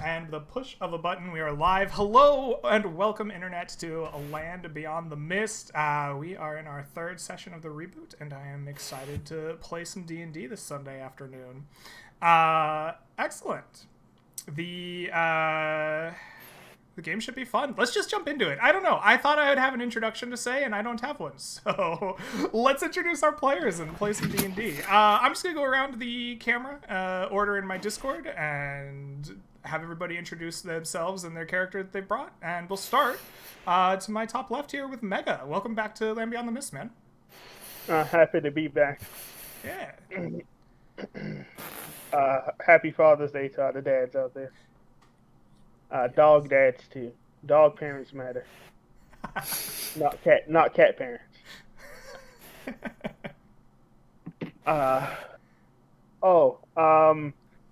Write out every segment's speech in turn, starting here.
And with a push of a button, we are live. Hello and welcome, Internet, to a land beyond the mist. We are in our third session of the reboot, and I am excited to play some D&D this Sunday afternoon. Excellent. The game should be fun. Let's just jump into it. I don't know. I thought I would have an introduction to say, and I don't have one. So let's introduce our players and play some D&D. I'm just going to go around the camera order in my Discord and have everybody introduce themselves and their character that they brought. And we'll start to my top left here with Mega. Welcome back to Land Beyond the Mist, man. Happy to be back. Yeah. Happy Father's Day to all the dads out there. Dog dads too. Dog parents matter. Not cat parents.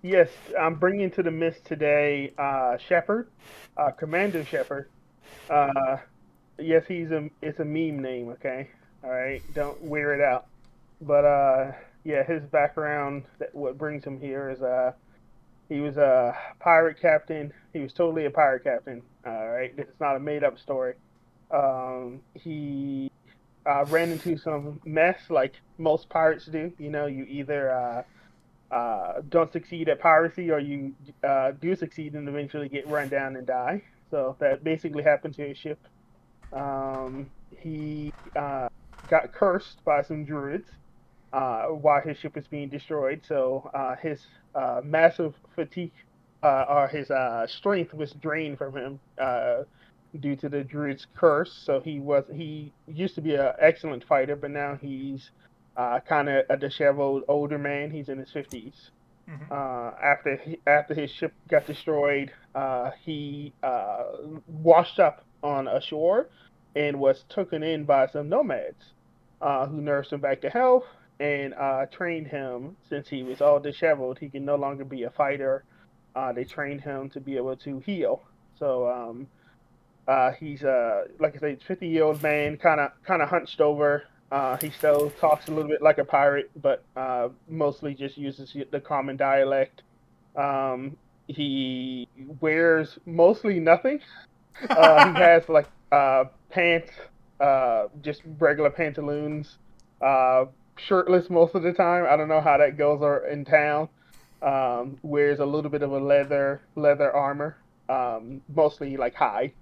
Yes, I'm bringing to the mist today, Shepherd, Commander Shepherd. Yes, it's a meme name, okay? All right, don't wear it out. But yeah, his background, what brings him here is he was a pirate captain. He was totally a pirate captain. All right, this is not a made-up story. He ran into some mess like most pirates do. You know, you either don't succeed at piracy, or you do succeed and eventually get run down and die. So that basically happened to his ship. He got cursed by some druids while his ship was being destroyed. So his massive fatigue or his strength was drained from him due to the druid's curse. So he used to be an excellent fighter, but now he's kind of a disheveled older man. He's in his 50s. After his ship got destroyed, he washed up on a shore and was taken in by some nomads who nursed him back to health and trained him. Since he was all disheveled, he can no longer be a fighter. They trained him to be able to heal. So he's like I say, 50-year-old man, kind of hunched over. He still talks a little bit like a pirate, but mostly just uses the common dialect. He wears mostly nothing. He has like pants, just regular pantaloons, shirtless most of the time. I don't know how that goes in town. Wears a little bit of a leather armor, mostly like hide.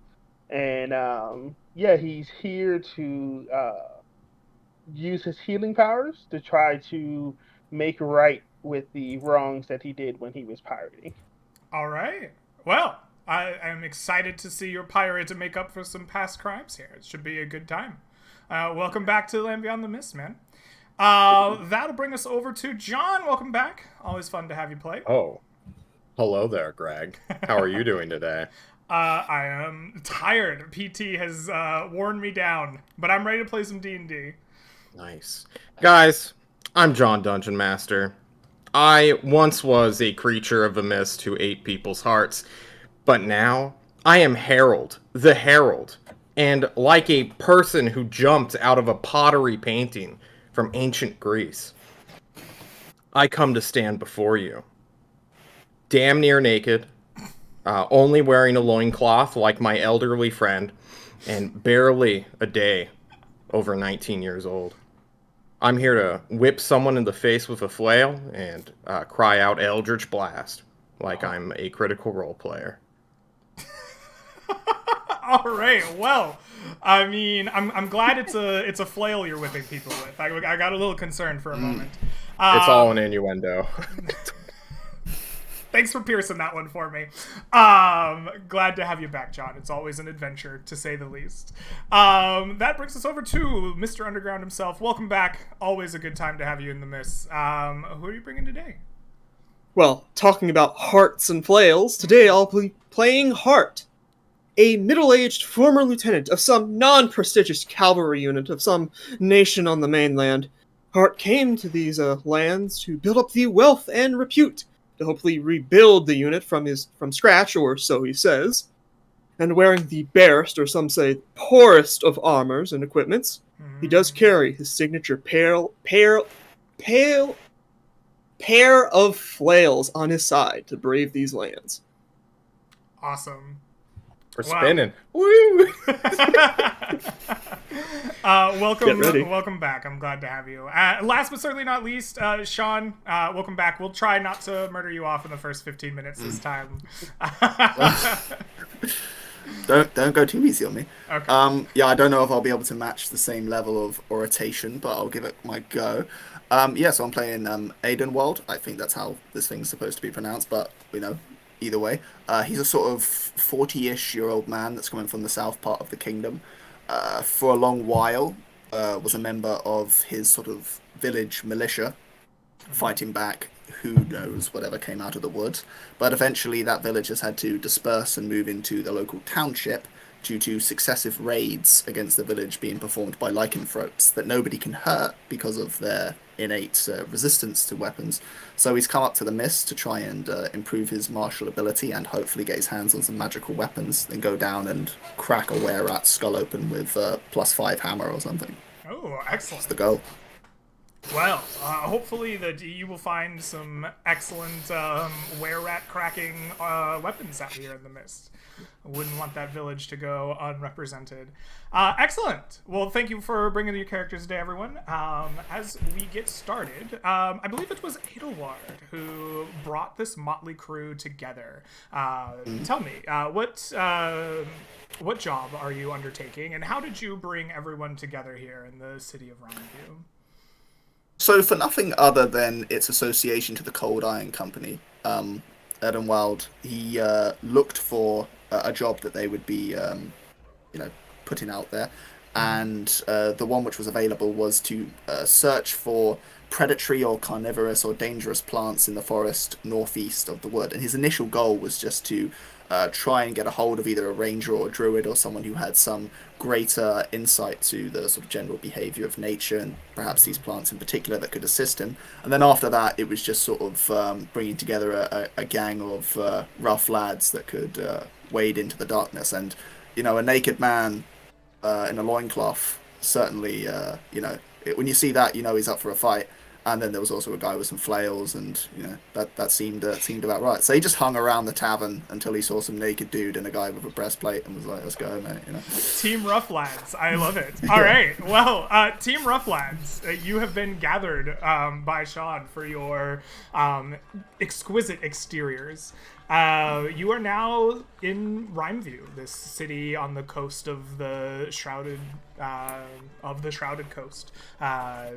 And yeah, he's here to use his healing powers to try to make right with the wrongs that he did when he was pirating. All right. Well, I'm excited to see your pirate to make up for some past crimes here. It should be a good time. Welcome back to Land Beyond the Mist, man. That'll bring us over to John. Welcome back. Always fun to have you play. Oh, hello there, Greg. How are you doing today? I am tired. PT has worn me down, but I'm ready to play some D&D. Nice. Guys, I'm John Dungeon Master. I once was a creature of the mist who ate people's hearts, but now I am Harold, the Herald, and like a person who jumped out of a pottery painting from ancient Greece, I come to stand before you. Damn near naked, only wearing a loincloth like my elderly friend, and barely a day over 19 years old. I'm here to whip someone in the face with a flail and cry out Eldritch Blast like I'm a Critical Role player. All right. Well, I mean, I'm glad it's a flail you're whipping people with. I got a little concerned for a moment. It's all an innuendo. Thanks for piercing that one for me. Glad to have you back, John. It's always an adventure, to say the least. That brings us over to Mr. Underground himself. Welcome back. Always a good time to have you in the mist. Who are you bringing today? Well, talking about hearts and flails, today I'll be playing Hart, a middle-aged former lieutenant of some non-prestigious cavalry unit of some nation on the mainland. Hart came to these lands to build up the wealth and repute, to hopefully rebuild the unit from scratch, or so he says. And wearing the barest, or some say poorest, of armors and equipments, he does carry his signature pair of flails on his side to brave these lands. Awesome. We're Wow. spinning. Woo! Welcome back. I'm glad to have you. Last but certainly not least, Sean, welcome back. We'll try not to murder you off in the first 15 minutes this time. Don't go too easy on me. Okay. Yeah, I don't know if I'll be able to match the same level of orientation, but I'll give it my go. Yeah, so I'm playing Aidenwald. I think that's how this thing's supposed to be pronounced, but either way, he's a sort of 40-ish-year-old man that's coming from the south part of the kingdom. For a long while, was a member of his sort of village militia, fighting back who knows whatever came out of the woods. But eventually that village has had to disperse and move into the local township due to successive raids against the village being performed by lycanthropes that nobody can hurt because of their innate resistance to weapons. So he's come up to the mist to try and improve his martial ability and hopefully get his hands on some magical weapons, then go down and crack a were-rat's skull open with +5 hammer or something. Oh, excellent. That's the goal. Well, hopefully that you will find some excellent were-rat cracking weapons out here in the mist. I wouldn't want that village to go unrepresented. Excellent. Well, thank you for bringing your characters today, everyone. As we get started, I believe it was Edelward who brought this motley crew together. Tell me, what job are you undertaking, and how did you bring everyone together here in the city of Roundview? So for nothing other than its association to the Cold Iron Company, Edenwald, he looked for a job that they would be, putting out there, and the one which was available was to search for predatory or carnivorous or dangerous plants in the forest northeast of the wood. And his initial goal was just to try and get a hold of either a ranger or a druid or someone who had some greater insight to the sort of general behavior of nature and perhaps these plants in particular that could assist him. And then after that, it was just sort of bringing together a gang of rough lads that could wade into the darkness. And, a naked man in a loincloth, certainly, when you see that, he's up for a fight. And then there was also a guy with some flails, and that seemed about right. So he just hung around the tavern until he saw some naked dude and a guy with a breastplate, and was like, "Let's go, mate." Team Rough Lads, I love it. All right, well, Team Rough Lads, you have been gathered by Sean for your exquisite exteriors. You are now in Rhymeview, this city on the coast of the Shrouded coast.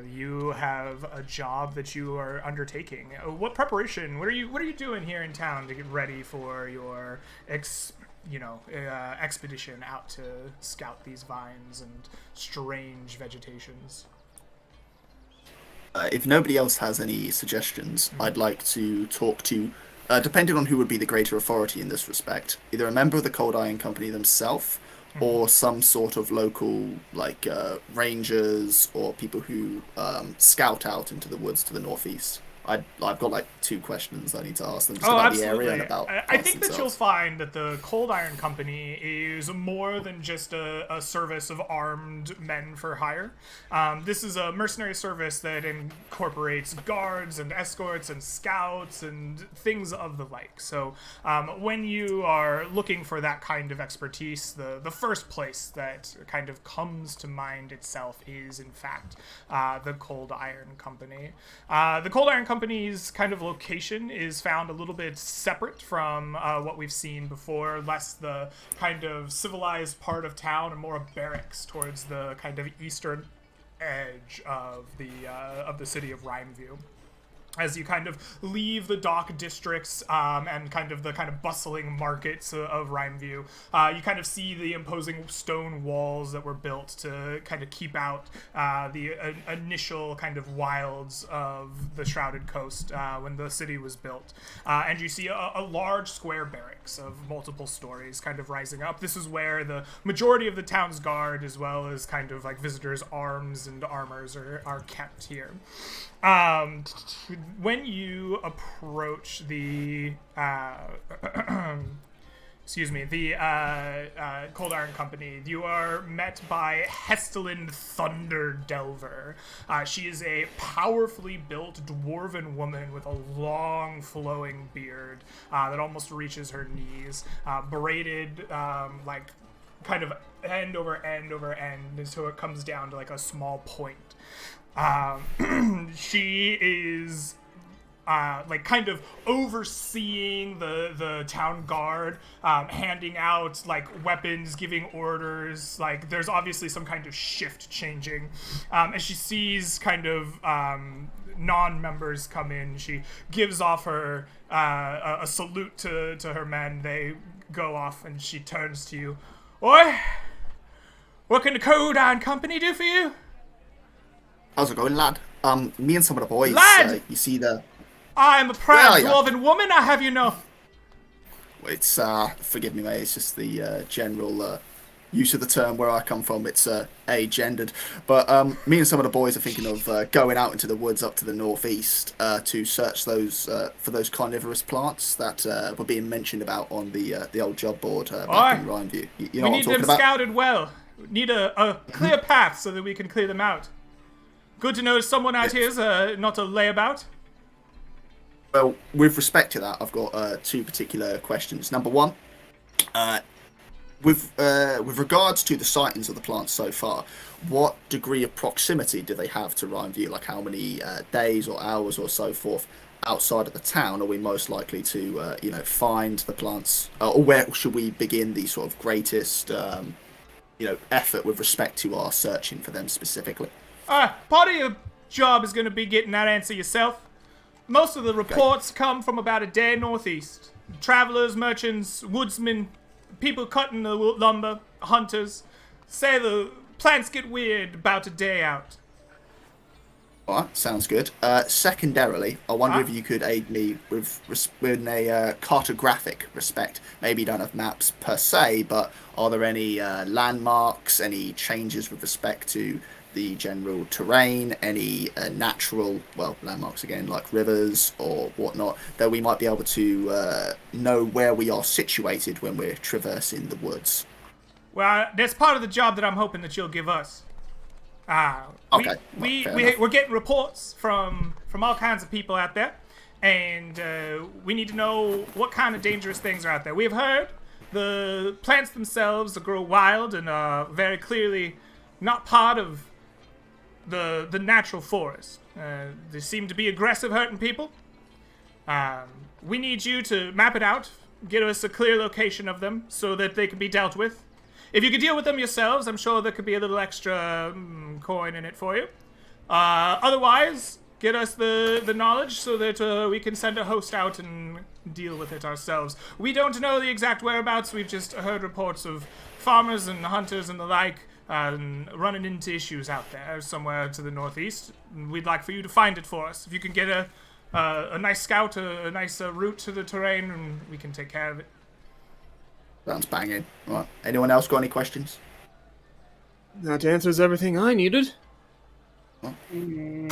You have a job that you are undertaking. What preparation? What are you doing here in town to get ready for your expedition out to scout these vines and strange vegetations? If nobody else has any suggestions, I'd like to talk to, depending on who would be the greater authority in this respect, either a member of the Cold Iron Company themselves, or some sort of local, rangers or people who scout out into the woods to the northeast. I've got 2 questions I need to ask them just about absolutely. The area and about I think that themselves. you'll find that the Cold Iron Company is more than just a service of armed men for hire. This is a mercenary service that incorporates guards and escorts and scouts and things of the like. So when you are looking for that kind of expertise, the first place that kind of comes to mind itself is, in fact, the Cold Iron Company. The Cold Iron Company's kind of location is found a little bit separate from what we've seen before, less the kind of civilized part of town and more a barracks towards the kind of eastern edge of the city of Rhymeview. As you kind of leave the dock districts and kind of the bustling markets of Rhymeview, you kind of see the imposing stone walls that were built to kind of keep out the initial kind of wilds of the Shrouded Coast when the city was built. And you see a large square barracks of multiple stories kind of rising up. This is where the majority of the town's guard, as well as kind of visitors' arms and armors are kept here. When you approach the Cold Iron Company, you are met by Hestelin Thunder Delver. She is a powerfully built dwarven woman with a long flowing beard that almost reaches her knees, braided like kind of end over end over end, so it comes down to like a small point. She is like kind of overseeing the town guard, handing out like weapons, giving orders. Like there's obviously some kind of shift changing. As she sees kind of non-members come in, she gives off her a salute to her men. They go off and she turns to you. Oi! What can the Cold Iron Company do for you? How's it going, lad? Me and some of the boys, Lad! you see the... I am a proud Yeah. dwarven woman, I have you know. It's, forgive me, mate, it's just the general use of the term where I come from. It's gendered. But me and some of the boys are thinking of going out into the woods up to the northeast to search those for those carnivorous plants that were being mentioned about on the old job board back in Rhineview. You know We what I'm need talking them about? scouted well. We need a clear path so that we can clear them out. Good to know someone out here is not a layabout. Well, with respect to that, I've got two particular questions. Number one, with regards to the sightings of the plants so far, what degree of proximity do they have to Rhineview? Like how many days or hours or so forth outside of the town are we most likely to, find the plants? Or where should we begin the sort of greatest, effort with respect to our searching for them specifically? Part of your job is going to be getting that answer yourself. Most of the reports come from about a day northeast. Travelers, merchants, woodsmen, people cutting the lumber, hunters, say the plants get weird about a day out. Alright, sounds good. Secondarily, I wonder if you could aid me with in a cartographic respect. Maybe you don't have maps per se, but are there any landmarks, any changes with respect to the general terrain, any natural, landmarks again, like rivers or whatnot, that we might be able to know where we are situated when we're traversing the woods? Well, that's part of the job that I'm hoping that you'll give us. Okay, We're getting reports from all kinds of people out there, and we need to know what kind of dangerous things are out there. We've heard the plants themselves grow wild and are very clearly not part of the natural forest. They seem to be aggressive, hurting people. We need you to map it out, get us a clear location of them so that they can be dealt with. If you could deal with them yourselves, I'm sure there could be a little extra coin in it for you. Otherwise, get us the knowledge so that we can send a host out and deal with it ourselves. We don't know the exact whereabouts. We've just heard reports of farmers and hunters and the like running into issues out there somewhere to the northeast. We'd like for you to find it for us. If you can get a nice scout, a nice route to the terrain, and we can take care of it. Sounds banging. Right. Anyone else got any questions? That answers everything I needed. Maybe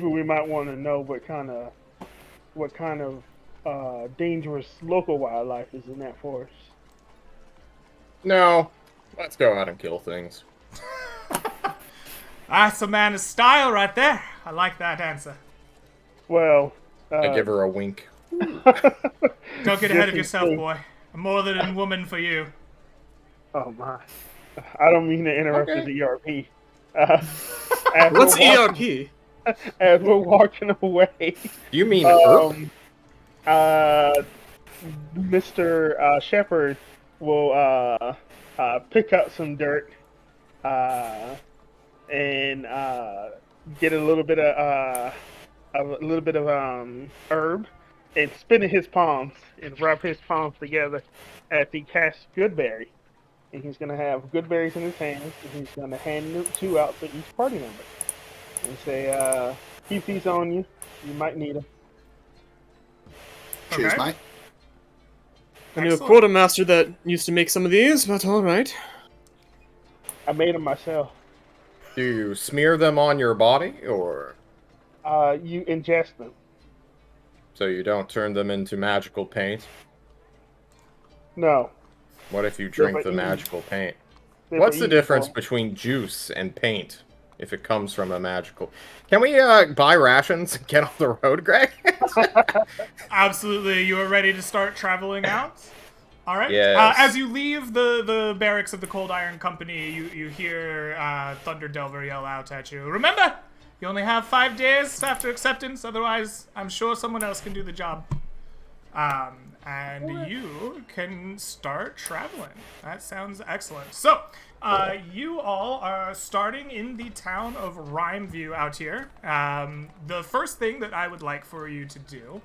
we might want to know what kind of dangerous local wildlife is in that forest. No, let's go out and kill things. That's a man of style right there. I like that answer. Well, I give her a wink. Don't get ahead of yourself, boy. I'm more than a woman for you. Oh my! I don't mean to interrupt the ERP. What's ERP? As we're walking away, You mean Mr. Shepherd will pick up some dirt and get a little bit of herb and spin in his palms and rub his palms together as he casts Goodberry. And he's going to have good berries in his hands, and he's going to hand them two out to each party member. And say, keep these on you. You might need them. Cheers, Okay. mate. I knew a Excellent. quartermaster that used to make some of these, but alright. I made them myself. do you smear them on your body, or You ingest them. so you don't turn them into magical paint? No. What if you drink but the easy. magical paint? They're What's for the easy, difference boy. between juice and paint if it comes from a magical? Can we buy rations and get off the road, Greg? Absolutely. You are ready to start traveling out? All right. As Yes. you leave the barracks of the Cold Iron Company, you hear Thunder Delver yell out at you. Remember, you only have 5 days after acceptance. Otherwise, I'm sure someone else can do the job. And you can start traveling. That sounds excellent. So, you all are starting in the town of Rhymeview out here. The first thing that I would like for you to do,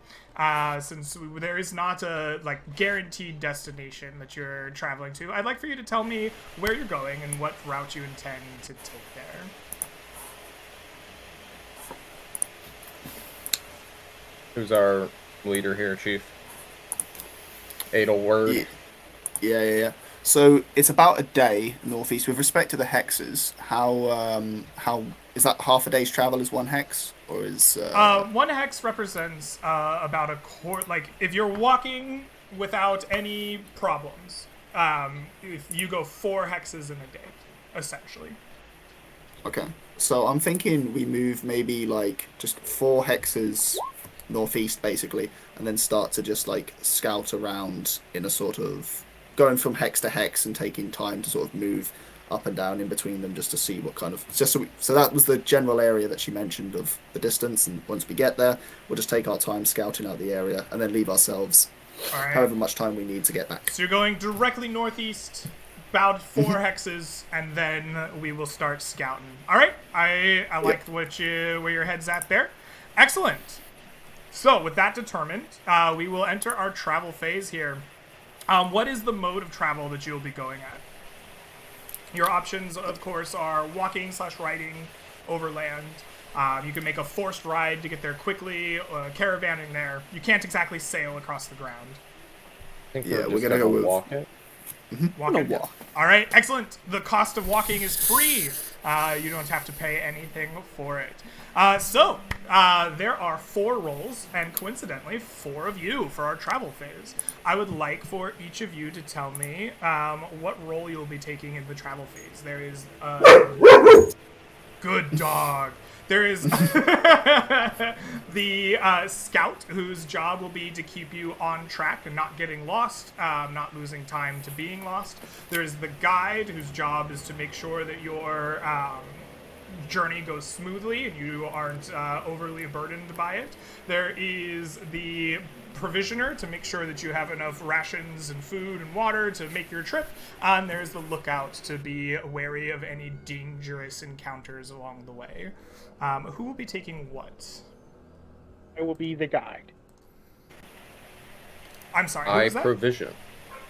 since there is not a guaranteed destination that you're traveling to, I'd like for you to tell me where you're going and what route you intend to take there. Who's our leader here, Chief? Adelward. Yeah. So it's about a day northeast. With respect to the hexes, how is that half a day's travel is one hex, or is 1 hex represents about a quarter. Like if you're walking without any problems, if you go 4 hexes in a day, essentially. Okay. So I'm thinking we move maybe like just 4 hexes northeast basically, and then start to just like scout around in a sort of going from hex to hex and taking time to sort of move up and down in between them just to see what kind of so that was the general area that she mentioned of the distance, and once we get there we'll just take our time scouting out the area and then leave ourselves All right. however much time we need to get back. So you're going directly northeast, about 4 hexes, and then we will start scouting. All right. I like where your head's at there. Excellent. So with that determined, we will enter our travel phase here. What is the mode of travel that you'll be going at? Your options, of course, are walking/riding over land. You can make a forced ride to get there quickly, caravanning there. You can't exactly sail across the ground. I think Yeah, we're just gonna go with- walk it. Walking. walk. All right, excellent. The cost of walking is free. You don't have to pay anything for it. So there are 4 roles, and coincidentally, 4 of you for our travel phase. I would like for each of you to tell me what role you'll be taking in the travel phase. There is good dog. There is the scout, whose job will be to keep you on track and not getting lost, not losing time to being lost. There's the guide, whose job is to make sure that your journey goes smoothly and you aren't overly burdened by it. There is the provisioner to make sure that you have enough rations and food and water to make your trip, and there's the lookout to be wary of any dangerous encounters along the way. Who will be taking what? I will be the guide. I'm sorry, who I was that? provision.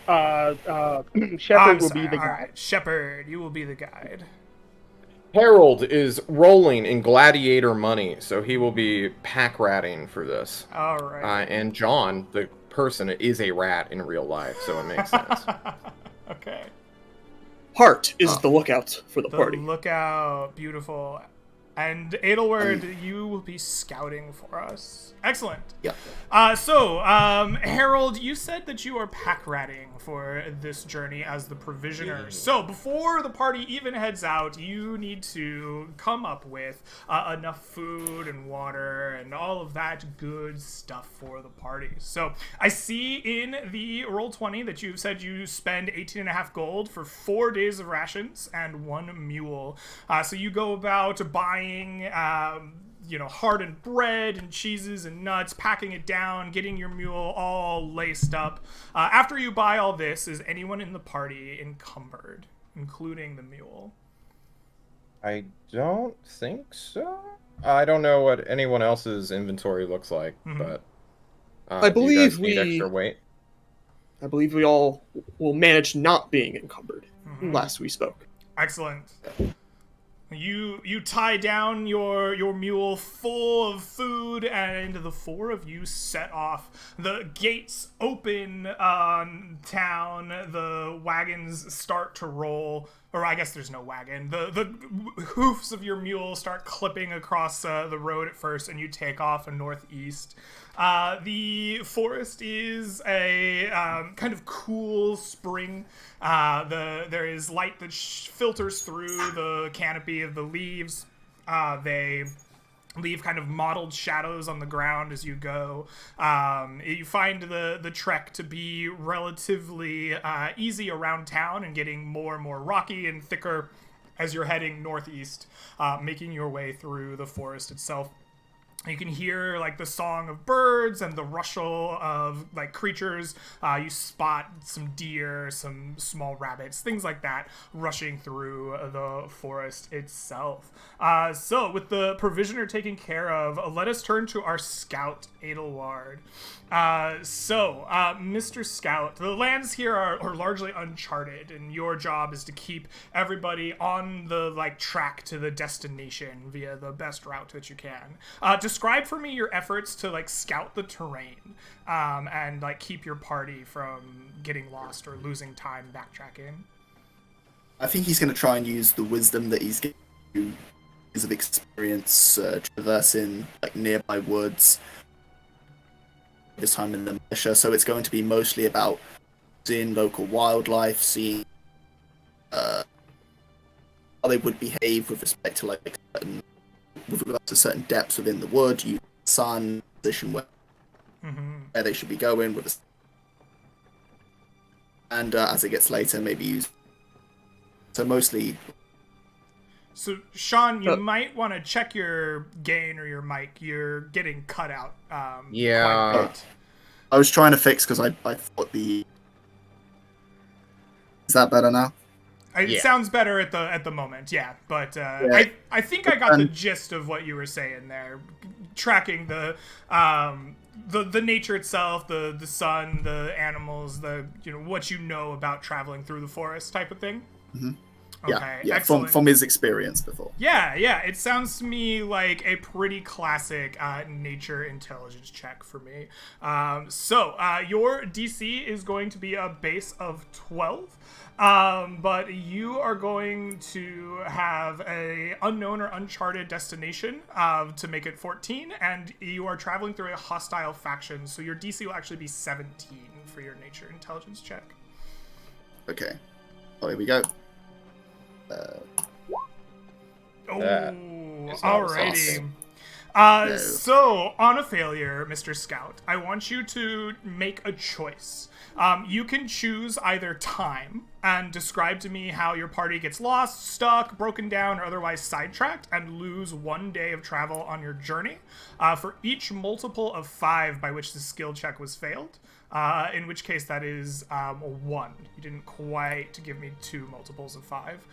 Shepard will be the All guide. right, Shepard, you will be the guide. Harold is rolling in gladiator money, so he will be pack ratting for this. All right. And John, the person, is a rat in real life, so it makes sense. Okay. Hart is the lookout for the The party. lookout, beautiful. And Adelward, you will be scouting for us. Excellent. Yeah. So, Harold, you said that you are pack ratting for this journey as the provisioner. So, before the party even heads out, you need to come up with enough food and water and all of that good stuff for the party. So, I see in the Roll20 that you've said you spend 18.5 gold for 4 days of rations and 1 mule. So, you go about buying hardened bread and cheeses and nuts, packing it down, getting your mule all laced up. After you buy all this, is anyone in the party encumbered, including the mule? I don't think so. I don't know what anyone else's inventory looks like, but I do you believe guys need extra weight. I believe we all will manage not being encumbered. Last we spoke. Excellent. You tie down your mule full of food, and the 4 of you set off. The gates open on town. The wagons start to roll. or I guess there's no wagon. The hoofs of your mule start clipping across the road at first, and you take off in northeast. The forest is a kind of cool spring. There is light that filters through the canopy of the leaves. They leave kind of mottled shadows on the ground as you go. You find the trek to be relatively easy around town and getting more and more rocky and thicker as you're heading northeast, making your way through the forest itself. You can hear like the song of birds and the rustle of like creatures. You spot some deer, some small rabbits, things like that rushing through the forest itself. So with the provisioner taken care of, let us turn to our scout, Adelward. Mr. Scout, the lands here are largely uncharted, and your job is to keep everybody on the like track to the destination via the best route that you can. Describe for me your efforts to like scout the terrain, and like keep your party from getting lost or losing time backtracking. I think he's going to try and use the wisdom that he's getting years of experience traversing like nearby woods. This time in the militia, so it's going to be mostly about seeing local wildlife, seeing how they would behave with respect to like with regards to certain depths within the wood, use the sun, position where they should be going with and as it gets later, maybe use. So mostly. So, Sean, you might want to check your gain or your mic. You're getting cut out. Yeah. Quite a bit. I was trying to fix because I thought the. Is that better now? It sounds better at the moment, yeah. But I think I got the gist of what you were saying there. Tracking the nature itself, the sun, the animals, what you know about traveling through the forest type of thing. Mm-hmm. Okay, yeah, excellent. From his experience before. Yeah, it sounds to me like a pretty classic nature intelligence check for me. Your DC is going to be a base of 12, but you are going to have a unknown or uncharted destination to make it 14, and you are traveling through a hostile faction, so your DC will actually be 17 for your nature intelligence check. Okay, well, here we go. Alrighty. So, on a failure, Mr. Scout, I want you to make a choice. You can choose either time and describe to me how your party gets lost, stuck, broken down, or otherwise sidetracked, and lose 1 day of travel on your journey for each multiple of 5 by which the skill check was failed. In which case that is 1. You didn't quite give me 2 multiples of 5.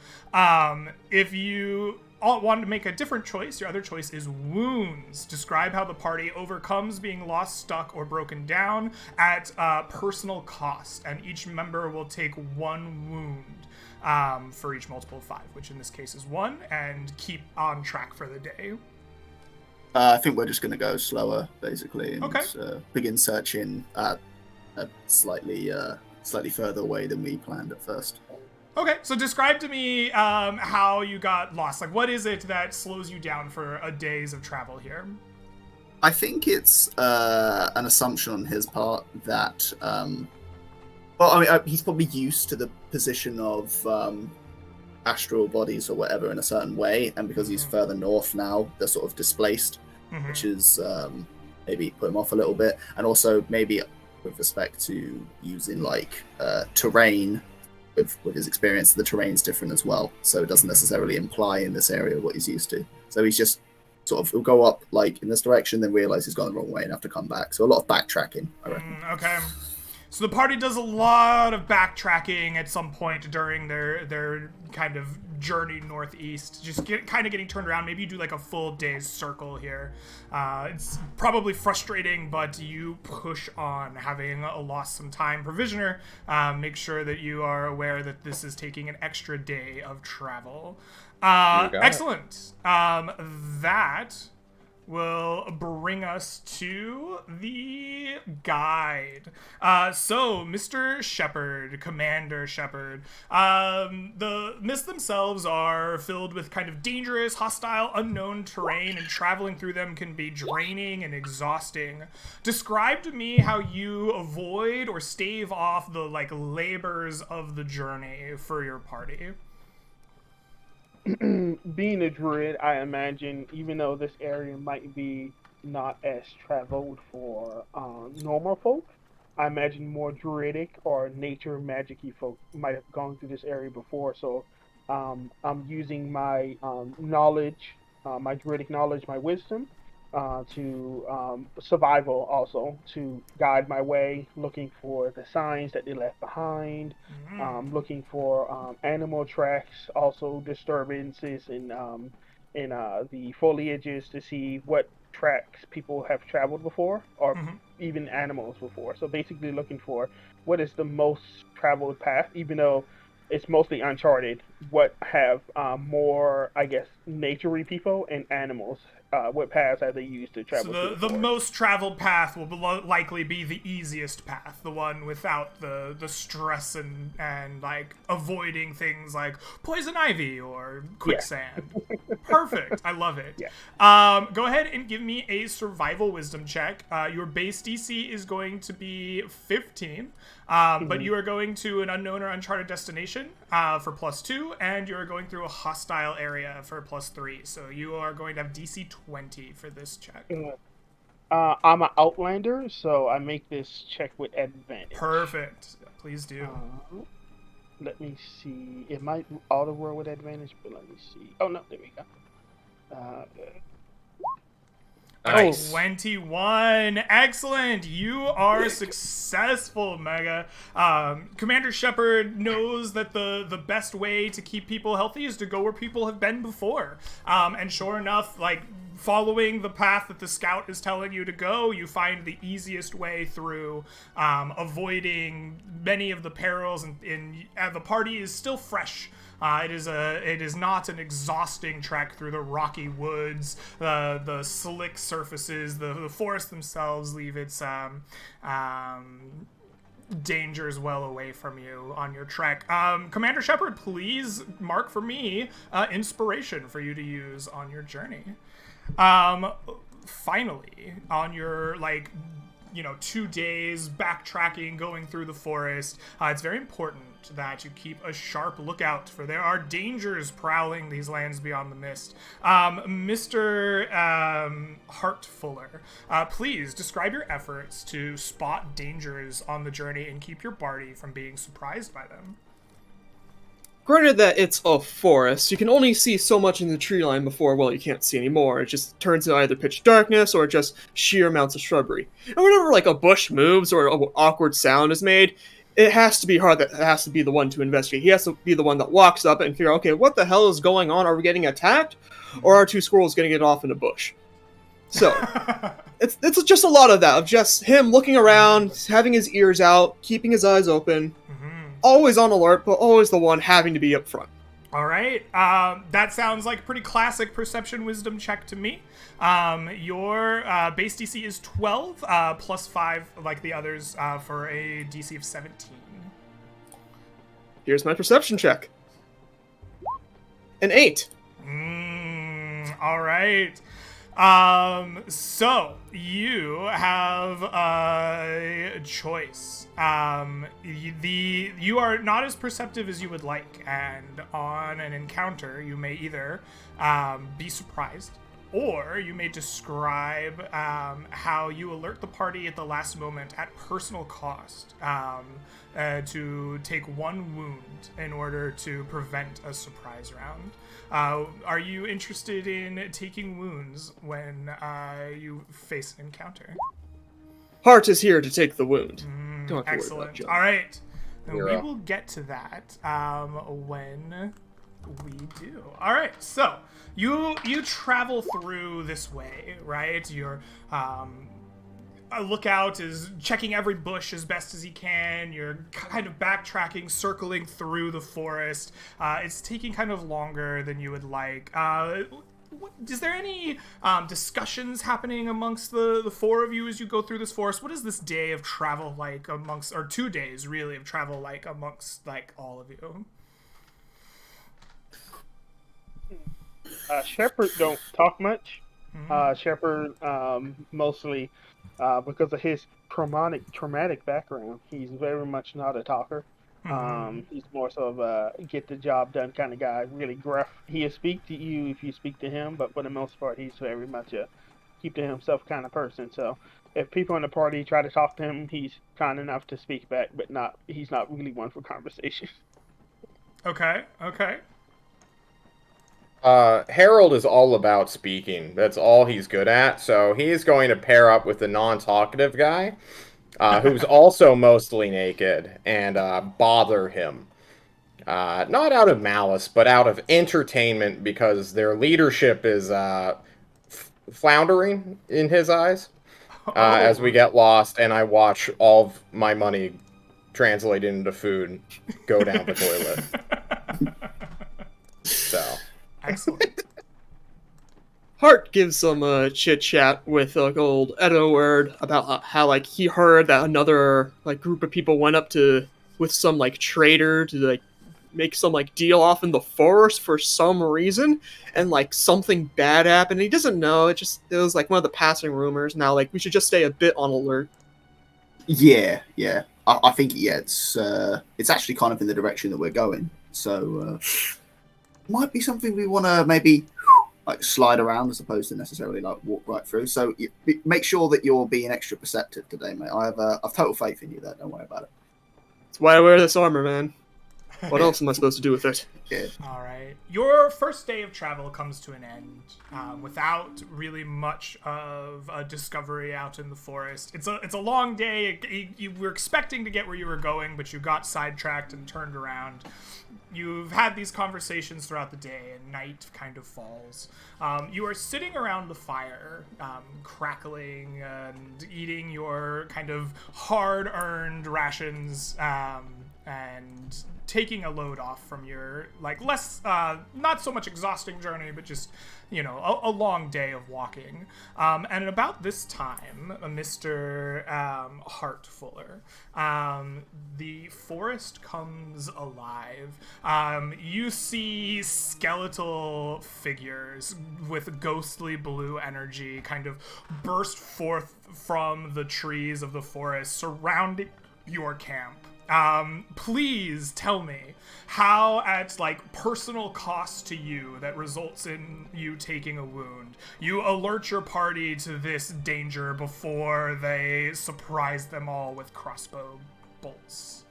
If you want to make a different choice, your other choice is wounds. Describe how the party overcomes being lost, stuck, or broken down at personal cost, and each member will take 1 wound for each multiple of 5, which in this case is 1, and keep on track for the day. I think we're just going to go slower, basically, and okay. Begin searching at slightly further away than we planned at first. Okay, so describe to me how you got lost. Like, what is it that slows you down for a days of travel here? I think it's an assumption on his part that, he's probably used to the position of astral bodies or whatever in a certain way, and because he's further north now, they're sort of displaced, which is maybe put him off a little bit, and also maybe with respect to using like terrain. With his experience, the terrain's different as well, so it doesn't necessarily imply in this area what he's used to. So he's just sort of, he'll go up like in this direction, then realize he's gone the wrong way and have to come back. So a lot of backtracking, I reckon. Okay. So the party does a lot of backtracking at some point during their kind of journey northeast, just getting turned around. Maybe you do like a full day's circle here. It's probably frustrating, but you push on, having lost some time. Provisioner, make sure that you are aware that this is taking an extra day of travel. Excellent. That will bring us to the guide. So, Mr. Shepard, Commander Shepard, the mists themselves are filled with kind of dangerous, hostile, unknown terrain, and traveling through them can be draining and exhausting. Describe to me how you avoid or stave off the labors of the journey for your party. Being a druid, I imagine, even though this area might be not as traveled for normal folk, I imagine more druidic or nature magic-y folk might have gone through this area before. So I'm using my knowledge, my druidic knowledge, my wisdom, to survival also to guide my way, looking for the signs that they left behind, looking for animal tracks, also disturbances in the foliages to see what tracks people have traveled before or even animals before. So basically looking for what is the most traveled path, even though it's mostly uncharted, what have more, I guess, naturey people and animals. What paths have they used to travel? So the most traveled path will likely be the easiest path, the one without the stress and like avoiding things like poison ivy or quicksand. Yeah. Perfect. I love it. Yeah. Go ahead and give me a survival wisdom check. Your base DC is going to be 15. But you are going to an unknown or uncharted destination for +2, and you are going through a hostile area for +3. So you are going to have DC 20 for this check. I'm an outlander, so I make this check with advantage. Perfect. Please do. Let me see. It might auto roll with advantage, but let me see. Oh no, there we go. Nice. 21. Excellent. You are successful, Mega. Commander Shepard knows that the best way to keep people healthy is to go where people have been before. And sure enough, like following the path that the scout is telling you to go, you find the easiest way through, avoiding many of the perils, and the party is still fresh. It is not an exhausting trek through the rocky woods, the slick surfaces, the forest themselves leave its dangers well away from you on your trek. Commander Shepard, please mark for me inspiration for you to use on your journey. Finally, on your 2 days backtracking, going through the forest, it's very important that you keep a sharp lookout, for there are dangers prowling these lands beyond the mist. Mr. Heartfuller, please describe your efforts to spot dangers on the journey and keep your party from being surprised by them. Granted that it's a forest, you can only see so much in the tree line before, well, you can't see anymore. It just turns into either pitch darkness or just sheer amounts of shrubbery. And whenever a bush moves or an awkward sound is made, it has to be hard that has to be the one to investigate. He has to be the one that walks up and figure out, okay, what the hell is going on? Are we getting attacked? Or are two squirrels going to get off in a bush? So, it's just a lot of that, of just him looking around, having his ears out, keeping his eyes open, always on alert, but always the one having to be up front. All right. That sounds like a pretty classic perception wisdom check to me. Your base DC is 12, plus 5 like the others, for a DC of 17. Here's my perception check. An 8. All right. So you have a choice. You are not as perceptive as you would like, and on an encounter, you may either be surprised, or you may describe how you alert the party at the last moment at personal cost to take 1 wound in order to prevent a surprise round. Are you interested in taking wounds when you face an encounter? Heart is here to take the wound. Don't have to Excellent. worry about John. All right. And You're we up. will get to that when we do. All right. So you travel through this way, right? Your a lookout is checking every bush as best as he can. You're kind of backtracking, circling through the forest. It's taking kind of longer than you would like. is there any discussions happening amongst the four of you as you go through this forest? What is this day of travel like amongst, or 2 days really of travel like amongst like all of you? Shepard don't talk much. Shepard mostly because of his traumatic background, he's very much not a talker. He's more so of a get the job done kind of guy. Really gruff. He'll speak to you if you speak to him, but for the most part, he's very much a keep to himself kind of person. So if people in the party try to talk to him, he's kind enough to speak back, but he's not really one for conversation. Okay. Harold is all about speaking. That's all he's good at. So he's going to pair up with the non-talkative guy, who's also mostly naked, and bother him. Not out of malice, but out of entertainment, because their leadership is floundering in his eyes as we get lost, and I watch all of my money translated into food go down the toilet. So... Excellent. Hart gives some chit chat with old Edward about how like he heard that another like group of people went up to with some like trader to like make some like deal off in the forest for some reason, and like something bad happened. He doesn't know. It was like one of the passing rumors. Now like we should just stay a bit on alert. Yeah. I think it's actually kind of in the direction that we're going. So. Might be something we want to maybe like slide around as opposed to necessarily like walk right through. So make sure that you're being extra perceptive today, mate. I've total faith in you there. Don't worry about it. That's why I wear this armor, man. What else am I supposed to do with it? Yeah. All right. Your first day of travel comes to an end without really much of a discovery out in the forest. It's a long day. You were expecting to get where you were going, but you got sidetracked and turned around. You've had these conversations throughout the day, and night kind of falls. You are sitting around the fire, crackling and eating your kind of hard-earned rations, and taking a load off from your, like, less, not so much exhausting journey, but just, you know, a long day of walking. And at about this time, Mr. Hart Fuller, the forest comes alive. You see skeletal figures with ghostly blue energy kind of burst forth from the trees of the forest surrounding your camp. Please tell me how, at like personal cost to you that results in you taking a wound, you alert your party to this danger before they surprise them all with crossbow bolts.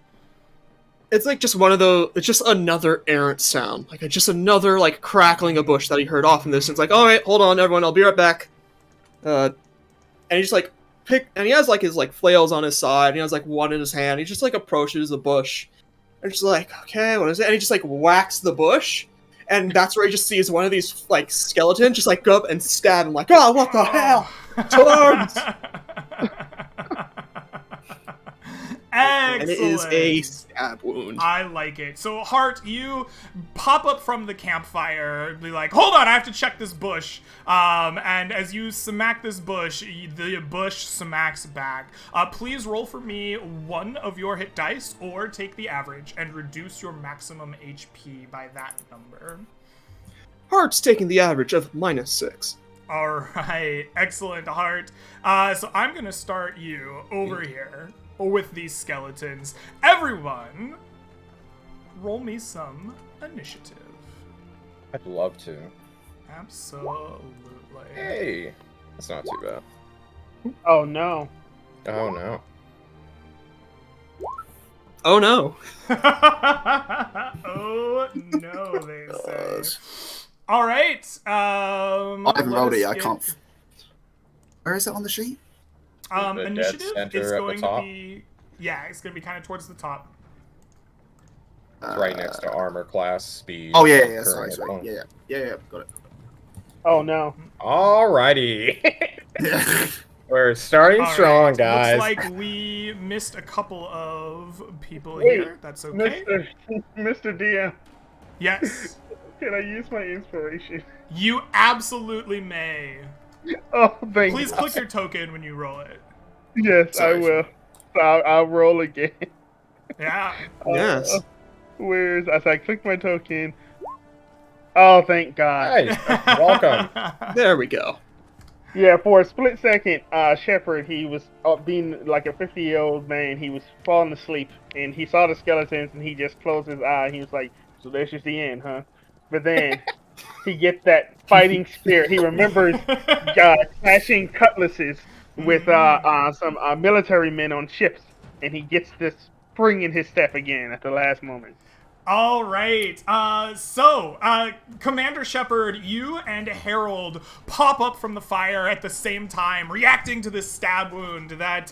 It's like just one of those. It's just another errant sound, like just another like crackling a bush that he heard off in the distance. Like, all right, hold on, everyone, I'll be right back. And he just like and he has like his like flails on his side, and he has like one in his hand. He just like approaches the bush, and just like, okay, what is it? And he just like whacks the bush, and that's where he just sees one of these like skeletons just like go up and stab him. Like, oh, what the hell? Torms! Excellent. And it is a stab wound. I like it. So, Hart, you pop up from the campfire, be like, hold on, I have to check this bush. And as you smack this bush, the bush smacks back. Please roll for me one of your hit dice, or take the average and reduce your maximum HP by that number. Hart's taking the average of -6. All right. Excellent, Hart. So I'm going to start you over here with these skeletons. Everyone, roll me some initiative. I'd love to. Absolutely. Hey, that's not too bad. Oh no. Oh no. Oh no. Oh no, they say. All right. I haven't rolled it yet. I can't. Where is it on the sheet? The Initiative dead is center at going the to top. be, yeah, it's going to be kind of towards the top. It's right next to armor class, speed. Oh yeah. current Sorry. opponent. Yeah. Got it. Oh no. Alrighty. Yeah. We're starting All right, strong, guys. Looks like we missed a couple of people Wait, here. That's okay. Mr. DM. Yes. Can I use my inspiration? You absolutely may. Oh, thank Please you. click your token when you roll it. Yes, I Sorry. will. So I'll roll again. Yeah. Yes. Where's as I click my token? Oh, thank God. Hey, welcome. There we go. Yeah, for a split second, Shepard, he was being like a 50-year-old man. He was falling asleep, and he saw the skeletons, and he just closed his eye. He was like, "So that's just the end, huh?" But then he gets that fighting spirit. He remembers clashing cutlasses with some military men on ships, and he gets this spring in his step again at the last moment. All right. Commander Shepard, you and Harold pop up from the fire at the same time, reacting to this stab wound that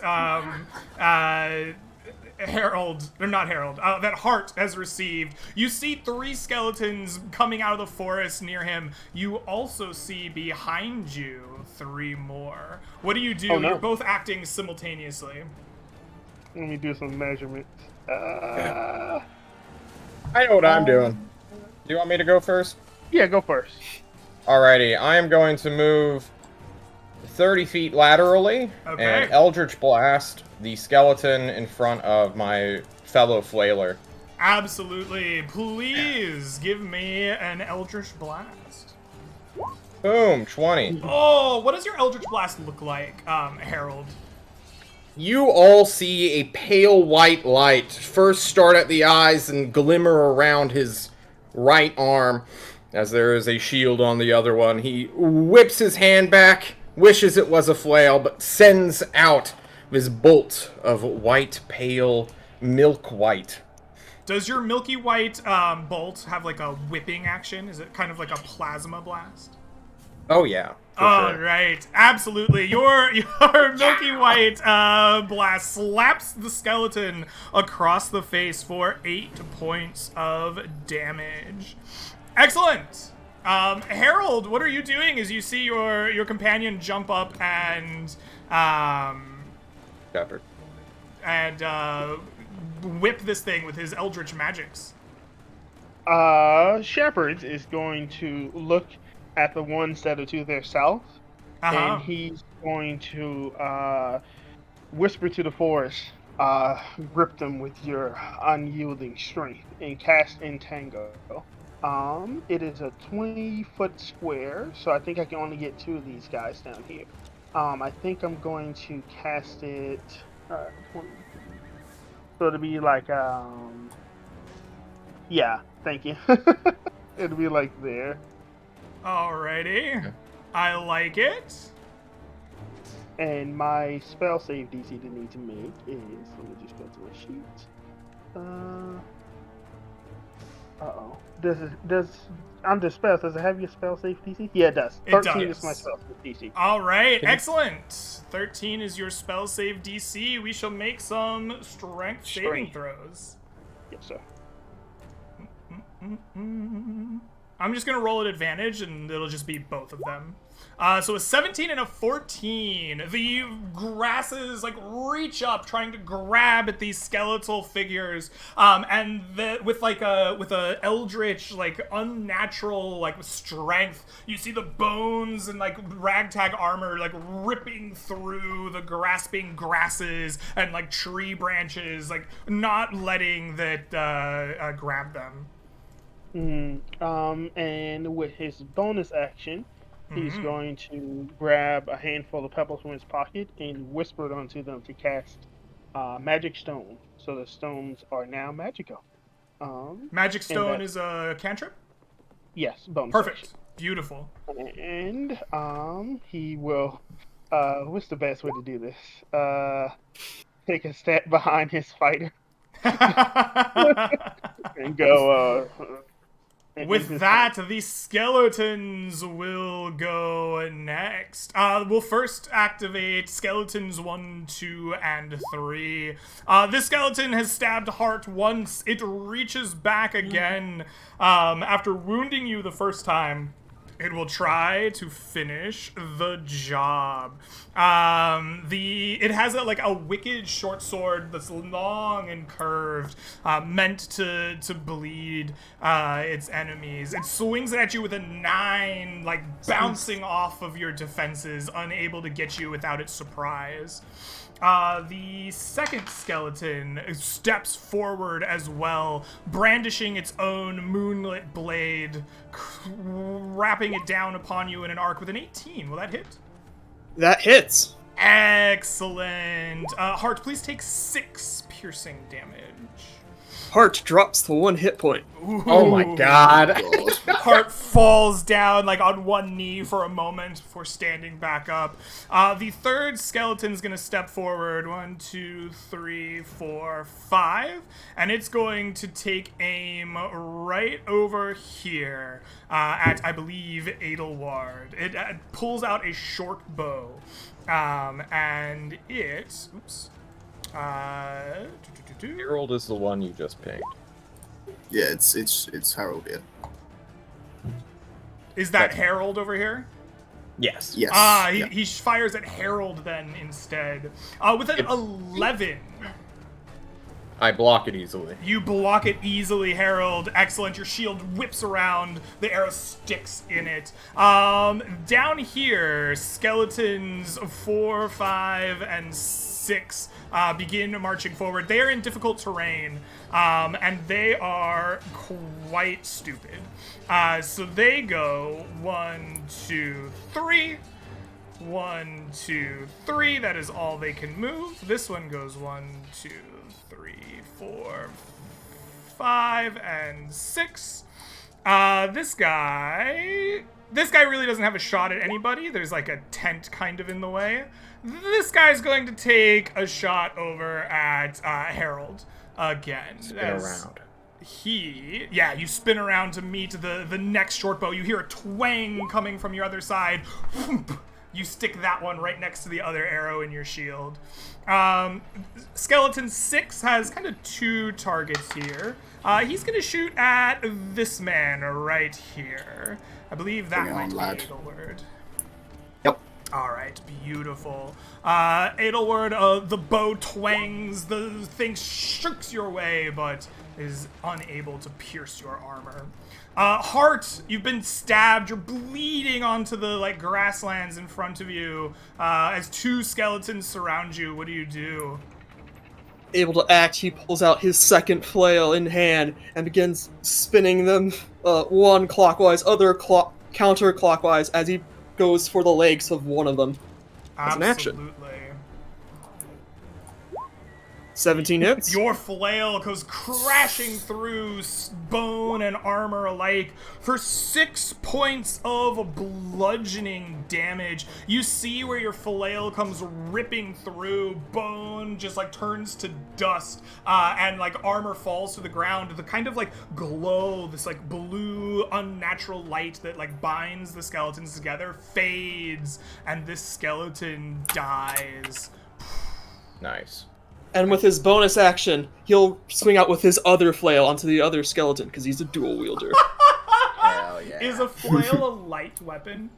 that Hart has received. You see 3 skeletons coming out of the forest near him. You also see behind you 3 more. What do you do? Oh, no. You're both acting simultaneously. Let me do some measurements. I know what I'm doing. Do you want me to go first? Yeah, go first. Alrighty, I am going to move 30 feet laterally Okay. and Eldritch Blast the skeleton in front of my fellow flailer. Absolutely. Please give me an Eldritch Blast. Boom, 20. Oh, what does your Eldritch Blast look like, Harold? You all see a pale white light first start at the eyes and glimmer around his right arm as there is a shield on the other one. He whips his hand back, wishes it was a flail, but sends out this bolt of white, pale, milk white. Does your milky white bolt have like a whipping action? Is it kind of like a plasma blast? Oh yeah. All Sure. right, absolutely. Your milky white blast slaps the skeleton across the face for 8 points of damage. Excellent. Harold, what are you doing as you see your companion jump up and Shepard. whip this thing with his eldritch magics? Shepard is going to look at the ones that are to their south, and he's going to whisper to the forest, grip them with your unyielding strength, and cast Entangle. It is a 20-foot square, so I think I can only get 2 of these guys down here. I think I'm going to cast it, 20. So it'll be like, yeah, thank you. It'll be like there. Alrighty. I like it. And my spell save DC to need to make is, let me just go to a sheet. Under spells, does it have your spell save DC? Yeah, it does. It 13 does. is my spell save DC. All right, excellent. 13 is your spell save DC. We shall make some strength saving throws. Yes, sir. I'm just gonna roll at advantage, and it'll just be both of them. So a 17 and a 14. The grasses like reach up, trying to grab at these skeletal figures, and with a eldritch like unnatural like strength, you see the bones and like ragtag armor like ripping through the grasping grasses and like tree branches, like not letting that grab them. And with his bonus action, he's going to grab a handful of pebbles from his pocket and whisper it onto them to cast Magic Stone. So the stones are now magical. Magic Stone is a cantrip? Yes, bonus Perfect. action. Beautiful. And he will, what's the best way to do this? Take a step behind his fighter and go, With that, the skeletons will go next. We'll first activate skeletons 1, 2, and 3. This skeleton has stabbed Hart once. It reaches back again after wounding you the first time. It will try to finish the job. It has a wicked short sword that's long and curved, meant to bleed its enemies. It swings it at you with a 9, bouncing off of your defenses, unable to get you without its surprise. The second skeleton steps forward as well, brandishing its own moonlit blade, wrapping it down upon you in an arc with an 18. Will that hit? That hits. Excellent. Heart, please take 6 piercing damage. Heart drops to 1 hit point. Ooh. Oh my god. Heart falls down on one knee for a moment before standing back up. The third skeleton's gonna step forward. 1, 2, 3, 4, 5, and it's going to take aim right over here at, I believe, Edelward. It pulls out a short bow, and it. Oops. Harold is the one you just pinged. Yeah, it's Harold here. Is that Harold over here? Yes. Yes. He fires at Harold then instead. With an 11. I block it easily. You block it easily, Harold. Excellent. Your shield whips around. The arrow sticks in it. Down here, skeletons 4, 5, and 6 begin marching forward. They are in difficult terrain, and they are quite stupid. So they go 1, 2, 3. 1, 2, 3. That is all they can move. This one goes 1, 2, 3, 4, 5, and 6. This guy really doesn't have a shot at anybody. There's a tent kind of in the way. This guy's going to take a shot over at Harold again. Spin around. You spin around to meet the next short bow. You hear a twang coming from your other side. You stick that one right next to the other arrow in your shield. Skeleton 6 has kind of 2 targets here. He's going to shoot at this man right here. I believe that might be Edelward. Yep. All right, beautiful. Edelward, the bow twangs, the thing shooks your way, but is unable to pierce your armor. Heart, you've been stabbed. You're bleeding onto the grasslands in front of you as 2 skeletons surround you. What do you do? Able to act, he pulls out his second flail in hand and begins spinning them, one clockwise, other counterclockwise, as he goes for the legs of one of them. As an action. Absolutely. 17 hits. Your flail goes crashing through bone and armor alike for 6 points of bludgeoning damage. You see where your flail comes ripping through, bone just turns to dust, and armor falls to the ground. The kind of glow, this blue unnatural light that binds the skeletons together fades, and this skeleton dies. Nice. And with his bonus action, he'll swing out with his other flail onto the other skeleton, because he's a dual wielder. Hell yeah. Is a flail a light weapon?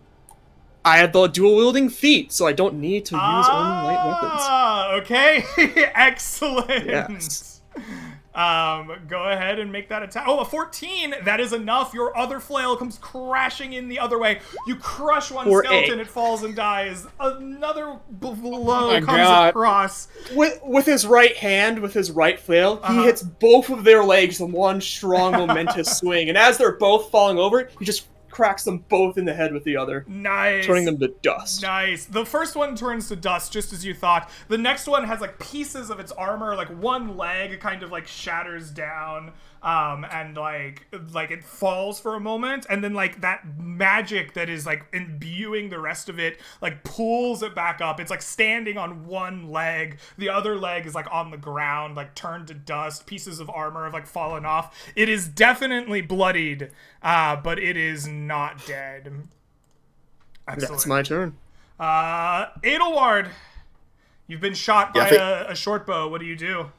I had the dual wielding feat, so I don't need to use only light weapons. Okay. Excellent. Yes. Go ahead and make that attack. Oh, a 14. That is enough. Your other flail comes crashing in the other way. You crush one skeleton, it falls and dies. Another blow comes across. With his right hand, with his right flail, he hits both of their legs in one strong, momentous swing. And as they're both falling over, he just cracks them both in the head with the other. Nice. Turning them to dust. Nice. The first one turns to dust just as you thought. The next one has pieces of its armor, one leg kind of shatters down, and it falls for a moment, and then that magic that is imbuing the rest of it pulls it back up. It's standing on one leg. The other leg is on the ground, turned to dust. Pieces of armor have fallen off. It is definitely bloodied, but it is not dead. Excellent. That's my turn. Edelward, you've been shot by a short bow. What do you do?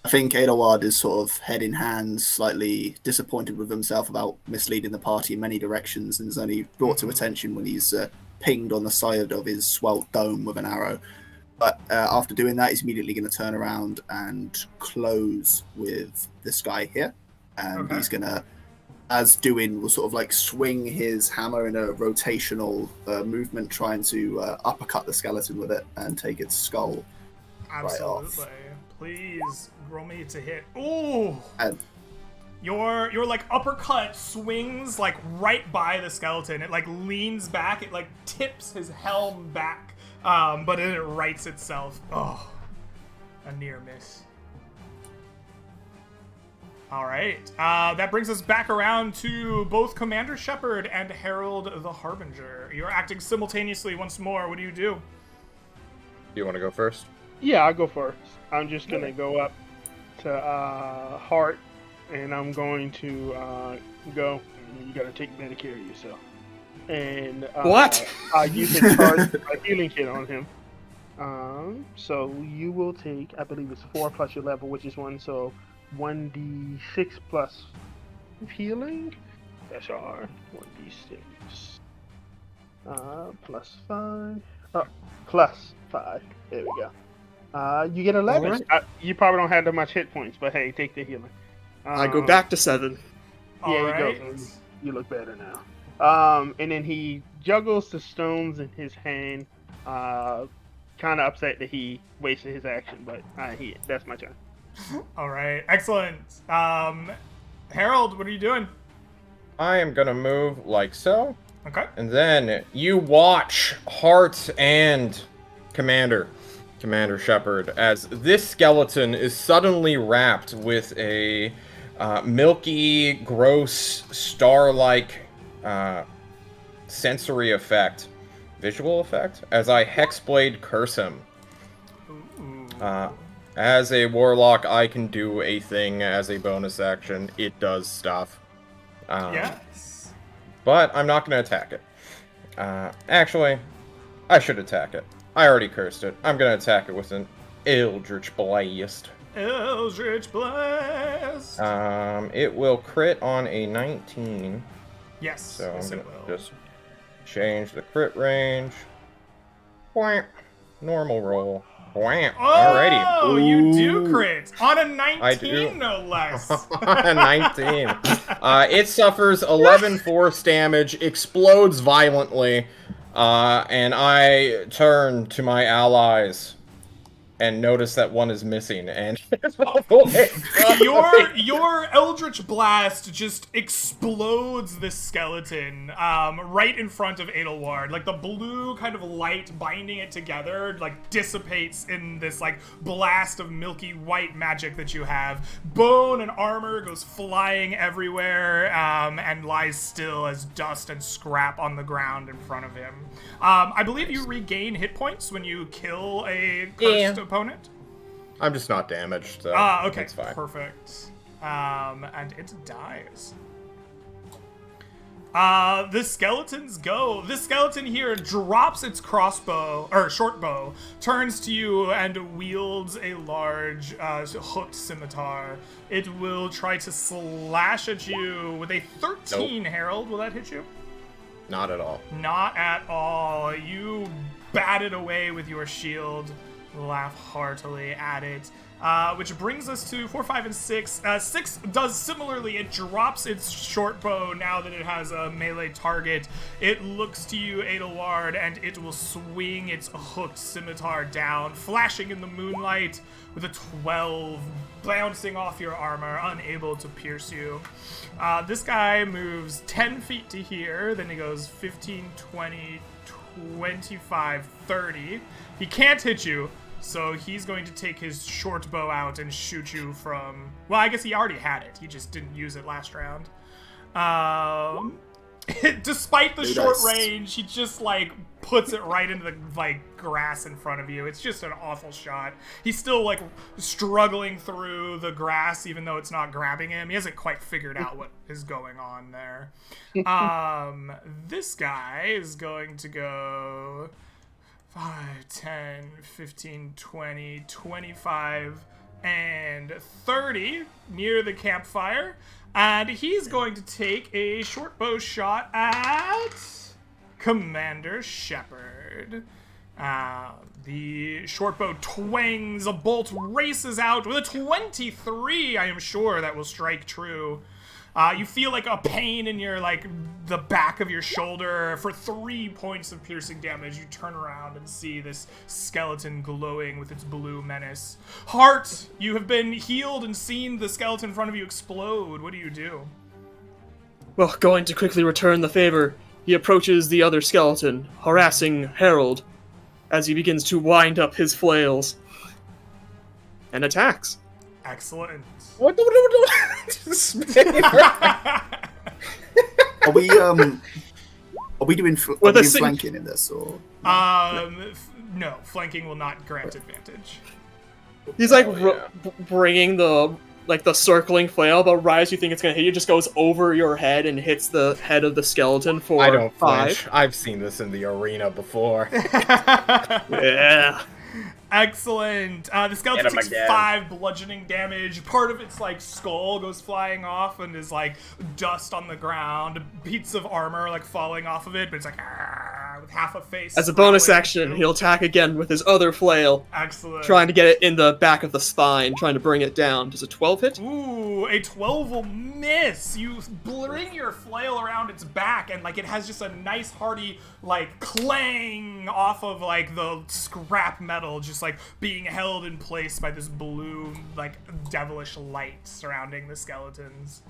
I think Edelward is sort of head in hands, slightly disappointed with himself about misleading the party in many directions, and is only brought to attention when he's pinged on the side of his swelt dome with an arrow. But after doing that, he's immediately going to turn around and close with this guy here. And Okay. he's going to, as doing, will sort of like swing his hammer in a rotational movement, trying to uppercut the skeleton with it and take its skull right off. Absolutely. Please roll me to hit. Ooh! And Your like uppercut swings like right by the skeleton. It like leans back. It like tips his helm back, but then it rights itself. Oh, a near miss. All right, that brings us back around to both Commander Shepard and Herald the Harbinger. You're acting simultaneously once more. What do you do? Do you want to go first? Yeah, I'll go first. I'm just gonna go up to Hart, and I'm going to go. You gotta take better care of yourself. And What? You can charge a healing kit on him. So you will take, I believe it's 4 plus your level, which is 1. So 1d6 plus healing. That's our 1d6. Plus 5. Oh, plus 5. There we go. You get 11. Alright. You probably don't have that much hit points, but hey, take the healing. I go back to 7. All Yeah, right. he goes. You look better now. And then he juggles the stones in his hand. Kind of upset that he wasted his action, but that's my turn. All right, excellent. Harold, what are you doing? I am gonna move like so, Okay. and then you watch Hart and Commander Shepard as this skeleton is suddenly wrapped with a milky, gross, star-like sensory effect, visual effect, as I Hexblade curse him. Ooh. As a warlock, I can do a thing as a bonus action. It does stuff. Yes. But I'm not going to attack it. Actually, I should attack it. I already cursed it. I'm going to attack it with an Eldritch Blast. Eldritch Blast. It will crit on a 19. Yes. So yes, I'm it going will. to just change the crit range. Wham. Normal roll. Wham. Alrighty. Oh, you do crit on a 19, I do. no less. 19. It suffers 11 force damage, explodes violently, and I turn to my allies and notice that one is missing. And your Eldritch Blast just explodes this skeleton right in front of Edelward. Like the blue kind of light binding it together like dissipates in this like blast of milky white magic that you have. Bone and armor goes flying everywhere and lies still as dust and scrap on the ground in front of him. I believe you regain hit points when you kill a cursed opponent. I'm just not damaged, so Okay, it's fine. perfect. And it dies. The skeletons go. This skeleton here drops its crossbow, or short bow, turns to you and wields a large hooked scimitar. It will try to slash at you with a 13, Nope. Harold. Will that hit you? Not at all. Not at all. You bat it away with your shield, laugh heartily at it. Which brings us to 4, 5, and 6. 6 does similarly. It drops its short bow now that it has a melee target. It looks to you, Edelward, and it will swing its hooked scimitar down, flashing in the moonlight with a 12, bouncing off your armor, unable to pierce you. This guy moves 10 feet to here, then he goes 15, 20, 25, 30. He can't hit you. So he's going to take his short bow out and shoot you from... Well, I guess he already had it. He just didn't use it last round. Despite the short range, he just, like, puts it right into the, like, grass in front of you. It's just an awful shot. He's still, like, struggling through the grass, even though it's not grabbing him. He hasn't quite figured out what is going on there. This guy is going to go... 5, 10, 15, 20, 25, and 30 near the campfire. And he's going to take a short bow shot at Commander Shepard. The short bow twangs, a bolt races out with a 23. I am sure that will strike true. You feel like a pain in your, like, the back of your shoulder. For 3 points of piercing damage, you turn around and see this skeleton glowing with its blue menace. Heart, you have been healed and seen the skeleton in front of you explode. What do you do? Well, going to quickly return the favor, he approaches the other skeleton, harassing Harold, as he begins to wind up his flails. And attacks. Excellent. What the? Are we doing flanking in this, or? No, flanking will not grant advantage. He's like bringing the circling flail, but right as you think it's gonna hit you, just goes over your head and hits the head of the skeleton for I don't 5. flinch. I've seen this in the arena before. Yeah. Excellent. The skeleton Hit him takes again. 5 bludgeoning damage. Part of its like skull goes flying off and is like dust on the ground. Beats of armor like falling off of it, but it's like with half a face. As a bonus sprawling action, through. he'll attack again with his other flail, Excellent. trying to get it in the back of the spine, trying to bring it down. Does a 12 hit? Ooh, a 12 will miss. You bring your flail around its back, and like it has just a nice hearty like clang off of like the scrap metal, just like being held in place by this blue like devilish light surrounding the skeletons.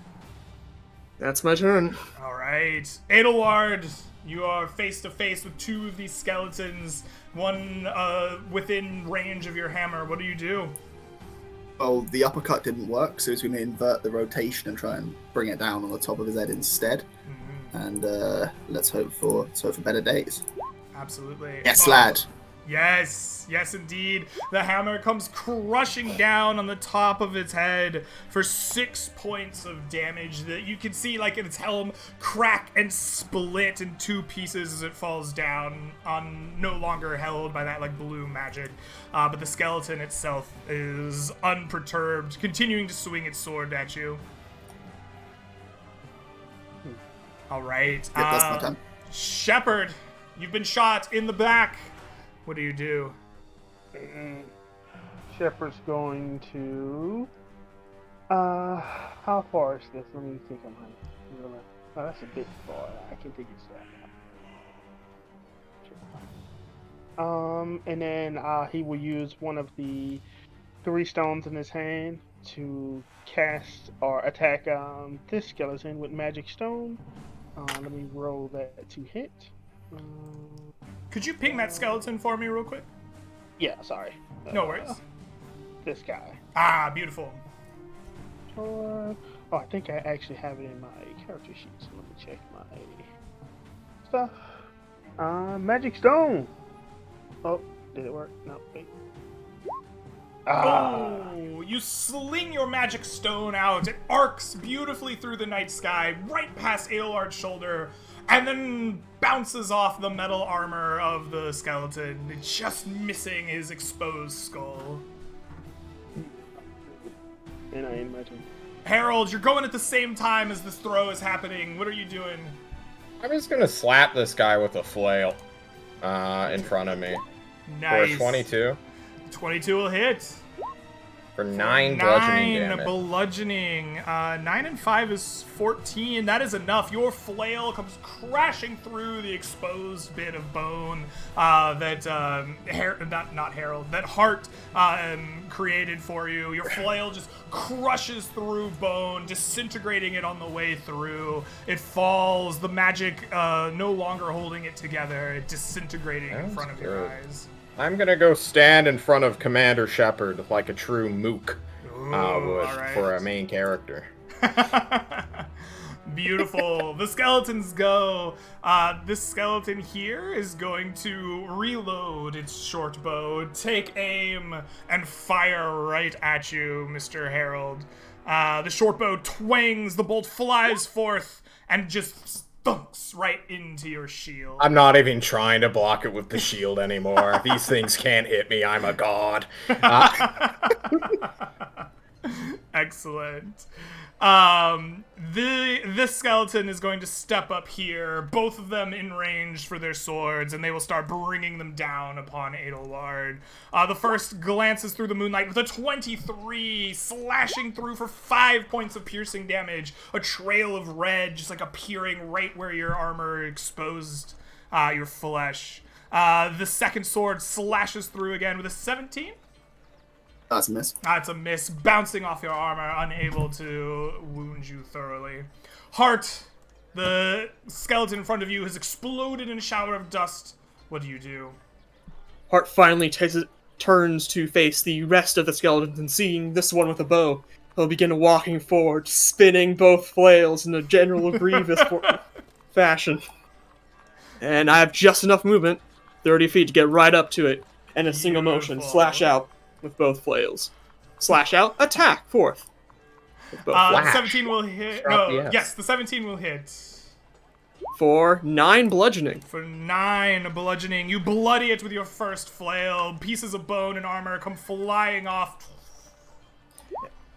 That's my turn. All right, Edelward, you are face to face with 2 of these skeletons. One within range of your hammer. What do you do? Well, the uppercut didn't work, so he's going to invert the rotation and try and bring it down on the top of his head instead. And let's hope for better days. Absolutely. Yes, lad. Yes, yes indeed. The hammer comes crushing down on the top of its head for 6 points of damage that you can see like its helm crack and split in 2 pieces as it falls down, no longer held by that like blue magic. But the skeleton itself is unperturbed, continuing to swing its sword at you. All right. Yep, that's my time. Shepard, you've been shot in the back. What do you do? Shepard's going to. How far is this? Let me think of my. Oh, that's a bit far. I can think it's that. And then he will use one of the 3 stones in his hand to cast or attack this skeleton with magic stone. Let me roll that to hit. Could you ping that skeleton for me real quick? Yeah, sorry. No worries. This guy. Ah, beautiful. Oh, I think I actually have it in my character sheet, so let me check my stuff. Magic stone! Oh, did it work? No, wait. Oh, you sling your magic stone out. It arcs beautifully through the night sky, right past Aeollard's shoulder, and then bounces off the metal armor of the skeleton, just missing his exposed skull. And I imagine. Harold, you're going at the same time as this throw is happening. What are you doing? I'm just gonna slap this guy with a flail in front of me. Nice. For a 22. 22 will hit. For 9 bludgeoning 9 damage. bludgeoning. 9 and 5 is 14. That is enough. Your flail comes crashing through the exposed bit of bone that not Harold, that Hart created for you. Your flail just crushes through bone, disintegrating it on the way through. It falls. The magic no longer holding it together. It disintegrating in front of your eyes. I'm gonna go stand in front of Commander Shepard like a true mook would alright. for a main character. Beautiful. The skeletons go. This skeleton here is going to reload its short bow, take aim, and fire right at you, Mr. Harold. The short bow twangs, the bolt flies forth, and just thunks right into your shield. I'm not even trying to block it with the shield anymore. These things can't hit me. I'm a god. Excellent. This skeleton is going to step up here, both of them in range for their swords, and they will start bringing them down upon Edelward. The first glances through the moonlight with a 23, slashing through for 5 points of piercing damage. A trail of red just like appearing right where your armor exposed your flesh. The second sword slashes through again with a 17. That's a miss. That's a miss, bouncing off your armor, unable to wound you thoroughly. Heart, the skeleton in front of you has exploded in a shower of dust. What do you do? Hart finally turns to face the rest of the skeletons, and seeing this one with a bow, he'll begin walking forward, spinning both flails in a general grievous fashion. And I have just enough movement, 30 feet, to get right up to it, and a single motion, Beautiful. slash out with both flails. Slash out, attack, fourth. With both flails. 17 will hit. Drop No, the S. yes, the 17 will hit. For 9 bludgeoning. For 9 bludgeoning, you bloody it with your first flail. Pieces of bone and armor come flying off.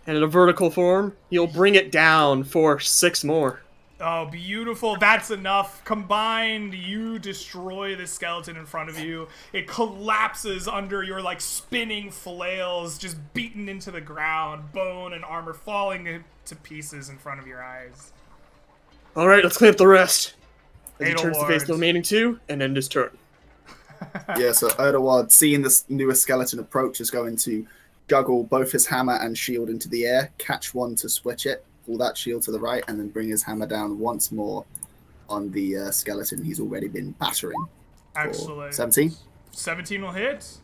And in a vertical form, you'll bring it down for 6 more. Oh, beautiful. That's enough. Combined, you destroy the skeleton in front of you. It collapses under your, like, spinning flails, just beaten into the ground. Bone and armor falling to pieces in front of your eyes. Alright, let's clean up the rest. As he Edelward. turns to face the remaining 2, and end his turn. Yeah, so Erdeward, seeing this newest skeleton approach, is going to juggle both his hammer and shield into the air, catch one to switch it, pull that shield to the right, and then bring his hammer down once more on the skeleton he's already been battering. Excellent. 17? 17 will hit.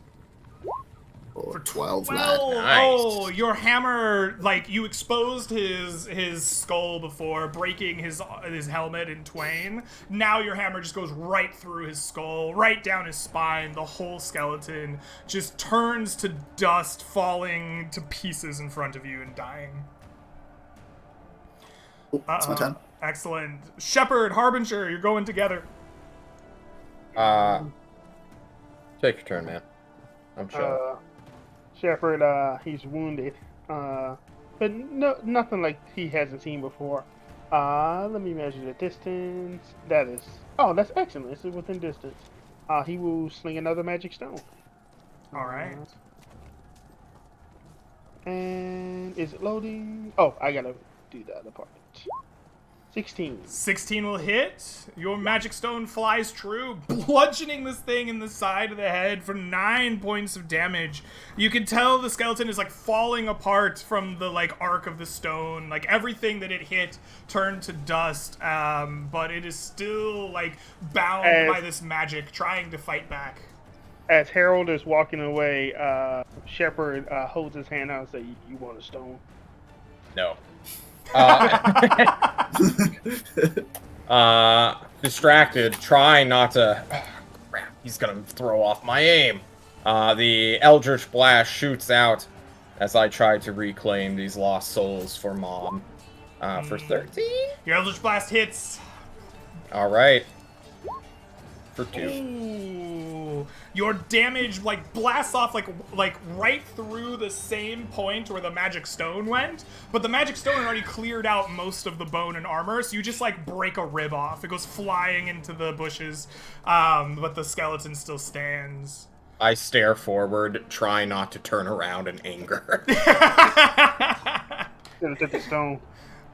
Or 12, lad. Well, Nice. oh, your hammer, like, you exposed his skull before, breaking his helmet in twain. Now your hammer just goes right through his skull, right down his spine. The whole skeleton just turns to dust, falling to pieces in front of you and dying. Oh, it's my turn. Excellent. Shepherd, Harbinger, you're going together. Take your turn, man. I'm sure. Shepard, he's wounded, but nothing like he hasn't seen before. Let me measure the distance. That's excellent. It's within distance. He will sling another magic stone. All right. And is it loading? Oh, I gotta do the other part. 16. 16 will hit. Your magic stone flies true, bludgeoning this thing in the side of the head for 9 points of damage. You can tell the skeleton is like falling apart from the like arc of the stone. Like everything that it hit turned to dust, but it is still like bound by this magic, trying to fight back. As Harold is walking away, Shepard holds his hand out and says, "You want a stone?" No. Distracted, trying not to. Oh, crap, he's gonna throw off my aim. The Eldritch Blast shoots out as I try to reclaim these lost souls for Mom. For 13? Your Eldritch Blast hits. Alright. For 2. Ooh. Your damage like blasts off like right through the same point where the magic stone went, but the magic stone had already cleared out most of the bone and armor, so you just like break a rib off. It goes flying into the bushes, but the skeleton still stands. I stare forward, try not to turn around in anger. Gonna take the stone.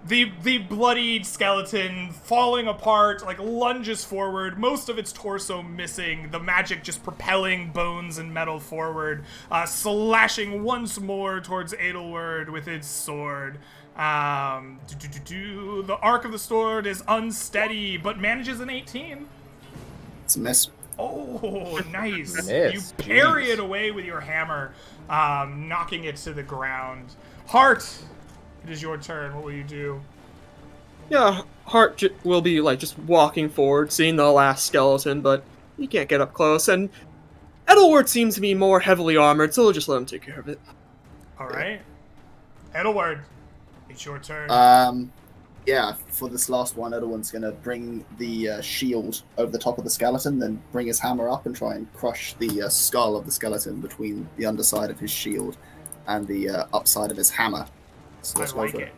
The bloodied skeleton falling apart, like lunges forward, most of its torso missing, the magic just propelling bones and metal forward, slashing once more towards Edelward with its sword. The arc of the sword is unsteady, but manages an 18. It's a miss. Oh, nice. Miss. You parry Jeez. it away with your hammer, knocking it to the ground. Heart, it is your turn. What will you do? Yeah, Hart will be like just walking forward, seeing the last skeleton, but he can't get up close. And Edelward seems to be more heavily armored, so we'll just let him take care of it. All right. Edelward, it's your turn. Yeah, for this last one, Edwin's going to bring the shield over the top of the skeleton, then bring his hammer up and try and crush the skull of the skeleton between the underside of his shield and the upside of his hammer. So I let's go like for it.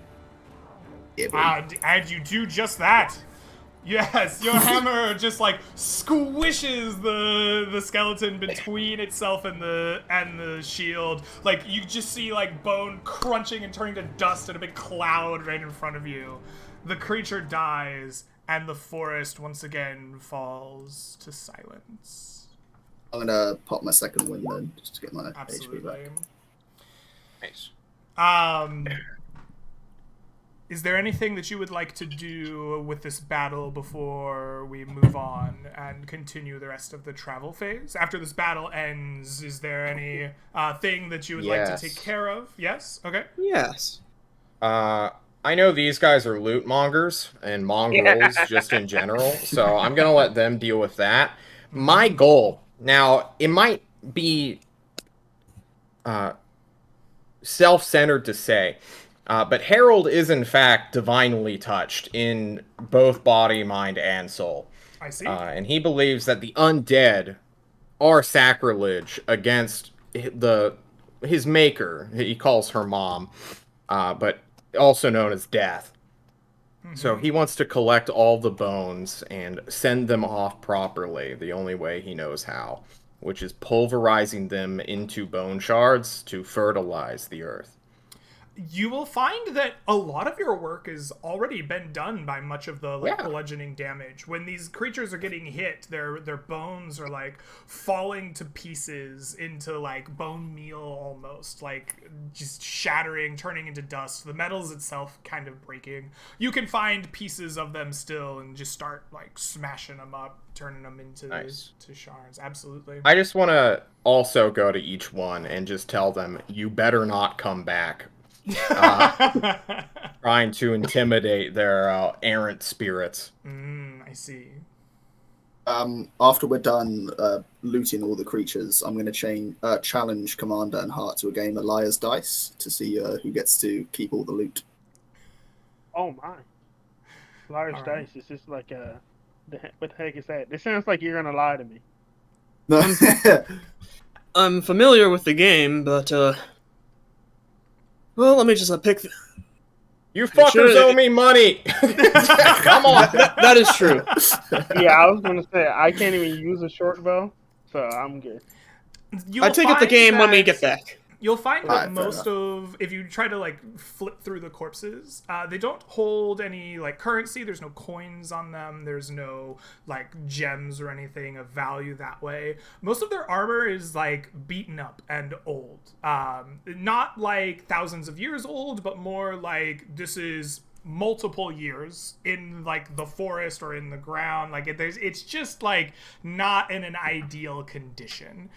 Yeah, boy. And you do just that. Yes, your hammer just like squishes the skeleton between itself and the shield. Like you just see like bone crunching and turning to dust in a big cloud right in front of you. The creature dies, and the forest once again falls to silence. I'm going to pop my second win then, just to get my HP Absolutely. back. Nice. Is there anything that you would like to do with this battle before we move on and continue the rest of the travel phase? After this battle ends, is there any thing that you would like to take care of? Yes? Okay. Yes. I know these guys are loot mongers and mongrels just in general, so I'm gonna let them deal with that. My goal, now, it might be self-centered to say, but Harold is in fact divinely touched in both body, mind, and soul. I see. And he believes that the undead are sacrilege against his maker. He calls her mom, but also known as death. So he wants to collect all the bones and send them off properly, the only way he knows how, which is pulverizing them into bone shards to fertilize the earth. You will find that a lot of your work has already been done by much of the bludgeoning damage. When these creatures are getting hit, their bones are like falling to pieces into like bone meal almost, like just shattering, turning into dust. The metals itself kind of breaking. You can find pieces of them still and just start like smashing them up, turning them into to shards. Absolutely. I just want to also go to each one and just tell them, you better not come back. Trying to intimidate their errant spirits. I see. After we're done looting all the creatures, I'm going to challenge Commander and Hart to a game of Liar's Dice to see who gets to keep all the loot. Oh my. Liar's Dice is just like what the heck is that? It sounds like you're gonna lie to me. I'm familiar with the game, but well, let me just pick. You fuckers owe me money. Come on. That is true. Yeah, I was gonna say I can't even use a short bow, so I'm good. I take up the game when we get back. You'll find that most of, if you try to like flip through the corpses, they don't hold any like currency. There's no coins on them. There's no like gems or anything of value that way. Most of their armor is like beaten up and old. Not like thousands of years old, but more like this is multiple years in like the forest or in the ground. Like it's just like not in an ideal condition.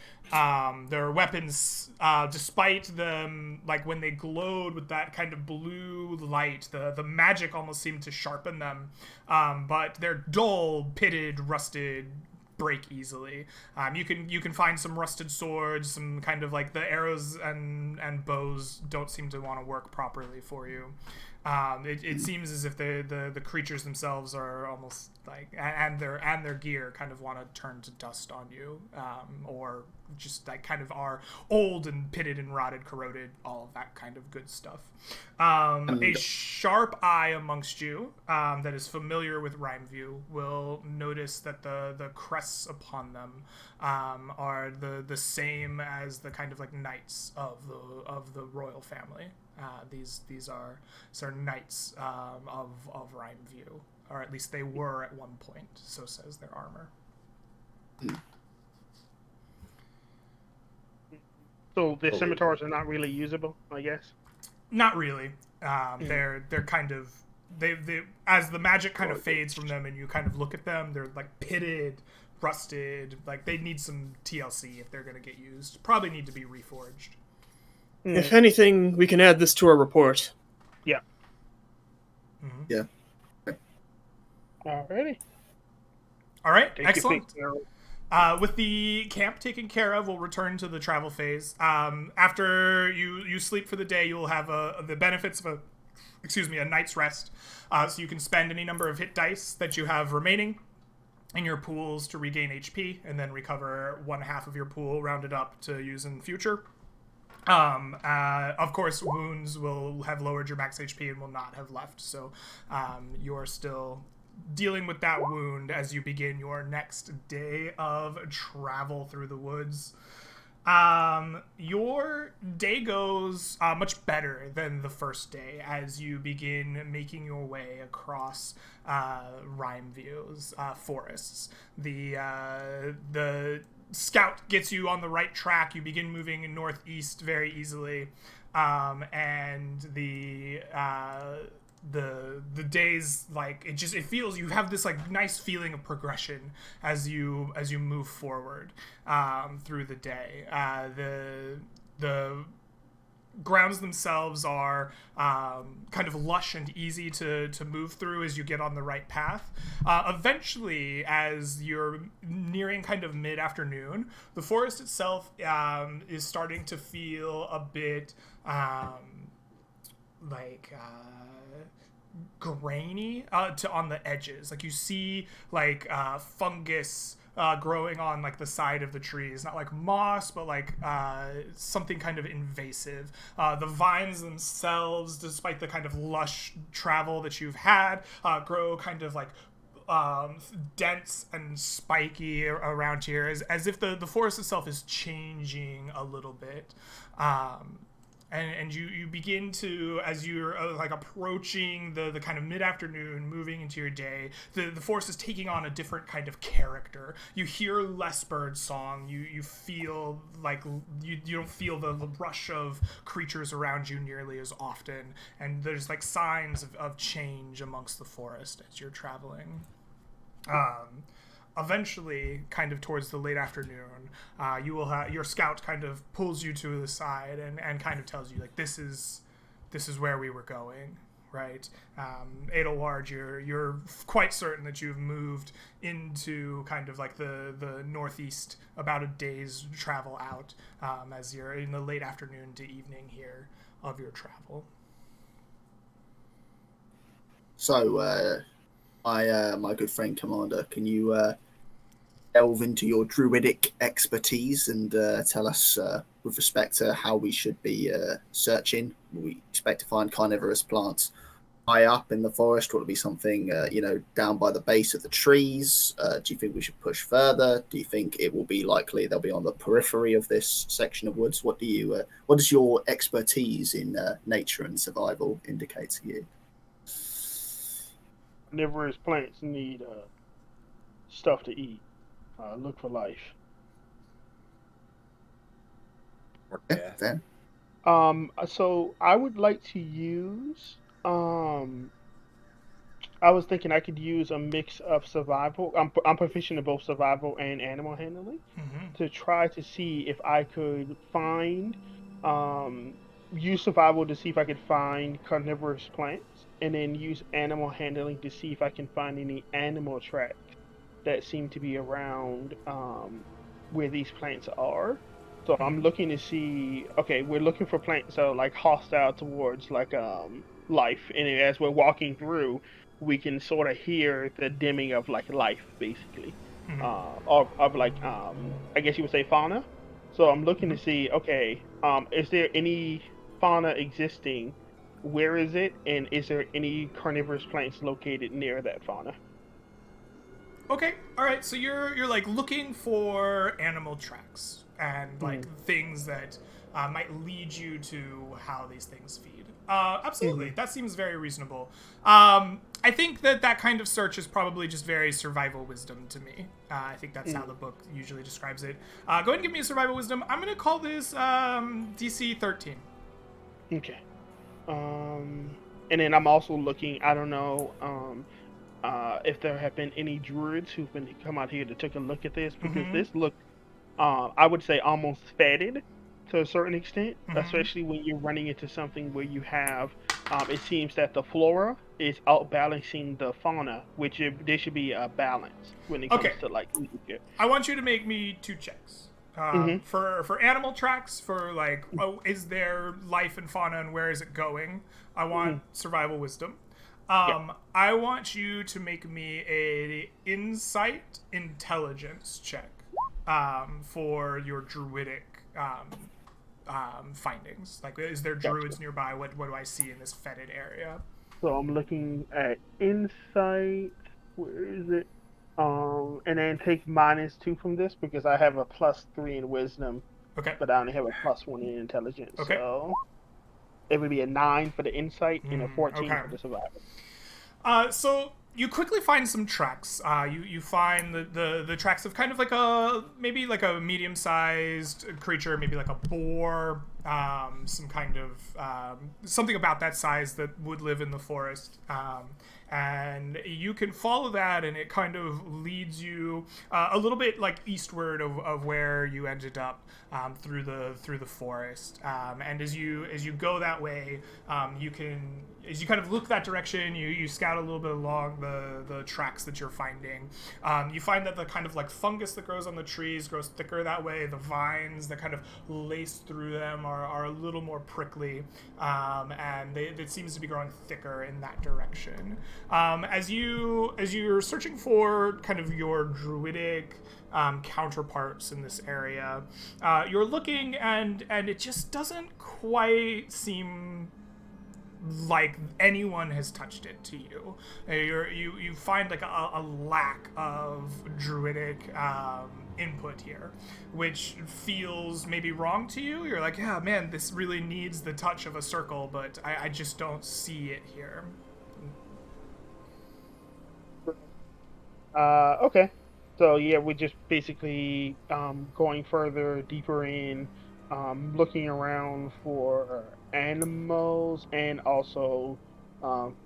Their weapons, despite them, like when they glowed with that kind of blue light, the magic almost seemed to sharpen them. But they're dull, pitted, rusted, break easily. You can find some rusted swords, some kind of like the arrows and bows don't seem to want to work properly for you. It seems as if the creatures themselves are almost like, and their gear kind of want to turn to dust on you, or just like kind of are old and pitted and rotted, corroded, all of that kind of good stuff. A sharp eye amongst you that is familiar with Rhymeview will notice that the crests upon them are the same as the kind of like knights of the royal family. These are knights of Rhymeview, or at least they were at one point. So says their armor. So the scimitars are not really usable, I guess. Not really. They're kind of they as the magic kind of fades from them and you kind of look at them, they're like pitted, rusted. Like they need some TLC if they're gonna get used. Probably need to be reforged. If anything, we can add this to our report. Yeah. Mm-hmm. Yeah. Alrighty. All right. Excellent. With the camp taken care of, we'll return to the travel phase. After you sleep for the day, you'll have the benefits of a night's rest. So you can spend any number of hit dice that you have remaining in your pools to regain HP, and then recover 1/2 of your pool rounded up to use in the future. Of course, wounds will have lowered your max HP and will not have left, so you're still dealing with that wound as you begin your next day of travel through the woods. Your day goes much better than the first day as you begin making your way across Rhymeview's forests. The scout gets you on the right track. You begin moving northeast very easily, and the days, like, it feels, you have this like nice feeling of progression as you move forward through the day. The grounds themselves are kind of lush and easy to move through as you get on the right path. Eventually, as you're nearing kind of mid-afternoon, the forest itself is starting to feel a bit grainy on the edges. Like, you see like fungus growing on like the side of the trees, not like moss, but like something kind of invasive. The vines themselves, despite the kind of lush travel that you've had, grow kind of like dense and spiky around here, as if the forest itself is changing a little bit. And you begin to, as you're like approaching the kind of mid-afternoon, moving into your day, the forest is taking on a different kind of character. You hear less bird song. You feel like you don't feel the rush of creatures around you nearly as often. And there's like signs of change amongst the forest as you're traveling. Eventually, kind of towards the late afternoon, you will have your scout kind of pulls you to the side and kind of tells you, like, this is where we were going, right? Edelward, you're quite certain that you've moved into kind of like the northeast, about a day's travel out, as you're in the late afternoon to evening here of your travel. So, my good friend Commander, can you delve into your druidic expertise and tell us, with respect to how we should be searching? We expect to find carnivorous plants high up in the forest. Will it be something, down by the base of the trees? Do you think we should push further? Do you think it will be likely they'll be on the periphery of this section of woods? What does your expertise in nature and survival indicate to you? Carnivorous plants need stuff to eat. Look for life. Okay, then. So I would like to use. I was thinking I could use a mix of survival. I'm proficient in both survival and animal handling, to try to see if I could find, use survival to see if I could find carnivorous plants, and then use animal handling to see if I can find any animal tracks that seem to be around where these plants are. So I'm looking to see. Okay, we're looking for plants that are like hostile towards like life, and as we're walking through, we can sort of hear the dimming of like life, basically, of like I guess you would say fauna. So I'm looking to see. Okay, is there any fauna existing? Where is it? And is there any carnivorous plants located near that fauna? Okay, all right. So you're like looking for animal tracks and like things that might lead you to how these things feed. Absolutely, that seems very reasonable. I think that kind of search is probably just very survival wisdom to me. I think that's how the book usually describes it. Go ahead and give me a survival wisdom. I'm gonna call this DC 13. Okay. And then I'm also looking. I don't know. If there have been any druids who've been come out here to take a look at this, because this looked, I would say, almost fatted to a certain extent, especially when you're running into something where you have, it seems that the flora is outbalancing the fauna, there should be a balance when it comes to like. I want you to make me 2 checks. For animal tracks, for like, oh, is there life and fauna and where is it going? I want survival wisdom. I want you to make me a insight intelligence check for your druidic findings. Like, is there druids nearby? What do I see in this fetid area? So I'm looking at insight. Where is it? And then take -2 from this because I have a +3 in wisdom, Okay. but I only have a +1 in intelligence. Okay. So it would be a 9 for the insight and a 14 okay. for the survival. So you quickly find some tracks. You find the tracks of kind of like maybe like a medium-sized creature, maybe like a boar, some kind of something about that size that would live in the forest. And you can follow that, and it kind of leads you a little bit like eastward of where you ended up through the forest. And as you go that way, you can, as you kind of look that direction, you scout a little bit along the tracks that you're finding. You find that the kind of like fungus that grows on the trees grows thicker that way. The vines that kind of lace through them are a little more prickly, and it seems to be growing thicker in that direction. As you're searching for kind of your druidic counterparts in this area, you're looking and it just doesn't quite seem like anyone has touched it to you. You find like a lack of druidic input here, which feels maybe wrong to you. You're like, yeah, man, this really needs the touch of a circle, but I just don't see it here. Okay. So yeah, we're just basically going further, deeper in, looking around for animals and also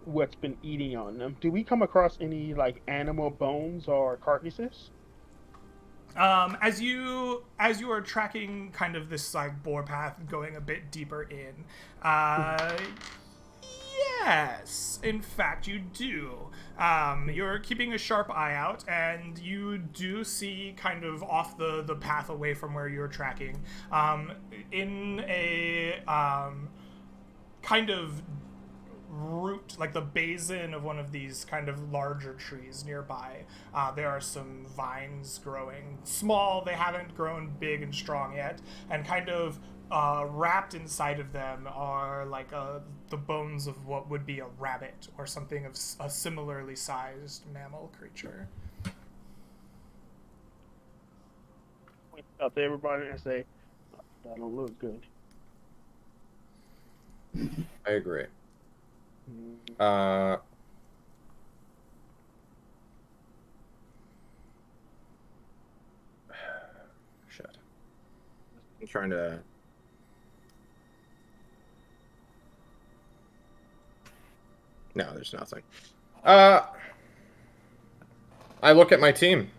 what's been eating on them. Do we come across any like animal bones or carcasses? As you are tracking kind of this like boar path going a bit deeper in, yes, in fact you do. You're keeping a sharp eye out, and you do see kind of off the path away from where you're tracking, in a kind of root, like the basin of one of these kind of larger trees nearby. There are some vines growing small. They haven't grown big and strong yet, and kind of wrapped inside of them are like the bones of what would be a rabbit or something of a similarly sized mammal creature. Point out to everybody and say, that don't look good. I agree. Shit. I'm trying to. No, there's nothing. I look at my team.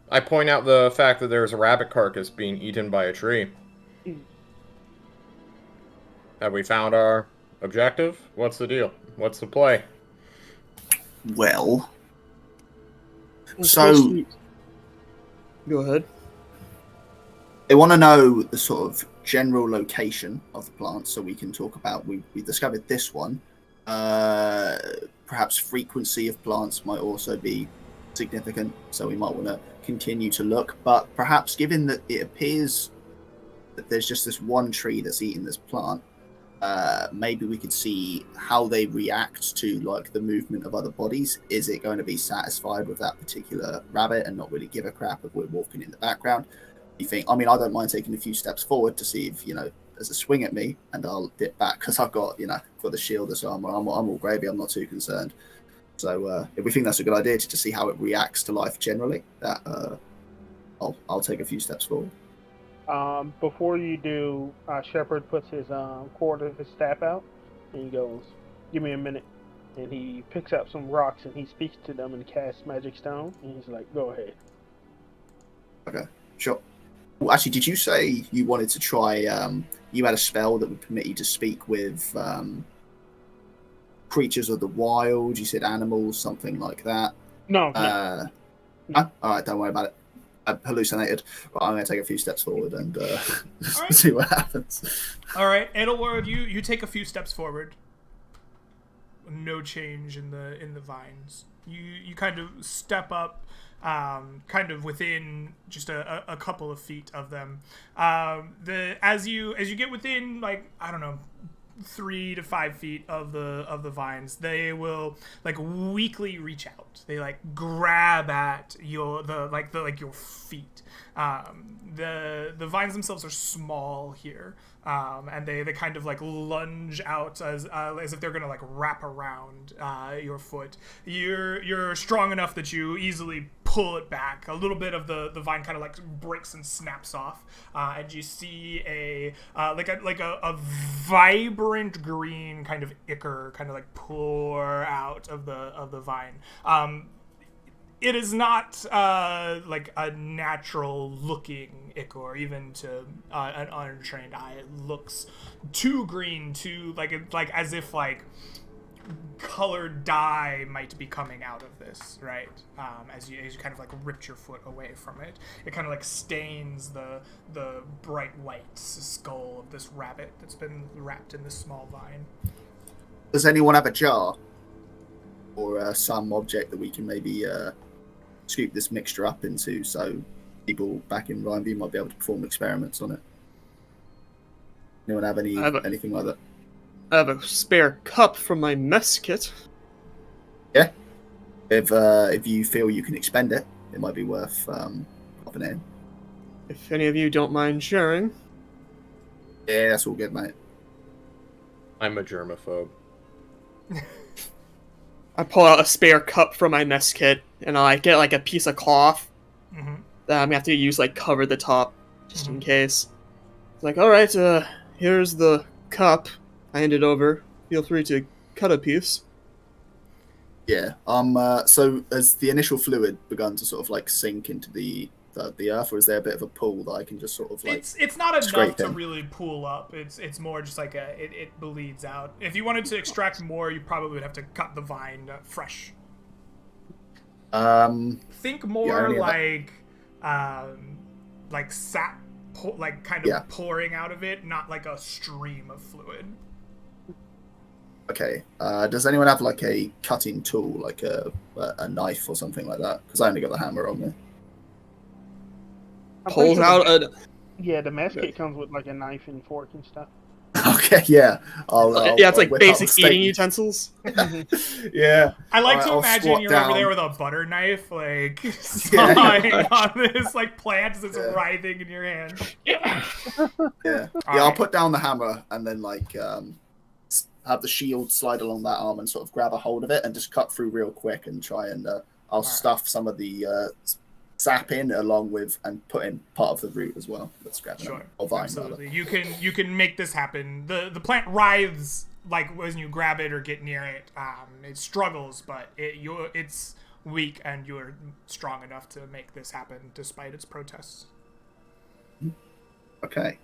I point out the fact that there's a rabbit carcass being eaten by a tree. Have we found our objective? What's the deal? What's the play? Well, so Go ahead. they want to know the sort of general location of the plant, so we can talk about. We discovered this one. Perhaps frequency of plants might also be significant, so we might want to continue to look. But perhaps, given that it appears that there's just this one tree that's eating this plant, maybe we could see how they react to like the movement of other bodies. Is it going to be satisfied with that particular rabbit and not really give a crap if we're walking in the background? You think? I mean, I don't mind taking a few steps forward to see if there's a swing at me, and I'll dip back because I've got got the shield or so. I'm all gravy. I'm not too concerned. So if we think that's a good idea to see how it reacts to life generally, that I'll take a few steps forward. Before you do, Shepard puts his cord of his staff out, and he goes, "Give me a minute." And he picks up some rocks and he speaks to them and casts magic stone. And he's like, "Go ahead." Okay, sure. Well, actually, did you say you wanted to try? You had a spell that would permit you to speak with creatures of the wild. You said animals, something like that. No. All right, don't worry about it. hallucinated. But I'm going to take a few steps forward and right. see what happens. All right, Edelward, you take a few steps forward. No change in the vines. You kind of step up, kind of within just a couple of feet of them. As you get within, like, I don't know, 3 to 5 feet of the vines, they will like weakly reach out. They like grab at your feet. The vines themselves are small here. And they kind of like lunge out as if they're gonna like wrap around your foot. You're strong enough that you easily pull it back. A little bit of the vine kind of like breaks and snaps off, and you see a vibrant green kind of ichor kind of like pour out of the vine. It is not like a natural looking ichor, even to an untrained eye. It looks too green, too like as if like colored dye might be coming out of this, right? As you kind of like ripped your foot away from it, it kind of like stains the bright white skull of this rabbit that's been wrapped in this small vine. Does anyone have a jar or some object that we can maybe scoop this mixture up into, so people back in Rhineview might be able to perform experiments on it? Anyone have anything like that? I have a spare cup from my mess kit. Yeah. If you feel you can expend it, it might be worth popping in. If any of you don't mind sharing. Yeah, that's all good, mate. I'm a germaphobe. I pull out a spare cup from my mess kit, and I get like a piece of cloth that I'm gonna have to use like cover the top, just in case. It's like, all right, here's the cup. I hand it over. Feel free to cut a piece. Yeah. So has the initial fluid begun to sort of like sink into the earth, or is there a bit of a pool that I can just sort of like? It's not enough to in? really pool up. It's more just like it bleeds out. If you wanted to extract more, you probably would have to cut the vine fresh. Think more like sap, like kind of pouring out of it, not like a stream of fluid. Okay. Does anyone have like a cutting tool, like a knife or something like that? Because I only got the hammer on me. Pulls out a... Yeah, the mess kit comes with like a knife and fork and stuff. Okay, yeah. It's like basic eating utensils. Yeah. I like to imagine you're over there with a butter knife, like sawing on this like plant as it's writhing in your hand. Yeah. I'll put down the hammer and then like have the shield slide along that arm and sort of grab a hold of it and just cut through real quick and try and I'll stuff some of the sap in along with and put in part of the root as well. Let's grab it. Or vine, absolutely. Rather. You can make this happen. The plant writhes like when you grab it or get near it. It struggles, but it's weak and you're strong enough to make this happen despite its protests. Okay.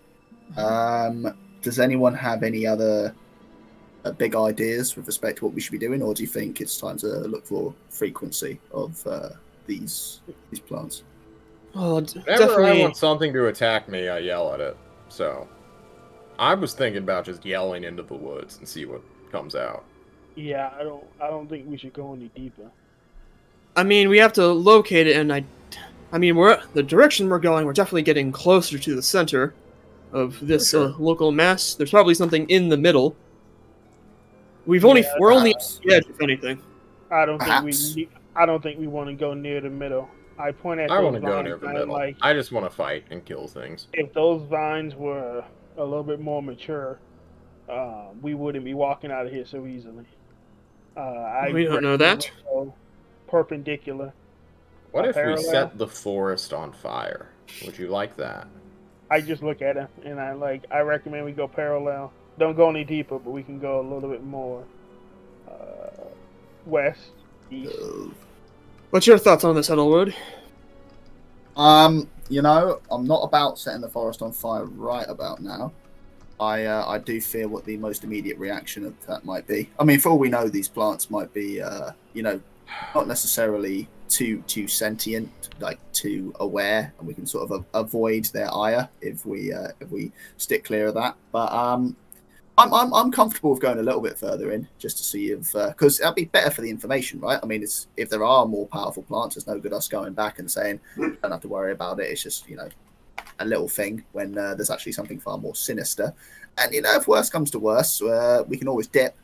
Does anyone have any other big ideas with respect to what we should be doing, or do you think it's time to look for frequency of these plants? Oh, Whenever definitely. I want something to attack me, I yell at it. So, I was thinking about just yelling into the woods and see what comes out. Yeah, I don't think we should go any deeper. I mean, we have to locate it, and I mean, the direction we're going. We're definitely getting closer to the center of this local mass. There's probably something in the middle. We're only on the edge, if anything. I don't think we want to go near the middle. I point at. I want to go near the middle. Like, I just want to fight and kill things. If those vines were a little bit more mature, we wouldn't be walking out of here so easily. We don't know that. Perpendicular. What if we set the forest on fire? Would you like that? I just look at it and I recommend we go parallel. Don't go any deeper, but we can go a little bit more west, east. What's your thoughts on this, Edelwood? You know, I'm not about setting the forest on fire right about now. I do fear what the most immediate reaction of that might be. I mean, for all we know, these plants might be, not necessarily too sentient, like too aware, and we can sort of avoid their ire if we stick clear of that. But I'm comfortable with going a little bit further in just to see if because that'd be better for the information, right? I mean, it's if there are more powerful plants, it's no good us going back and saying don't have to worry about it. It's just a little thing when there's actually something far more sinister. And if worse comes to worse, we can always dip.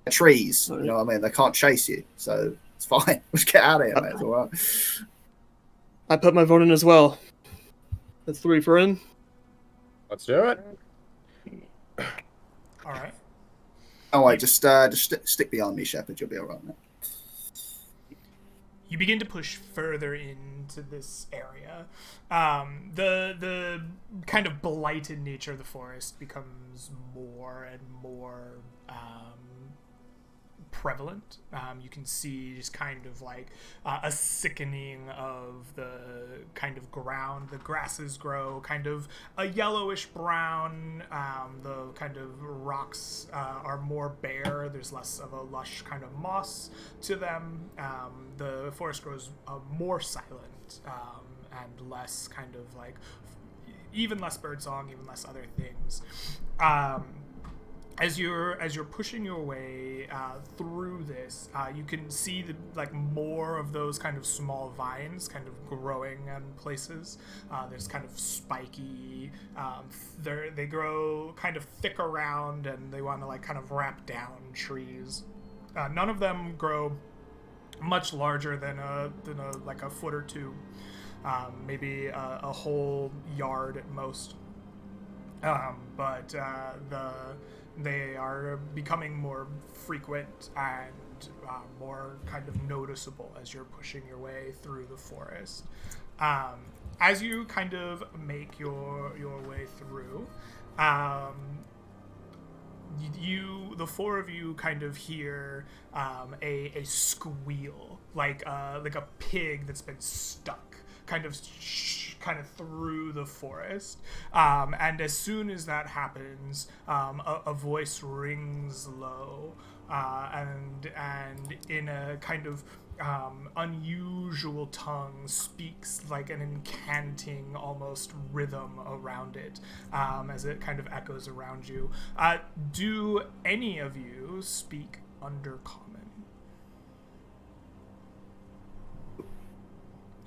Trees, you know what I mean? They can't chase you, so it's fine. Let's get out of here, mate. It's all right. I put my vote in as well. That's 3 for in. Let's do it. All right. Oh, wait, just stick behind me, Shepard. You'll be all right, mate. You begin to push further into this area. The kind of blighted nature of the forest becomes more and more prevalent. You can see just kind of like a sickening of the kind of ground. The grasses grow kind of a yellowish brown. The kind of rocks are more bare. There's less of a lush kind of moss to them. The forest grows more silent and less kind of like even less birdsong, even less other things. As you're pushing your way through this, you can see more of those kind of small vines kind of growing in places. There's kind of spiky. They grow kind of thick around, and they want to kind of wrap down trees. None of them grow much larger than a foot or two, maybe a whole yard at most. But they are becoming more frequent and more kind of noticeable as you're pushing your way through the forest. As you kind of make your way through, the four of you kind of hear a squeal, like a pig that's been stuck, kind of through the forest. And as soon as that happens, a voice rings low, and in a kind of unusual tongue speaks like an incanting almost rhythm around it, as it kind of echoes around you. Do any of you speak Undercommon?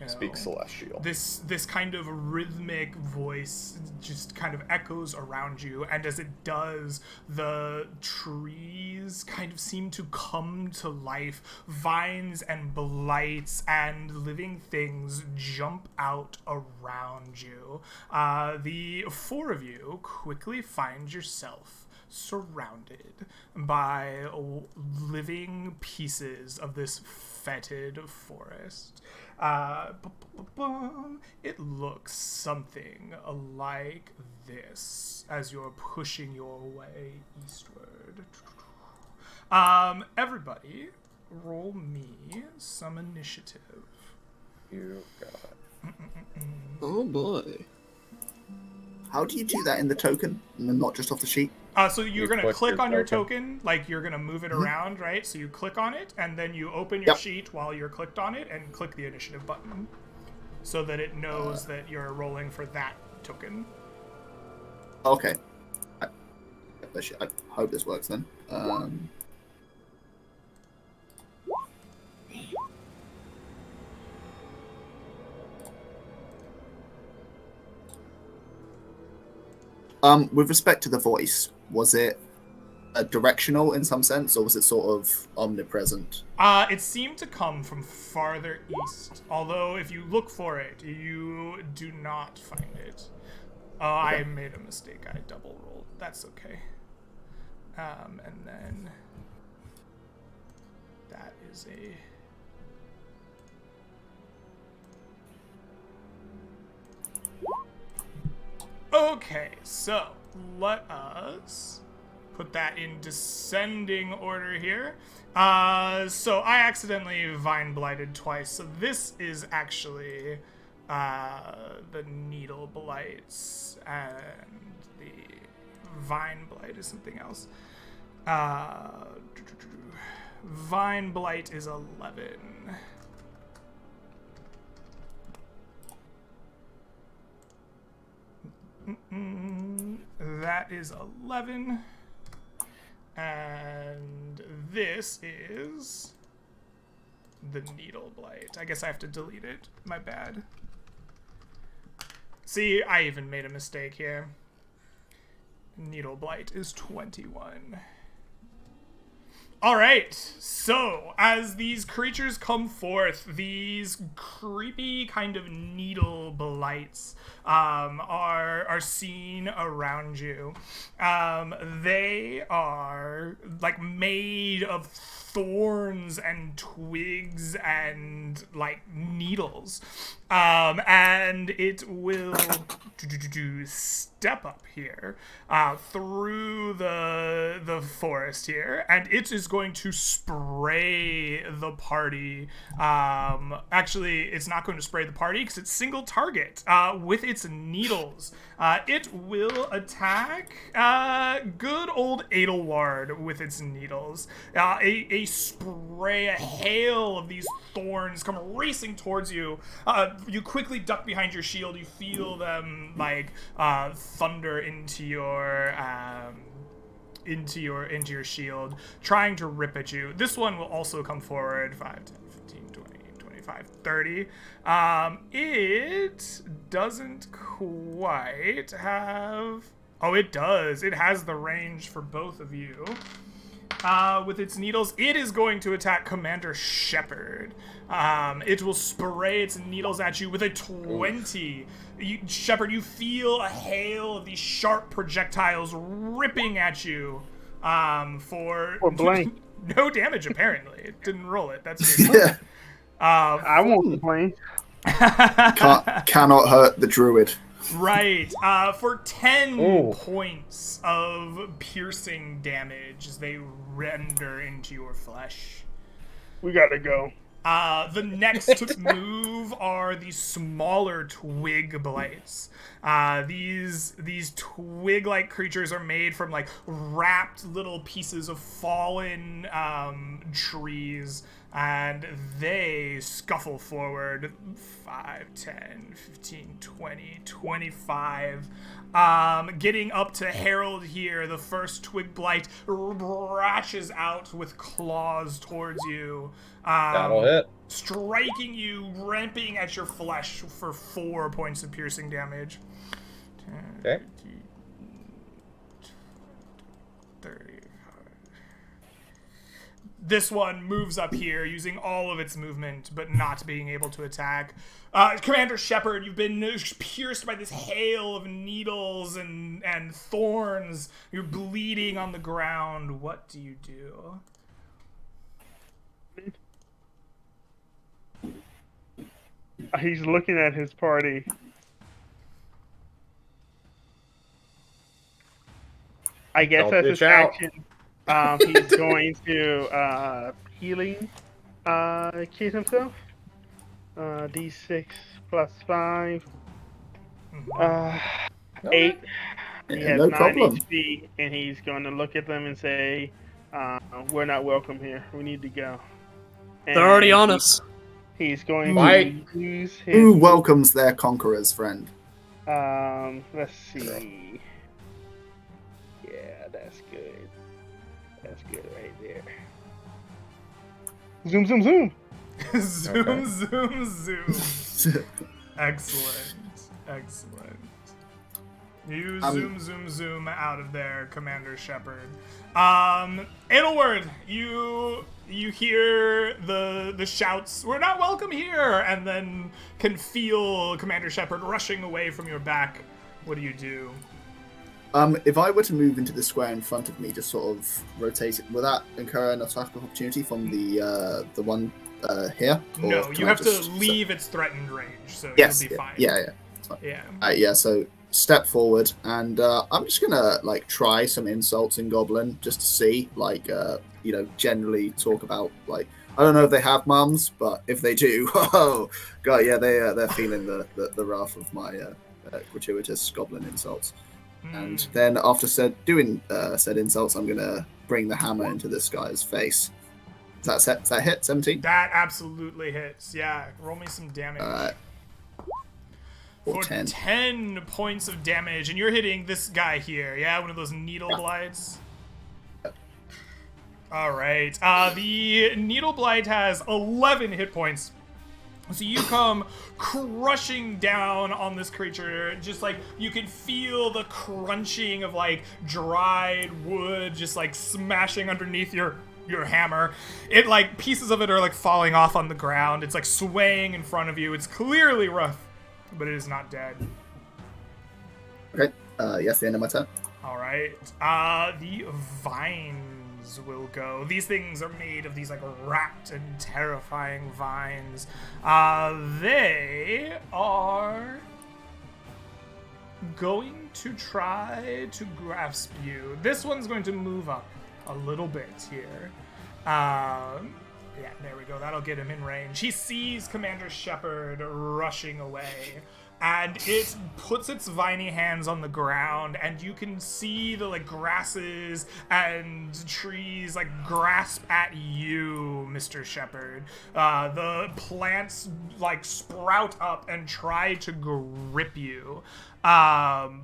Speak Celestial. This kind of rhythmic voice just kind of echoes around you, and as it does, the trees kind of seem to come to life. Vines and blights and living things jump out around you. The four of you quickly find yourself surrounded by living pieces of this fetid forest. It looks something like this as you're pushing your way eastward. Everybody, roll me some initiative. You got it. Oh boy. How do you do that in the token and not just off the sheet? So you're going to click click your on your token. token, like you're going to move it around, right? So you click on it, and then you open your sheet while you're clicked on it, and click the initiative button so that it knows that you're rolling for that token. Okay. I hope this works then. With respect to the voice, was it directional in some sense, or was it sort of omnipresent? It seemed to come from farther east, although if you look for it, you do not find it. Okay. I made a mistake. I double rolled. That's okay. And then that is a... Okay, so let us put that in descending order here. So I accidentally vine blighted twice, so this is actually the needle blights, and the vine blight is something else. Vine Blight is 11. That is 11. And this is the Needle Blight. I guess I have to delete it. My bad. See, I even made a mistake here. Needle Blight is 21. Alright, so as these creatures come forth, these creepy kind of needle blights are seen around you. They are like made of thorns and twigs and like needles. And it will step up here through the forest here, and it is going to spray the party. Actually, it's not going to spray the party because it's single target with its needles. It will attack good old Edelward with its needles. A spray, a hail of these thorns come racing towards you. You quickly duck behind your shield. You feel them like thunder into your shield, trying to rip at you. This one will also come forward. 5, 10, 15, 20, 25, 30. It doesn't quite have... Oh, it does. It has the range for both of you. With its needles, it is going to attack Commander Shepard. It will spray its needles at you with a 20. Shepard, you feel a hail of these sharp projectiles ripping at you for blank. no damage, apparently. It didn't roll it. That's your Yeah. I won't complain. Cannot hurt the druid. Right. For 10 points of piercing damage, they render into your flesh. We gotta go. The next move are these smaller twig blights. These twig-like creatures are made from like wrapped little pieces of fallen trees, and they scuffle forward 5, 10, 15, 20, 25. Getting up to Harold here, the first twig blight rashes out with claws towards you. That'll hit. Striking you, ripping at your flesh for 4 points of piercing damage. 10, Okay. 15, 30. This one moves up here using all of its movement, but not being able to attack. Commander Shepard, you've been pierced by this hail of needles and thorns. You're bleeding on the ground. What do you do? He's looking at his party. I guess Don't as his bitch out. action, he's going to healing kit himself. D6 plus 5. 8. He has No 9 problem. HP, and he's going to look at them and say, "We're not welcome here. We need to go." And They're already on us. He's going Fight. to use his. Who welcomes their conqueror's friend? Let's see. Yeah, that's good. That's good right there. Zoom, zoom, zoom. Zoom, Okay. zoom, zoom. Excellent. Excellent. You zoom out of there, Commander Shepard. Edelward, you hear the shouts, "We're not welcome here," and then can feel Commander Shepard rushing away from your back. What do you do? If I were to move into the square in front of me, just sort of rotate it, will that incur an attack of opportunity from the one here? Or No, can you I have to just leave its threatened range, so Yes, you'll be fine. yeah. It's fine. Yeah. Yeah, so step forward, and I'm just gonna like try some insults in Goblin just to see, like, generally talk about, like, I don't know if they have mums, but if they do, oh god, yeah, they're feeling the wrath of my gratuitous Goblin insults. And then after said insults, I'm gonna bring the hammer into this guy's face. Does that hit? 17? That absolutely hits. Yeah, roll me some damage. For 10 points of damage, and you're hitting this guy here, yeah? One of those needle blights. Alright, the needle blight has 11 hit points. So you come crushing down on this creature, just like you can feel the crunching of like dried wood just like smashing underneath your hammer. It like pieces of it are like falling off on the ground. It's like swaying in front of you. It's clearly rough, but it is not dead. Okay, yes, the end of my turn. Alright, the vines will go. These things are made of these like wrapped and terrifying vines. They are going to try to grasp you. This one's going to move up a little bit here. Yeah, there we go. That'll get him in range. He sees Commander Shepard rushing away, and it puts its viney hands on the ground, and you can see the like grasses and trees like grasp at you, Mr. Shepard. The plants like sprout up and try to grip you.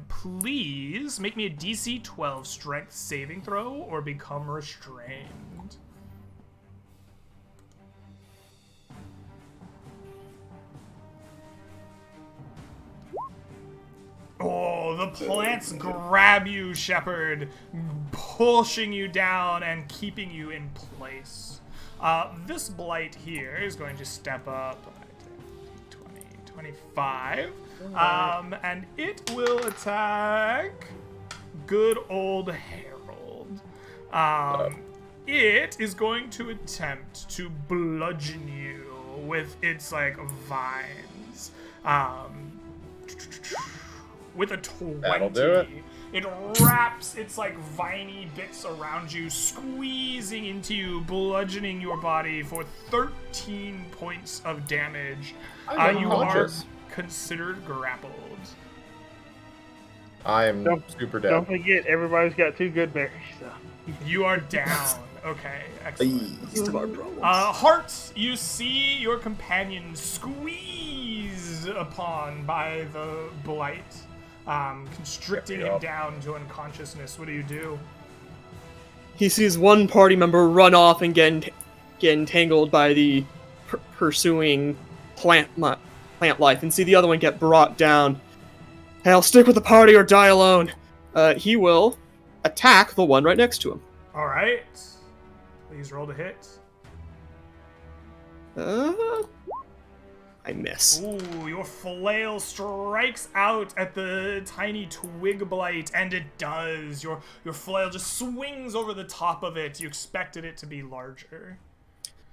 Please make me a DC 12 strength saving throw or become restrained. Oh, the plants grab you, Shepard, pushing you down and keeping you in place. This blight here is going to step up 20, 25, and it will attack good old Harold. It is going to attempt to bludgeon you with its, like, vines. With a 20. That'll do it. It wraps its like viney bits around you, squeezing into you, bludgeoning your body for 13 points of damage. You are considered grappled. I am super dead. Don't forget, everybody's got 2 good berries. So. You are down. Okay, excellent. Least of our problems. Hearts, you see your companion squeezed upon by the blight. Constricting him down to unconsciousness. What do you do? He sees one party member run off and get entangled by the pursuing plant life, and see the other one get brought down. I'll stick with the party or die alone. He will attack the one right next to him. All right. Please roll to hit. I miss. Ooh, your flail strikes out at the tiny twig blight, and it does. Your flail just swings over the top of it. You expected it to be larger.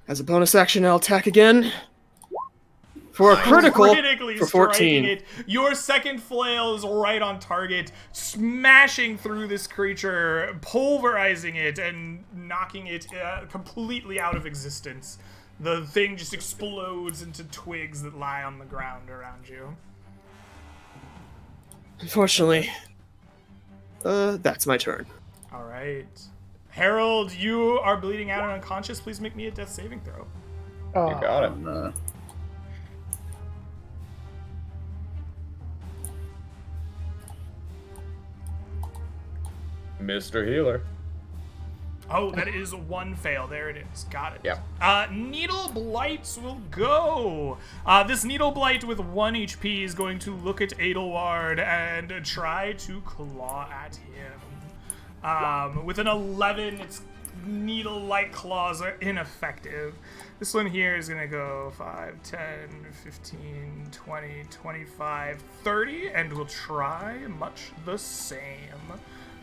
As a bonus action, I'll attack again. For a critical for 14. It. Your second flail is right on target, smashing through this creature, pulverizing it, and knocking it completely out of existence. The thing just explodes into twigs that lie on the ground around you. Unfortunately, that's my turn. All right. Harold, you are bleeding out and unconscious. Please make me a death saving throw. You got it. Mr. Healer. Oh, that is 1 fail. There it is. Got it. Yeah. Needle Blights will go. This Needle Blight with 1 HP is going to look at Adelward and try to claw at him. With an 11, its needle-like claws are ineffective. This one here is going to go 5, 10, 15, 20, 25, 30, and will try much the same.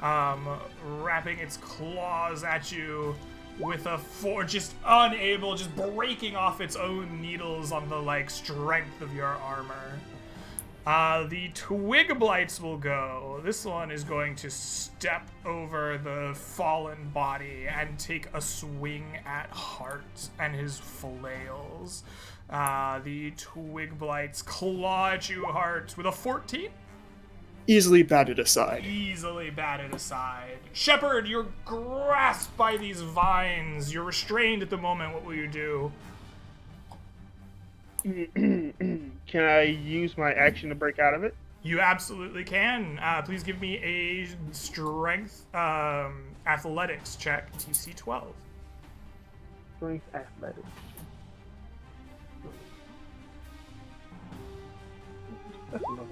Wrapping its claws at you with a just unable, just breaking off its own needles on the, like, strength of your armor. The Twig Blights will go. This one is going to step over the fallen body and take a swing at Heart and his flails. The Twig Blights claw at you, Heart, with a 14. easily batted aside. Easily batted aside. Shepard, you're grasped by these vines. You're restrained at the moment. What will you do? Can I use my action to break out of it? You absolutely can. Please give me a strength athletics check, TC 12. Strength athletics. That's another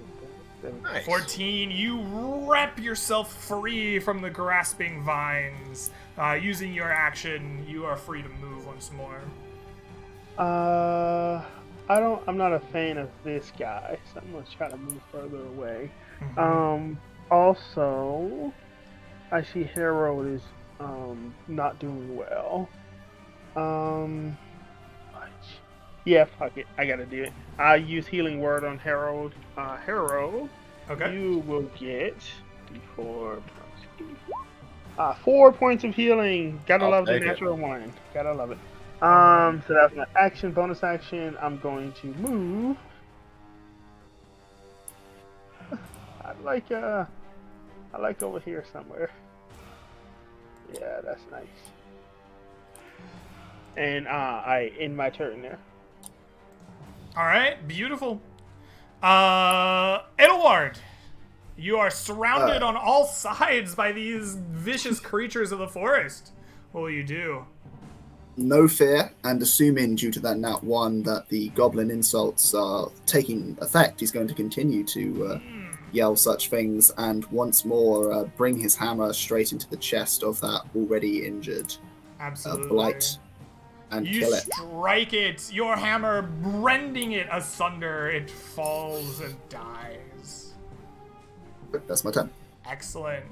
thing. Nice. 14, you rip yourself free from the grasping vines. Using your action, you are free to move once more. I'm not a fan of this guy, so I'm gonna try to move further away. Also, I see Harold is not doing well. Yeah, fuck it, I gotta do it. I use healing word on Harold. Harold, Okay. you will get D4 plus 4 points of healing. Gotta I'll love the take it. natural one. Gotta love it. So that's my action, bonus action. I'm going to move. I like over here somewhere. Yeah, that's nice. And I end my turn there. All right, beautiful. Edelward, you are surrounded on all sides by these vicious creatures of the forest. What will you do? No fear, and assuming due to that nat 1 that the goblin insults are taking effect, he's going to continue to yell such things and once more bring his hammer straight into the chest of that already injured Absolutely. blight and You kill it. strike it, your hammer rending it asunder. It falls and dies. That's my turn. Excellent.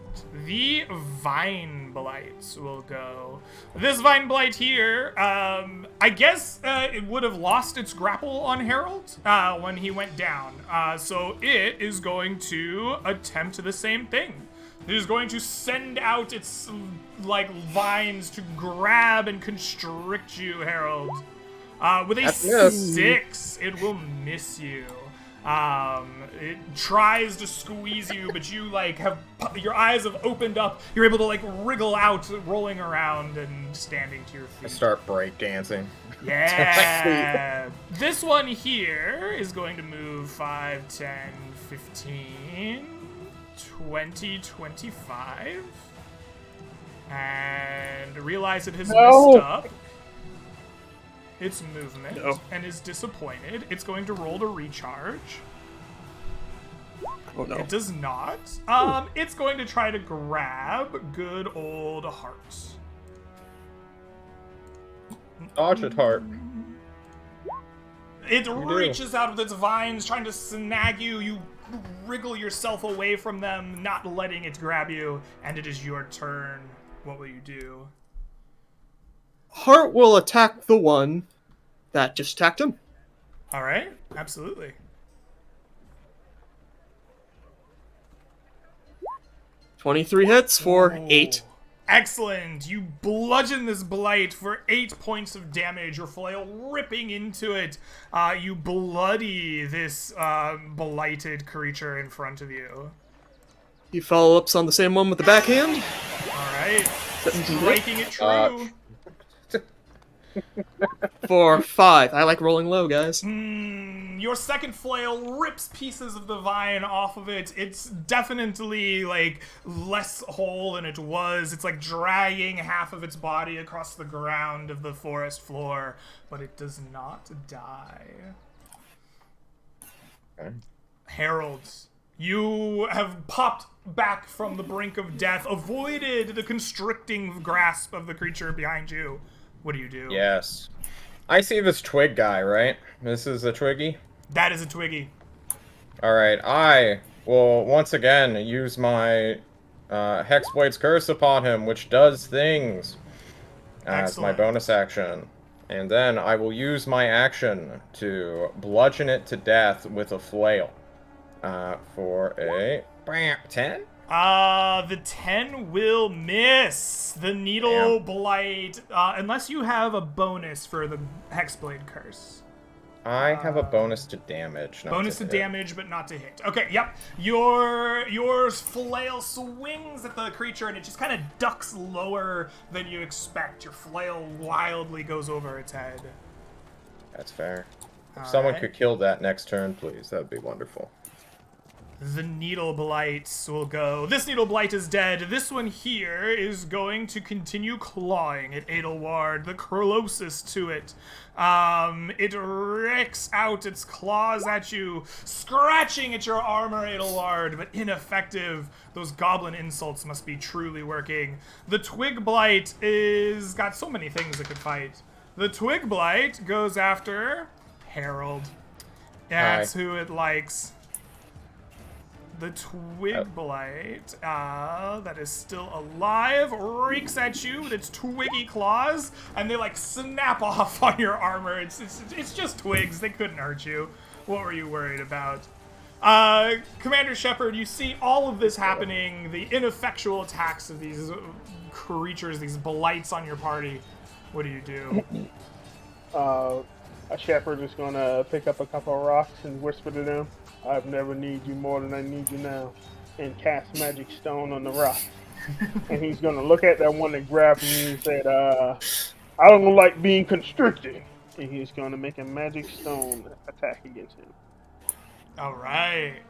The Vine Blight will go. This Vine Blight here, I guess it would have lost its grapple on Harold when he went down. So it is going to attempt the same thing. It is going to send out its, like, vines to grab and constrict you, Harold. With a That's miss. 6, it will miss you. It tries to squeeze you, but you like your eyes have opened up. You're able to like wriggle out, rolling around and standing to your I feet. start breakdancing. Yeah. This one here is going to move 5, 10, 15, 20, 25. And realize it has messed up its movement and is disappointed. It's going to roll to recharge. Oh no. It does not. It's going to try to grab good old Heart. Dodge it, Heart. It do. reaches out with its vines, trying to snag you. You wriggle yourself away from them, not letting it grab you, and it is your turn. What will you do? Heart will attack the one that just attacked him. All right, absolutely. 23 hits for 8. Excellent. You bludgeon this blight for 8 points of damage, your flail ripping into it. You bloody this blighted creature in front of you. He follow-ups on the same one with the backhand. All right. Striking it true. For 5. I like rolling low, guys. Your second flail rips pieces of the vine off of it. It's definitely, like, less whole than it was. It's, like, dragging half of its body across the ground of the forest floor. But it does not die. Okay. Harold, you have popped back from the brink of death, avoided the constricting grasp of the creature behind you. What do you do? Yes. I see this twig guy, right? This is a twiggy? That is a Twiggy. Alright, I will once again use my Hexblade's Curse upon him, which does things as my Excellent. bonus action. And then I will use my action to bludgeon it to death with a flail. For a 10? The 10 will miss. The Needle Blight, unless you have a bonus for the Hexblade Curse. I have a bonus to damage. Not Bonus to hit. damage, but not to hit. Okay, yep. Your flail swings at the creature, and it just kind of ducks lower than you expect. Your flail wildly goes over its head. That's fair. If All someone right. could kill that next turn, please, that would be wonderful. The Needle Blights will go. This Needle Blight is dead. This one here is going to continue clawing at Adelward, the closest to it. It rakes out its claws at you, scratching at your armor, Adelward, but ineffective. Those goblin insults must be truly working. The Twig Blight is got so many things it could fight. The Twig Blight goes after Harold. That's who it likes. The Twig Blight, that is still alive, rakes at you with its twiggy claws, and they like snap off on your armor. It's just twigs. They couldn't hurt you. What were you worried about? Commander Shepard, you see all of this happening, the ineffectual attacks of these creatures, these blights on your party. What do you do? A shepherd is gonna pick up a couple of rocks and whisper to them, "I've never need you more than I need you now," and cast magic stone on the rock. And he's gonna look at that one that grabbed me and said, "I don't like being constricted." And he's gonna make a magic stone attack against him. All right.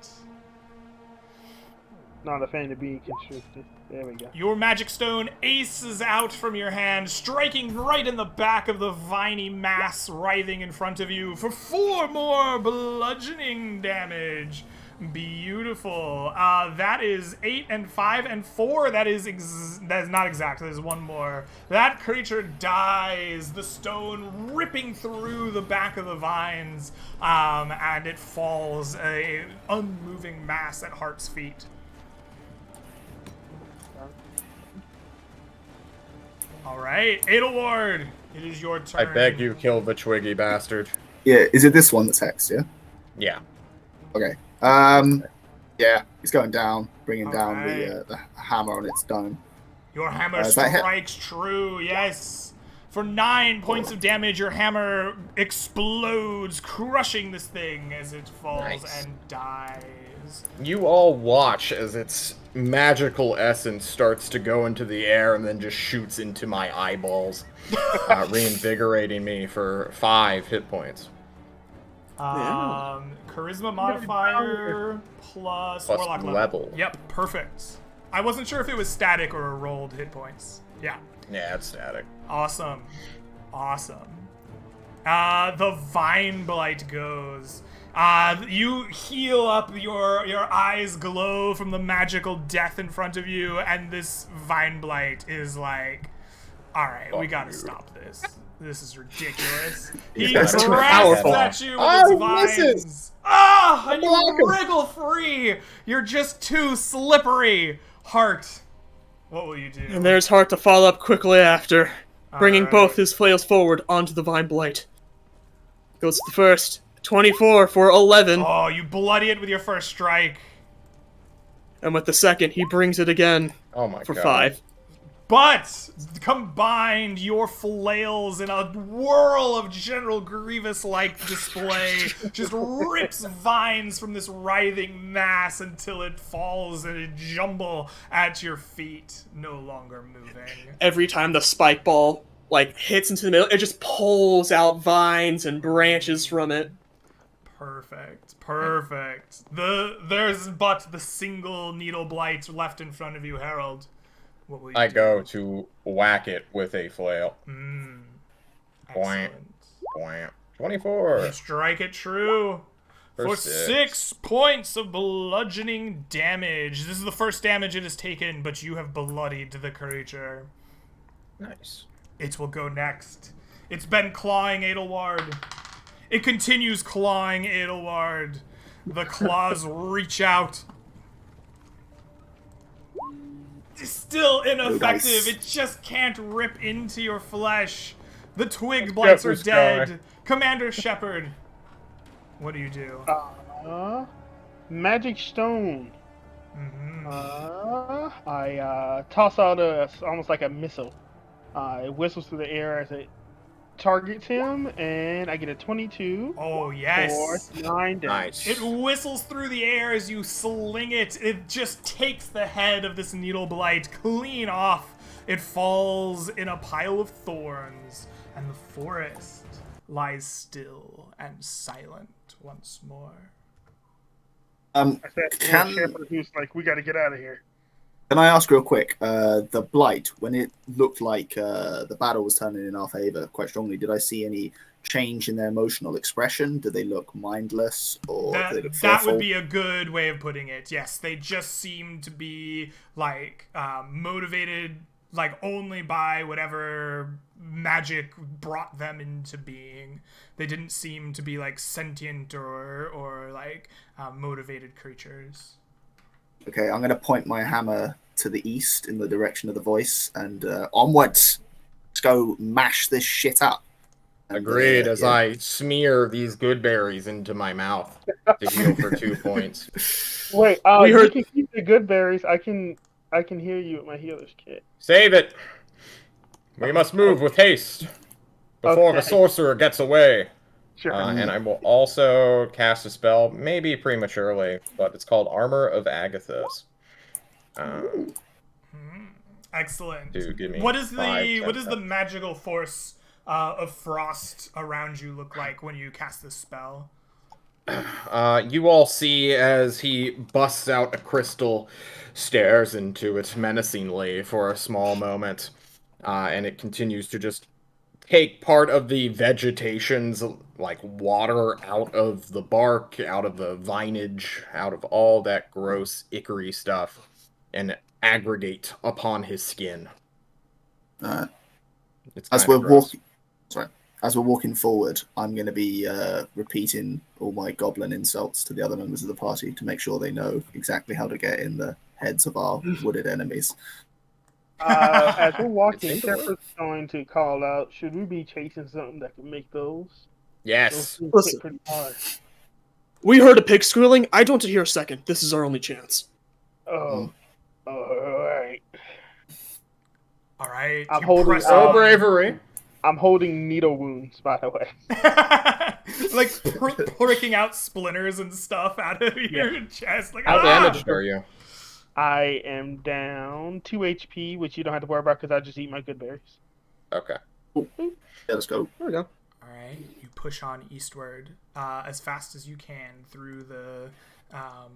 Not a fan of being constricted. There we go. Your magic stone aces out from your hand, striking right in the back of the viney mass writhing in front of you for 4 more bludgeoning damage. Beautiful. That is 8 and 5 and 4. That is not exact. That is 1 more. That creature dies, the stone ripping through the back of the vines, and it falls, a unmoving mass at Heart's feet. All right, Adelward, it is your turn. I beg you, kill the twiggy bastard. Yeah, is it this one that's hexed, yeah? Yeah. Okay. Yeah, he's going down, bringing down Alright. the hammer on its dome. Your hammer Is that hit? strikes true, yes. For 9 points of damage, your hammer explodes, crushing this thing as it falls Nice. and dies. You all watch as its magical essence starts to go into the air and then just shoots into my eyeballs, reinvigorating me for 5 hit points. Charisma modifier plus Warlock level. Yep, perfect. I wasn't sure if it was static or rolled hit points. Yeah. Yeah, it's static. Awesome. Awesome. The Vine Blight goes. You heal up, your eyes glow from the magical death in front of you, and this Vine Blight is like, alright, we gotta stop this. This is ridiculous. He guys are grasps powerful. at you with his vines. misses. Ah! And you Block him. wriggle free! You're just too slippery. Heart, what will you do? And there's Hart to follow up quickly after, bringing Alright. both his flails forward onto the Vine Blight. Goes to the first, 24 for 11, Oh, you bloody it with your first strike. and with the second, he brings it again Oh my for god. 5. But combined, your flails in a whirl of General Grievous-like display just rips vines from this writhing mass until it falls in a jumble at your feet, no longer moving. Every time the spike ball hits into the middle, it just pulls out vines and branches from it. Perfect, perfect. There's but the single needle blight left in front of you, Harold. What will you I do? go to whack it with a flail. Excellent. Bwah. 24. Strike it true. For 6 points of bludgeoning damage. This is the first damage it has taken, but you have bloodied the creature. Nice. It will go next. It's been clawing Adelward. It continues clawing Adelward. The claws reach out. It's still ineffective. Nice. It just can't rip into your flesh. The twig blights are Shepherd's dead. guy. Commander Shepard, what do you do? Magic stone. I toss out almost like a missile. It whistles through the air as it targets him, and I get a 22 Oh, for yes. 9 damage. It whistles through the air as you sling it. It just takes the head of this needle blight clean off. It falls in a pile of thorns, and the forest lies still and silent once more. I said, Can Shepherd, who's like, we got to get out of here. Can I ask real quick? The blight, when it looked like the battle was turning in our favor quite strongly, did I see any change in their emotional expression? Did they look mindless, or did they look That fearful? would be a good way of putting it. Yes, they just seem to be like motivated, like only by whatever magic brought them into being. They didn't seem to be like sentient or like motivated creatures. Okay, I'm going to point my hammer to the east in the direction of the voice, and onwards. Let's go mash this shit up. And, Agreed, as yeah. I smear these good berries into my mouth to heal for 2 points. Wait, We you heard- can keep the good berries. I can hear you with my healer's kit. Save it! We must move with haste before the Okay. sorcerer gets away. Sure. And I will also cast a spell, maybe prematurely, but it's called Armor of Agathos. Excellent. To give me What is 5 what does the temp. magical force of frost around you look like when you cast this spell? You all see as he busts out a crystal, stares into it menacingly for a small moment, and it continues to just take part of the vegetation's like water out of the bark, out of the vinage, out of all that gross, ickery stuff, and aggregate upon his skin. It's As kinda we're gross. walking, sorry, as we're walking forward, I'm going to be repeating all my goblin insults to the other members of the party to make sure they know exactly how to get in the heads of our wooded enemies. As we're walking, It's into Shepherd's going to call out, should we be chasing something that can make those? Those Yes. things Listen. hit pretty hard. We heard a pig squealing. I don't want to hear a second. This is our only chance. Oh, alright. All right. I'm you holding- press Oh, Oh. on. bravery. I'm holding needle wounds, by the way. Like pricking out splinters and stuff out of your chest. Like, How ah! damaged are you? I am down 2 HP, which you don't have to worry about because I just eat my good berries. Okay. Yeah, let's go. There we go. All right, you push on eastward as fast as you can through the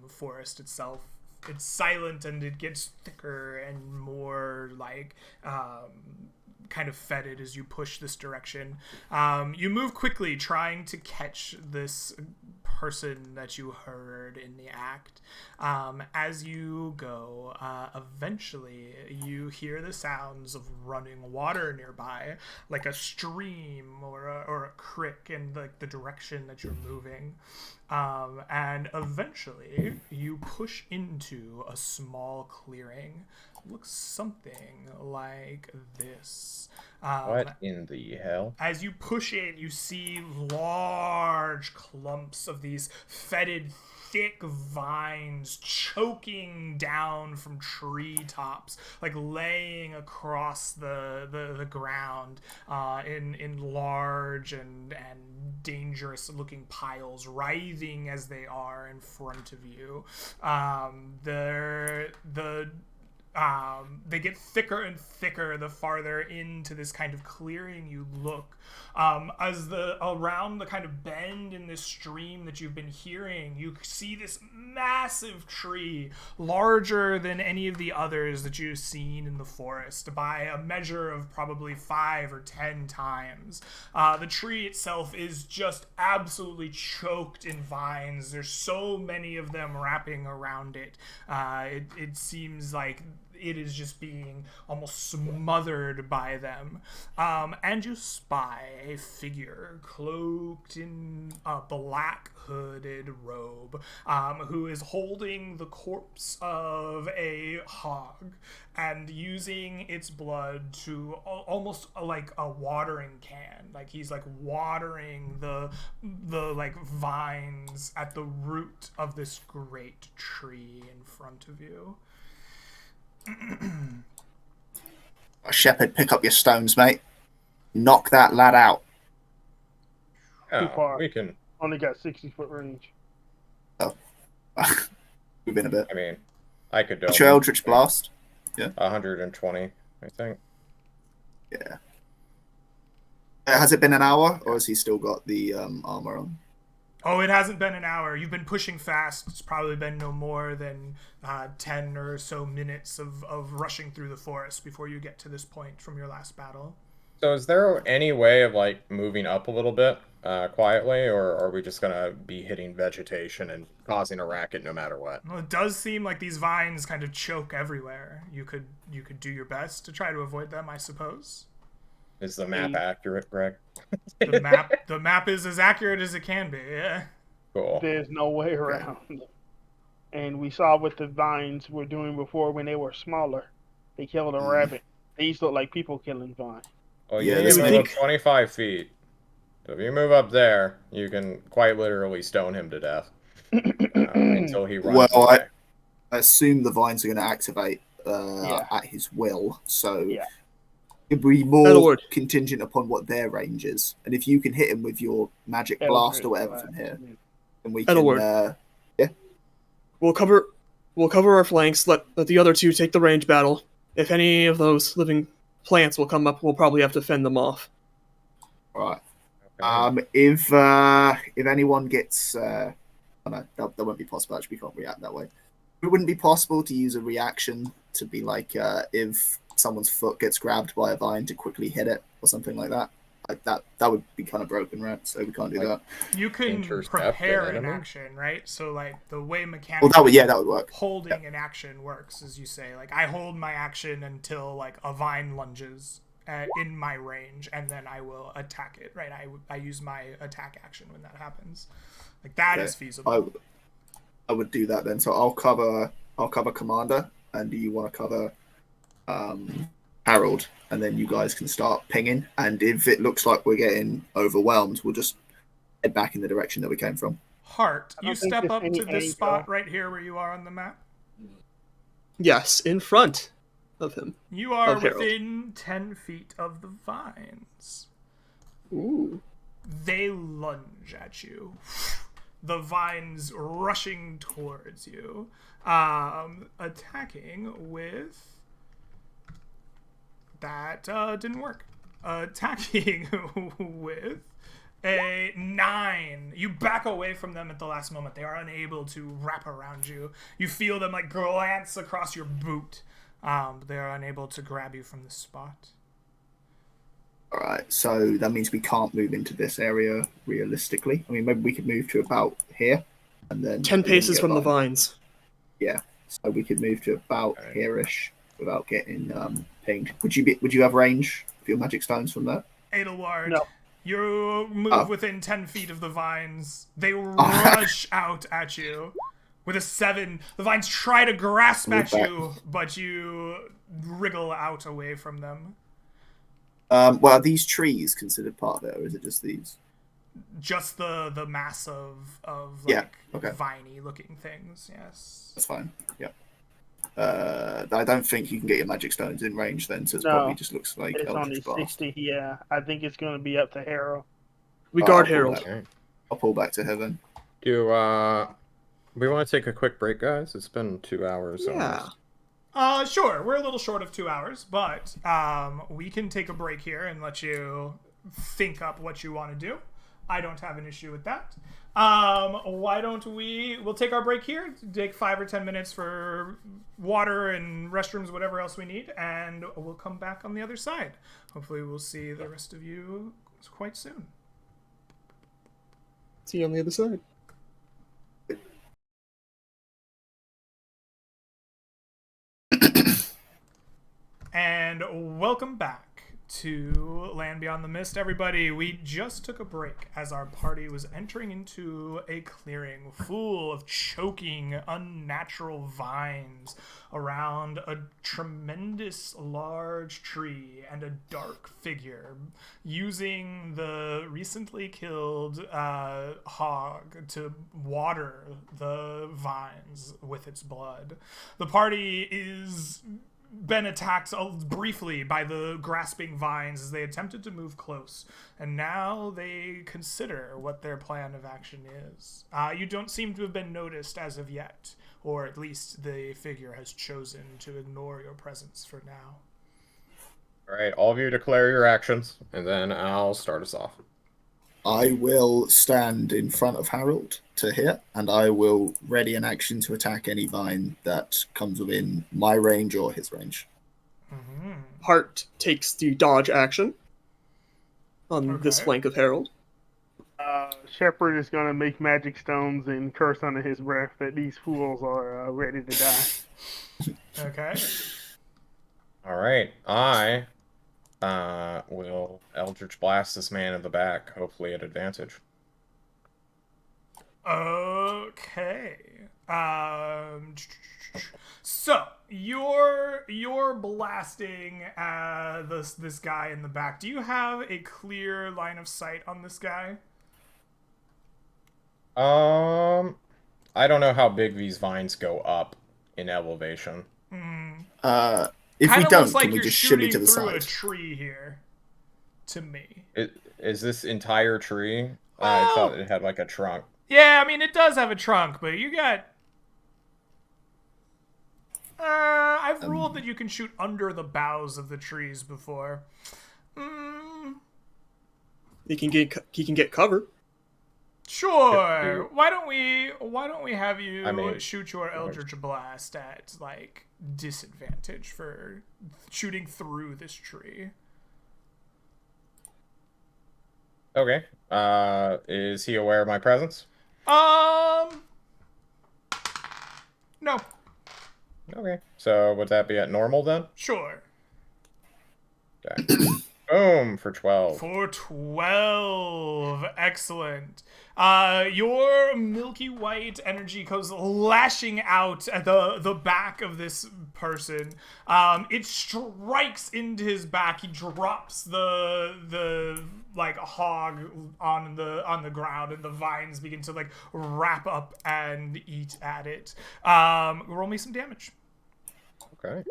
forest itself. It's silent and it gets thicker and more like kind of fetid as you push this direction. You move quickly, trying to catch this person that you heard in the act. As you go, eventually you hear the sounds of running water nearby, like a stream or a creek in the direction that you're moving. And eventually you push into a small clearing. Looks something like this. What in the hell? As you push in, you see large clumps of these fetid, thick vines choking down from treetops, like laying across the ground in large and dangerous looking piles, writhing as they are in front of you. They get thicker and thicker the farther into this kind of clearing you look. As around the kind of bend in this stream that you've been hearing, you see this massive tree, larger than any of the others that you've seen in the forest by a measure of probably 5 or 10 times. The tree itself is just absolutely choked in vines. There's so many of them wrapping around it. It seems like it is just being almost smothered by them. And you spy a figure cloaked in a black hooded robe, who is holding the corpse of a hog and using its blood to almost like a watering can. Like he's like watering the like vines at the root of this great tree in front of you. Shepherd, pick up your stones, mate. Knock that lad out. Too Oh, far. we can. Only got 60-foot range. Oh, we've been a bit. I mean, I could What's your Eldritch Blast? 120, I think. Yeah. Has it been an hour, or has he still got the armor on? Oh, it hasn't been an hour. You've been pushing fast. It's probably been no more than 10 or so minutes of rushing through the forest before you get to this point from your last battle. So is there any way of, like, moving up a little bit quietly, or are we just gonna be hitting vegetation and causing a racket no matter what? Well, it does seem like these vines kind of choke everywhere. You could do your best to try to avoid them, I suppose. Is the map accurate, Greg? The map is as accurate as it can be. Yeah. Cool. There's no way around. And we saw what the vines were doing before when they were smaller. They killed a rabbit. These look like people killing vines. Well, Yeah, you need this to move thing- up 25 feet. So if you move up there, you can quite literally stone him to death until he runs Well, away. I assume the vines are going to activate at his will, so it'd be That'll more work. contingent upon what their range is. And if you can hit him with your magic blast or whatever from here, then we That'll can. work. We'll cover our flanks. Let the other two take the range battle. If any of those living plants will come up, we'll probably have to fend them off. All right. Okay. If anyone gets, oh no, that won't be possible. Actually, we can't react that way. It wouldn't be possible to use a reaction to be like if someone's foot gets grabbed by a vine to quickly hit it or something like that. Like that would be kind of broken, right? So we can't do that. You can Intercept prepare an an enemy? action, right? So like the way Well, mechanically that would work. holding an action works, as you say. Like I hold my action until like a vine lunges in my range, and then I will attack it. Right? I use my attack action when that happens. Like that is feasible. I would do that then. So I'll cover Commander, and do you want to cover Harold, and then you guys can start pinging. And if it looks like we're getting overwhelmed, we'll just head back in the direction that we came from. Hart, I don't you think step there's up any to this angel. spot right here where you are on the map. Yes, in front of him. You are Of Harold. within 10 feet of the vines. Ooh. They lunge at you. The vines rushing towards you. Attacking with... That didn't work. Attacking with a 9. You back away from them at the last moment. They are unable to wrap around you. You feel them like glance across your boot. But they are unable to grab you from the spot. All right, so that means we can't move into this area realistically. I mean, maybe we could move to about here, and then 10 paces get from the by. vines. Yeah, so we could move to about here-ish without getting pinged. Would you have range for your magic stones from that? Adelward, No. you move within 10 feet of the vines. They rush out at you. With a 7, the vines try to grasp at you, but you wriggle out away from them. Well, are these trees considered part of it, or is it just these? Just the mass of Yeah, like okay. viney looking things, yes. That's fine. Yeah. I don't think you can get your magic stones in range then, so it No. probably just looks like It's only Eldritch Blast. 60. Yeah, I think it's going to be up to Harold. We guard I'll pull Harold. back. Okay. I'll pull back to heaven. Do we want to take a quick break, guys? It's been 2 hours. Yeah. Almost. Sure. We're a little short of 2 hours, but we can take a break here and let you think up what you want to do. I don't have an issue with that. Why don't we'll take our break here, take 5 or 10 minutes for water and restrooms, whatever else we need, and we'll come back on the other side. Hopefully we'll see the rest of you quite soon. See you on the other side. And welcome back to Land Beyond the Mist, everybody. We just took a break as our party was entering into a clearing full of choking, unnatural vines around a tremendous large tree and a dark figure using the recently killed hog to water the vines with its blood. The party is been attacked briefly by the grasping vines as they attempted to move close, and now they consider what their plan of action is. You don't seem to have been noticed as of yet, or at least the figure has chosen to ignore your presence for now. All right, all of you declare your actions, and then I'll start us off. I will stand in front of Harold to hit, and I will ready an action to attack any vine that comes within my range or his range. Hart takes the dodge action on this Okay. flank of Harold. Shepard is gonna make magic stones and curse under his breath that these fools are ready to die. Okay. All right, I will Eldritch Blast this man in the back, hopefully at advantage. Okay. So you're blasting this guy in the back. Do you have a clear line of sight on this guy? I don't know how big these vines go up in elevation. If we Kinda don't, looks like can we you're just shimmy shooting to the through a side? tree here. To me. Is this entire tree? Well- I thought it had like a trunk. Yeah, I mean it does have a trunk, but you got. I've ruled that you can shoot under the boughs of the trees before. He can get cover. Sure. Why don't we have you I mean- shoot your Eldritch Blast at like disadvantage for shooting through this tree? Okay. Is he aware of my presence? No. Okay. So would that be at normal then? Sure. Okay. Boom for 12. For 12. Excellent. Your milky white energy goes lashing out at the back of this person. It strikes into his back. He drops the like hog on the ground, and the vines begin to like wrap up and eat at it. Roll me some damage. Okay.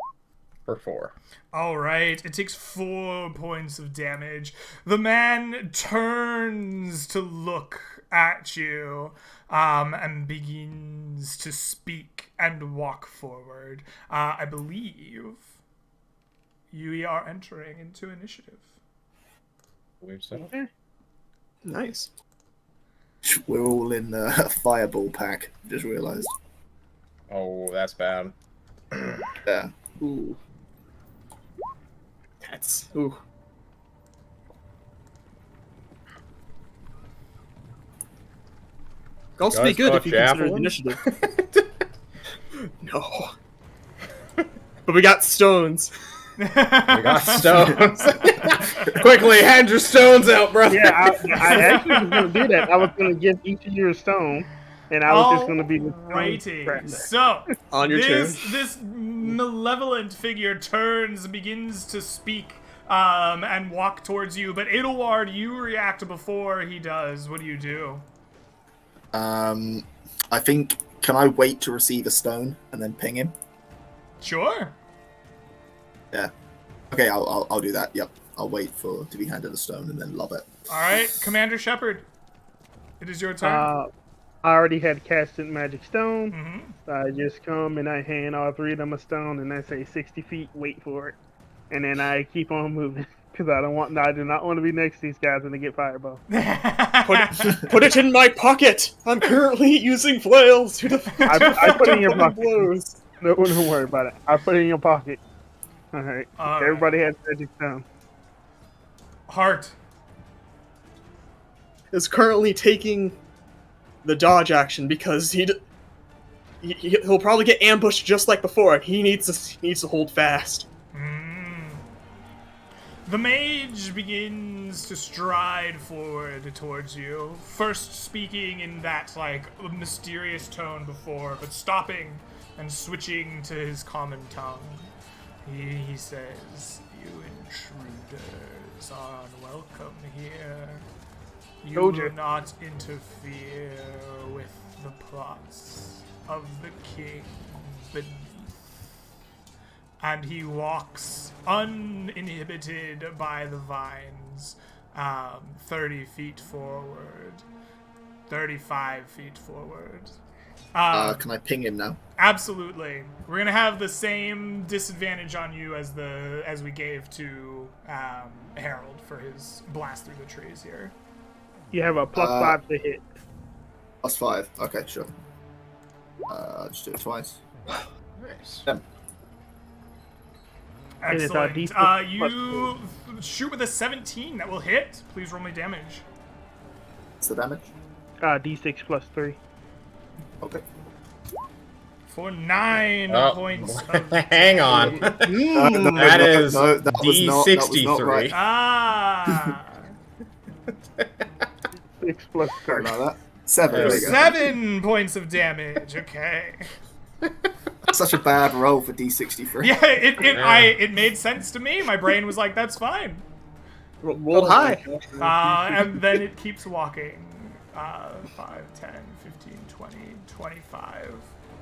For 4. All right, it takes 4 points of damage. The man turns to look at you and begins to speak and walk forward. I believe you are entering into initiative. I believe so. Nice. We're all in the fireball pack. Just realised. Oh, that's bad. Yeah. Ooh. That's ooh. Could also be Guys, good got if you consider the javelin? initiative. No. But we got stones. We got stones. Quickly, hand your stones out, bro. Yeah, I actually was gonna do that. I was gonna give each of you a stone, and I was just gonna be the stone Alrighty. crafter. So On your this malevolent figure turns, begins to speak, and walk towards you. But Edelward, you react before he does. What do you do? I think, can I wait to receive a stone and then ping him? Sure. Yeah. Okay, I'll do that. Yep. I'll wait to be handed a stone and then lob it. All right, Commander Shepard. It is your turn. I already had casted magic stone. Mhm. So I just come and I hand all 3 of them a stone, and I say 60 feet. Wait for it, and then I keep on moving because I do not want to be next to these guys when they get fireball. Put it in my pocket. I'm currently using flails to I put it in your fucking pocket. blows. No, don't worry about it. I put it in your pocket. All right. All Everybody has magic stone. Heart. Is currently taking the dodge action because he'll probably get ambushed just like before. He needs to hold fast. The mage begins to stride forward towards you, first speaking in that, like, mysterious tone before, but stopping and switching to his common tongue. He says, "You intruders are unwelcome here. You Told will you. not interfere with the plots of the king beneath. and he walks uninhibited by the vines 30 feet forward, 35 feet forward. Can I ping him now? Absolutely. We're gonna have the same disadvantage on you as we gave to Harold for his blast through the trees here. You have a +5 to hit. +5. Okay, sure. Just do it twice. Nice. And it's Excellent. D6 You shoot with a 17. That will hit. Please roll me damage. What's the damage? D6 +3. Okay. For 9 Oh. points of Hang on. That is D63. right. Ah! 6 +3. Sorry about that. 7. There we go. 7 points of damage. Okay. Such a bad roll for D63. Yeah, it made sense to me. My brain was like, that's fine. Rolled high. And then it keeps walking. 5, 10, 15, 20, 25.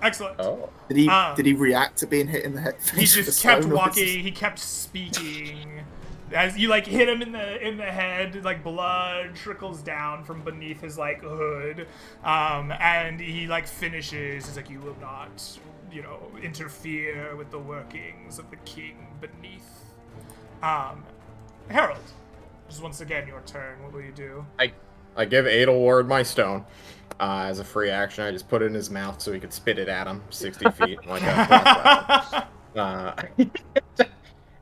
Excellent. Oh. Did he react to being hit in the head? He just kept walking. He kept speaking. As you like hit him in the head, like blood trickles down from beneath his like hood, and he like finishes. He's like, "You will not, interfere with the workings of the king beneath." Harold, just once again your turn. What will you do? I give Adelward my stone. As a free action, I just put it in his mouth so he could spit it at him 60 feet. Like a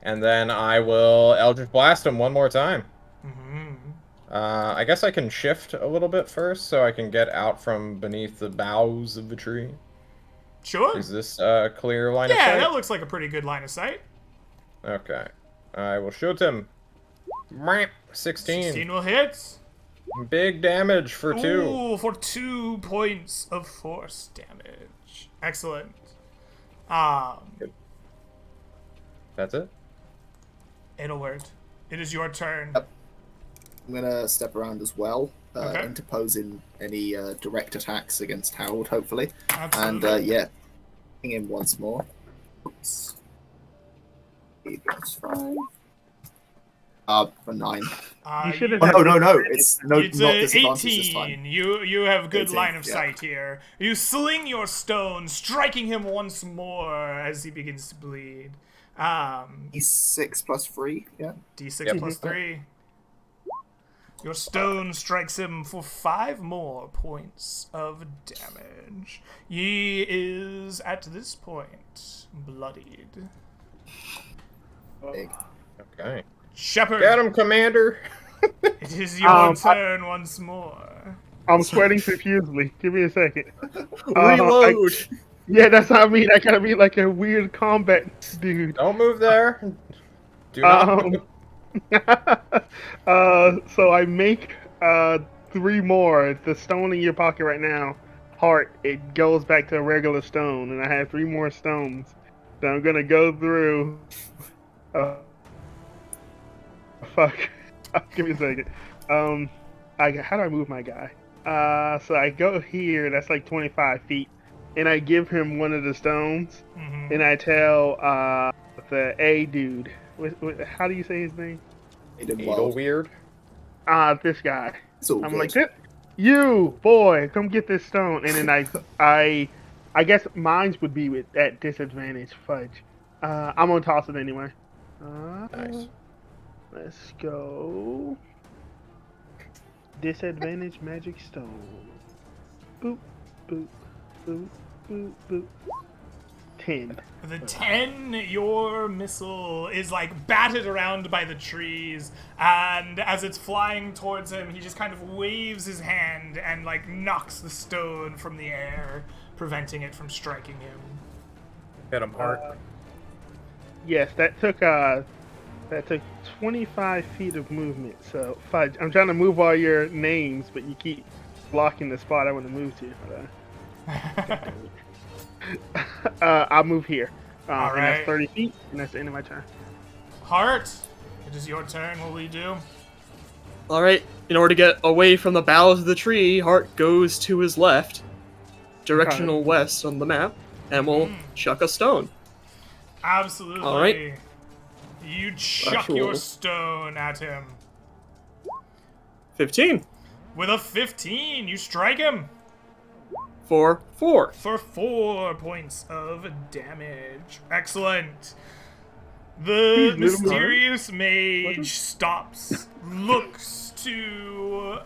and then I will Eldritch Blast him one more time. I guess I can shift a little bit first so I can get out from beneath the boughs of the tree. Sure. Is this a clear line of sight? Yeah, that looks like a pretty good line of sight. Okay. I will shoot him. 16. 16 will hit. Big damage for 2. Ooh, for 2 points of force damage. Excellent. That's it? Adelward, it is your turn. Yep. I'm gonna step around as well, Okay. interposing any direct attacks against Harold, hopefully. Absolutely. And yeah, ping him once more. Oops. That's 5. For 9. You should have. Oh no! It's not It's disadvantage this 18. time. You have good 18, line of yeah. sight here. You sling your stone, striking him once more as he begins to bleed. D6 +3. Yeah. D6 Yep. plus 3. Your stone strikes him for 5 more points of damage. He is at this point bloodied. Big. Okay. Shepherd, Get him, Commander! it is your turn once more. I'm sweating profusely. Give me a second. Reload. Yeah, that's what I mean. I gotta be like a weird combat dude. Don't move there. Do not move. So I make 3 more. The stone in your pocket right now, heart, it goes back to a regular stone, and I have 3 more stones. So I'm gonna go through. Fuck. Give me a second. How do I move my guy? So I go here. That's like 25 feet, and I give him one of the stones, and I tell the A dude. How do you say his name? Adelweird? This guy. It's all I'm good. like, you boy, come get this stone. And then I guess mine would be with at disadvantage. Fudge. I'm gonna toss it anyway. Nice. Let's go. Disadvantage magic stone. Boop, boop, boop, boop, boop. 10. The 10, your missile is like batted around by the trees, and as it's flying towards him, he just kind of waves his hand and like knocks the stone from the air, preventing it from striking him. Hit him hard. Yes, that took 25 feet of movement. So Fudge, I'm trying to move all your names, but you keep blocking the spot I want to move to. I'll move here. And Alright. that's 30 feet, and that's the end of my turn. Hart, it is your turn. What will you do? Alright, in order to get away from the boughs of the tree, Hart goes to his left, directional west on the map, and will chuck a stone. Absolutely. All right. You chuck Cool. your stone at him. 15 With a 15, you strike him for 4. for 4 points of damage. Excellent. The Please, little mysterious mage stops, looks to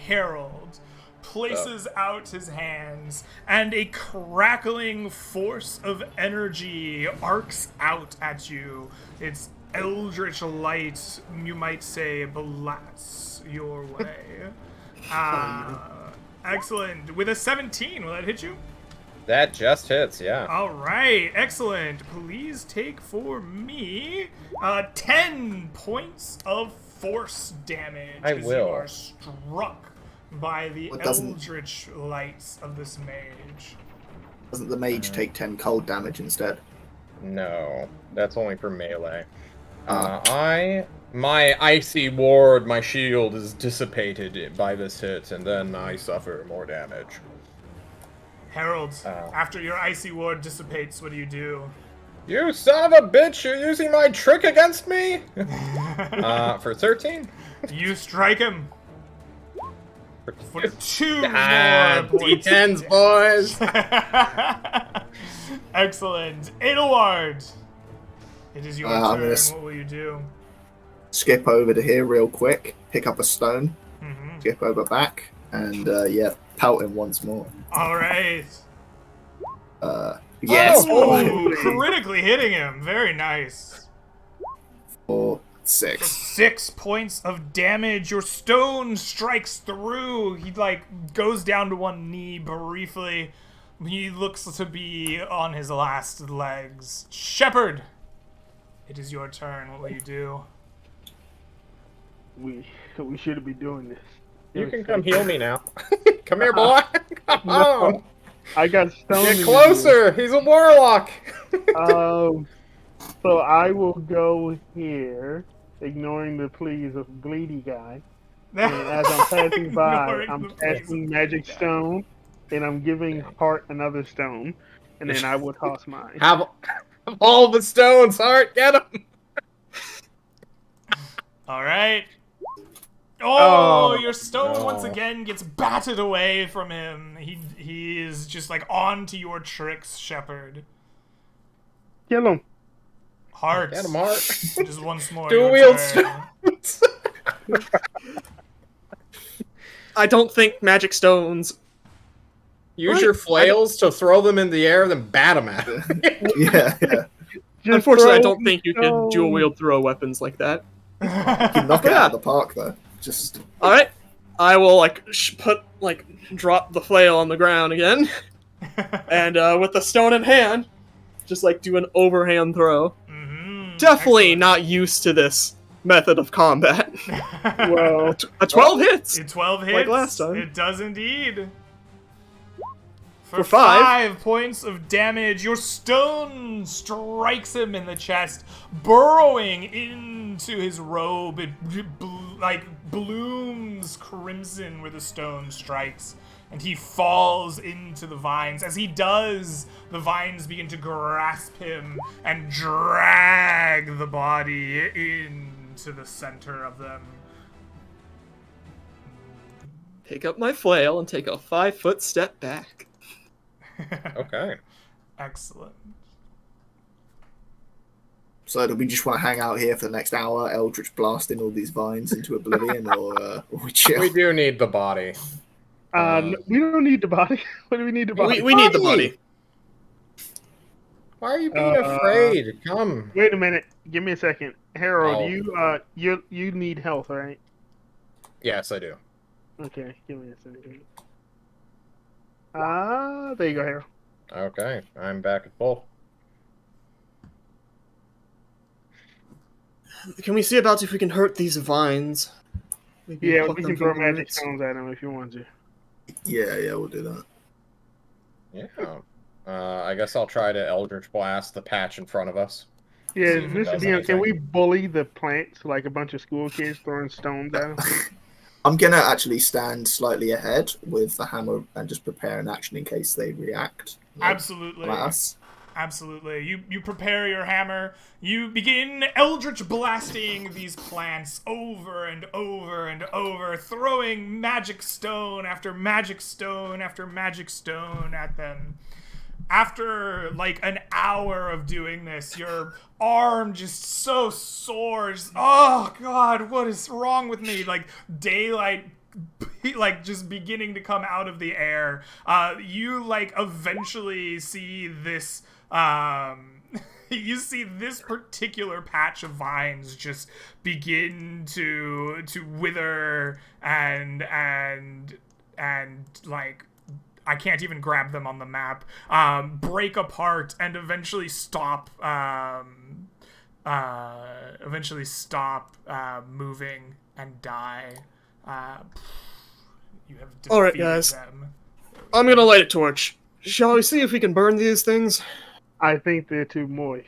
Harold, places out his hands, and a crackling force of energy arcs out at you. Its eldritch light, you might say, blasts your way. Excellent. With a 17, will that hit you? That just hits, yeah. All right, excellent. Please take for me 10 points of force damage. I 'cause will. You are struck by the Well, doesn't- eldritch lights of this mage. Doesn't the mage take 10 cold damage instead? No, that's only for melee. My icy ward, my shield is dissipated by this hit, and then I suffer more damage. Harold, after your icy ward dissipates, what do you do? You son of a bitch! You're using my trick against me. For 13. You strike him for 2 Ah, more points. of D10s, boys. Excellent. Adelward, it is your I'm turn. gonna What will you do? Skip over to here real quick, pick up a stone, Mm-hmm. skip over back, and yeah, pelt him once more. All right. Yes, Oh, critically hitting him. Very nice. 4, 6. 6 points of damage. Your stone strikes through. He goes down to one knee briefly. He looks to be on his last legs. Shepherd, it is your turn. What will you do? We shouldn't be doing this. You can come heal me now. Come here, boy. Come on. I got stoned. Get closer. He's a warlock. So I will go here, ignoring the pleas of Bleedy guy. And as I'm passing by, Ignoring I'm the pleas casting of Magic Stone, and I'm giving Hart another stone, and then I will toss mine. Have all the stones, Hart. Get them. All right. Oh, Oh, your stone once no. again gets batted away from him. He is just on to your tricks, Shepherd. Kill him. Heart. Get him, Hart. Just once more. Dual your wield turn. stones. I don't think magic stones. Use What? your flails to throw them in the air, then bat them at him. Yeah, yeah. Just Unfortunately, I throw don't think you can stone. dual wield throw weapons like that. You can knock it Yeah. out of the park though. Just All right, I will drop the flail on the ground again, and with the stone in hand, just do an overhand throw. Mhm, Definitely not used to this method of combat. excellent. Well, A 12 hits. 12 hits. Like last time. It does indeed. For 5. 5 points of damage, your stone strikes him in the chest, burrowing into his robe. It blooms crimson where the stone strikes, and he falls into the vines. As he does, the vines begin to grasp him and drag the body into the center of them. Pick up my flail and take a 5-foot step back. Okay. Excellent. so do we just want to hang out here for the next hour, Eldritch blasting all these vines into oblivion, or we chill? We do need the body. we don't need the body. What do we need the body? We need the body. Why are you being afraid? Come. Wait a minute. Give me a second, Harold. Oh. You need health, right? Yes, I do. Okay. Give me a second. There you go, Harold. Okay, I'm back at full. Can we see about if we can hurt these vines? Maybe Yeah, pluck we them can from throw the magic roots? stones at him if you want to. Yeah, we'll do that. Yeah. I guess I'll try to Eldritch Blast the patch in front of us. Yeah, See if it Mr. does DM, can anything. we bully the plants like a bunch of school kids throwing stones at them? I'm gonna actually stand slightly ahead with the hammer and just prepare an action in case they react. Absolutely. At us. Absolutely. You prepare your hammer. You begin eldritch blasting these plants over and over and over, throwing magic stone after magic stone after magic stone at them. After like an hour of doing this, your arm just so sore. Just, oh God, what is wrong with me? Like daylight like just beginning to come out of the air. You like eventually see this you see this particular patch of vines just begin to wither and like I can't even grab them on the map, break apart and eventually stop moving and die. You have defeated Alright, guys. them. I'm gonna light a torch. Shall we see if we can burn these things? I think they're too moist.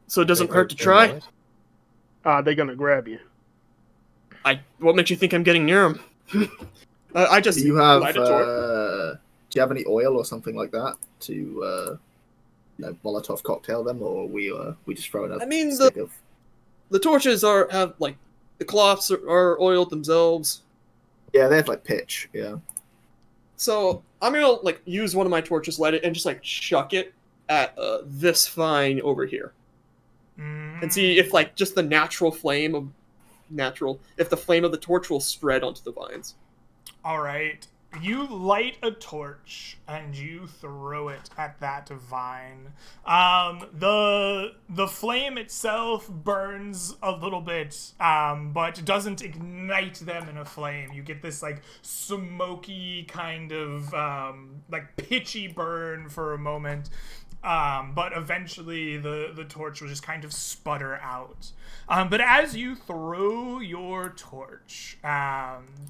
So it doesn't hurt to try? They're gonna grab you. What makes you think I'm getting near them? I just Do you have light a torch. do you have any oil or something like that to Molotov cocktail them, or we just throw in a I mean, stick of... The torches have like the cloths are oiled themselves. Yeah, they have like pitch. Yeah. So I'm gonna like use one of my torches, light it, and just like chuck it at this vine over here, and see if like just the natural flame of if the flame of the torch will spread onto the vines. All right. You light a torch and you throw it at that vine. The flame itself burns a little bit, but doesn't ignite them in a flame. You get this like smoky kind of like pitchy burn for a moment. But eventually the torch will just kind of sputter out. But as you throw your torch,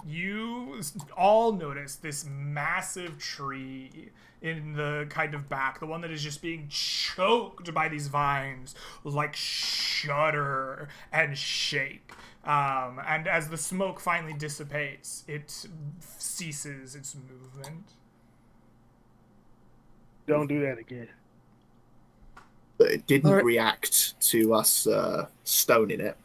you all notice this massive tree in the kind of back, the one that is just being choked by these vines, like shudder and shake. And as the smoke finally dissipates, it ceases its movement. Don't do that again. But it didn't Alright. react to us stoning it.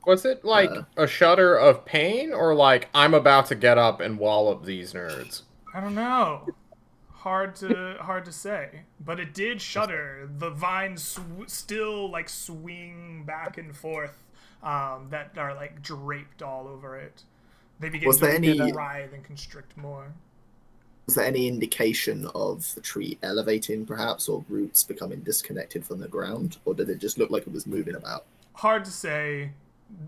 Was it like a shudder of pain, or like I'm about to get up and wallop these nerds? I don't know. Hard to say, but it did shudder. The vines still like swing back and forth, that are like draped all over it. They begin Was there to any- writhe and constrict more. Was there any indication of the tree elevating, perhaps, or roots becoming disconnected from the ground, or did it just look like it was moving about? Hard to say.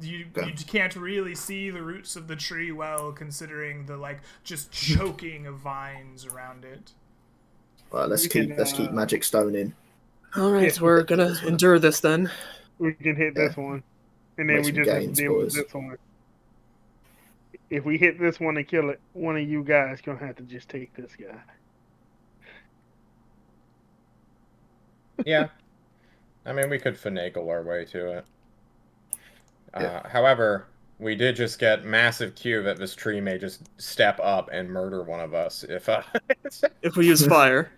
You Okay. can't really see the roots of the tree well, considering the like just choking of vines around it. Right, let's keep magic stone in. Alright, Yeah. we're gonna endure this then. We can hit this one, and then Make we some just have to gains, deal with boys. this one. If we hit this one and kill it, one of you guys gonna have to just take this guy. Yeah. I mean, we could finagle our way to it. Yeah. However, we did just get massive cue that this tree may just step up and murder one of us if If we use fire.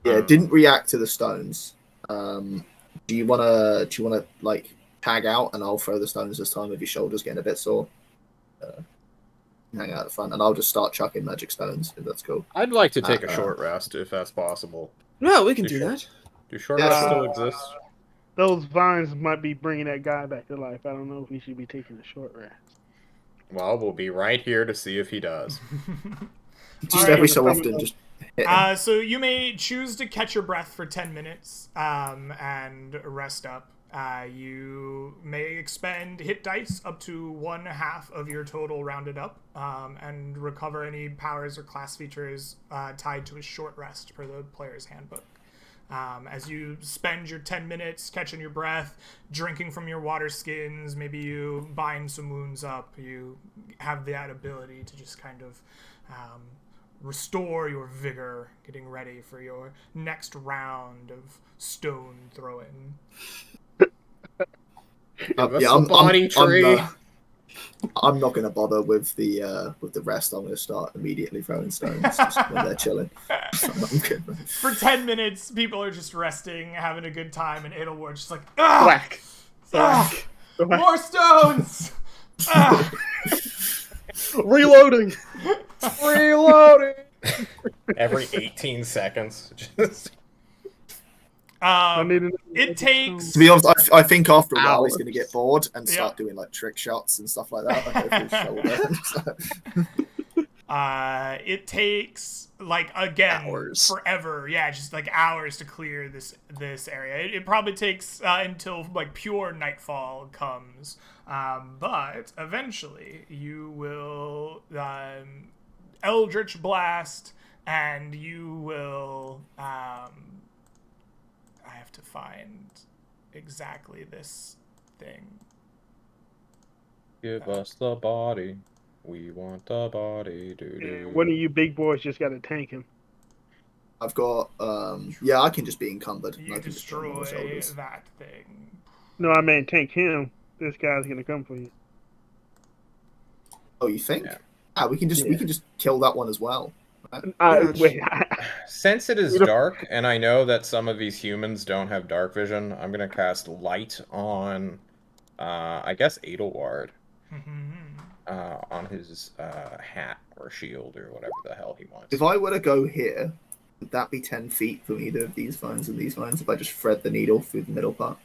Yeah, it didn't react to the stones. Do you wanna like tag out, and I'll throw the stones this time if your shoulder's getting a bit sore. Hang out at the front, and I'll just start chucking magic stones if that's cool. I'd like to take a short rest if that's possible. Yeah, we can do Sure. that. Do short Yeah, rests sure. still exist? Those vines might be bringing that guy back to life. I don't know if we should be taking a short rest. Well, we'll be right here to see if he does. Just Alright, every so often, just hit him. So you may choose to catch your breath for 10 minutes and rest up. You may expend hit dice up to 1/2 of your total rounded up, and recover any powers or class features tied to a short rest per the player's handbook. As you spend your 10 minutes catching your breath, drinking from your water skins, maybe you bind some wounds up, you have that ability to just kind of restore your vigor, getting ready for your next round of stone throwing. Give us Yeah, a body tree. I'm not going to bother with the rest. I'm going to start immediately throwing stones just when they're chilling. I'm good. For 10 minutes, people are just resting, having a good time, and Edelward's just like, ah! Whack. Ah! More stones! Ah! Reloading. Reloading. Every 18 seconds. Just... It takes... To be honest, I think after a while Hours. he's going to get bored and start doing like trick shots and stuff like that. Like, over his shoulder. It takes like again Hours. forever. Yeah, just like hours to clear this area. It probably takes until like pure nightfall comes. But eventually you will Eldritch Blast, and you will I have to find exactly this thing. Give us the body. We want the body. One of you big boys just got to tank him. I've got yeah, I can just be encumbered. You I can just jump on the destroy shoulders. that thing. No, I mean tank him. This guy's gonna come for you. Oh, you think? Yeah. Ah, we can just kill that one as well. Wait, Since it is dark, and I know that some of these humans don't have dark vision, I'm gonna cast light on, I guess Edelward, on his hat or shield or whatever the hell he wants. If I were to go here, would that be 10 feet from either of these vines and these vines? If I just thread the needle through the middle part.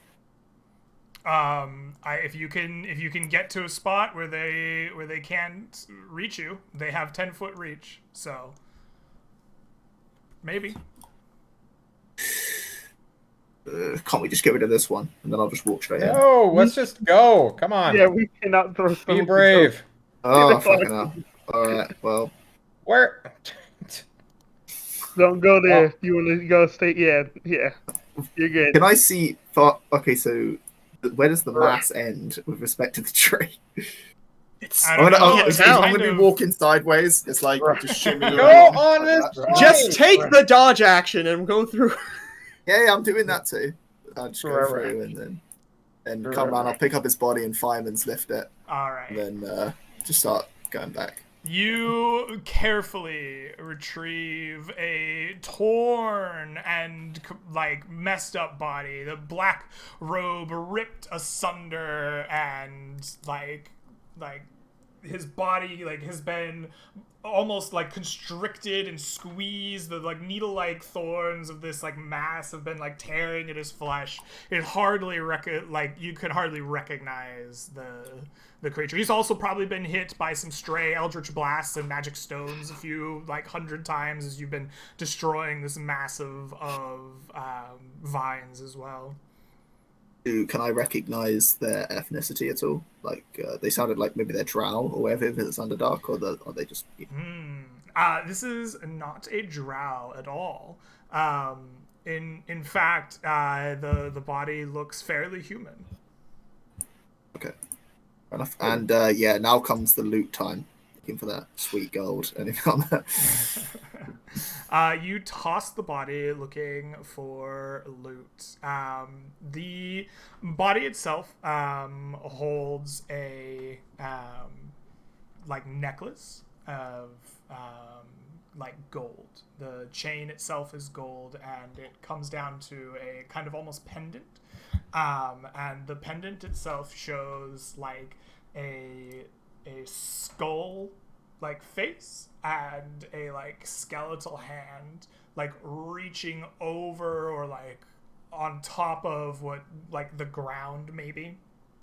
If you can get to a spot where they can't reach you, they have 10-foot reach. So maybe. Can't we just get rid of this one and then I'll just walk straight in? No, let's just go. Come on. yeah, we cannot throw Be stones. brave. Oh, fucking hell. Alright, well. Where? Don't go there. You want to go stay? Yeah. You're good. Can I see... Okay, so where does the mass end with respect to the tree? I I'm don't know. gonna It's be kind of- walking sideways. It's like just shimmying Go around on like this that. Just take the dodge action and go through. Yeah, I'm doing that too. I'll just go through and come around. I'll pick up his body and fireman's lift it. All right. And then just start going back. You carefully retrieve a torn and like messed up body. The black robe ripped asunder, and like his body like has been almost like constricted and squeezed. The like needle-like thorns of this like mass have been like tearing at his flesh. It hardly you could hardly recognize the creature. He's also probably been hit by some stray eldritch blasts and magic stones a few like 100 times as you've been destroying this massive of vines as well. Can I recognize their ethnicity at all? Like they sounded like maybe they're Drow or whatever if it's Underdark, or are they just? This is not a drow at all. In fact, the body looks fairly human. Okay, fair enough. And yeah, now comes the loot time. Looking for that sweet gold. Anything on that? You toss the body looking for loot. The body itself holds a like necklace of like gold. The chain itself is gold, and it comes down to a kind of almost pendant. And the pendant itself shows like a skull like face and a like skeletal hand like reaching over or like on top of what like the ground maybe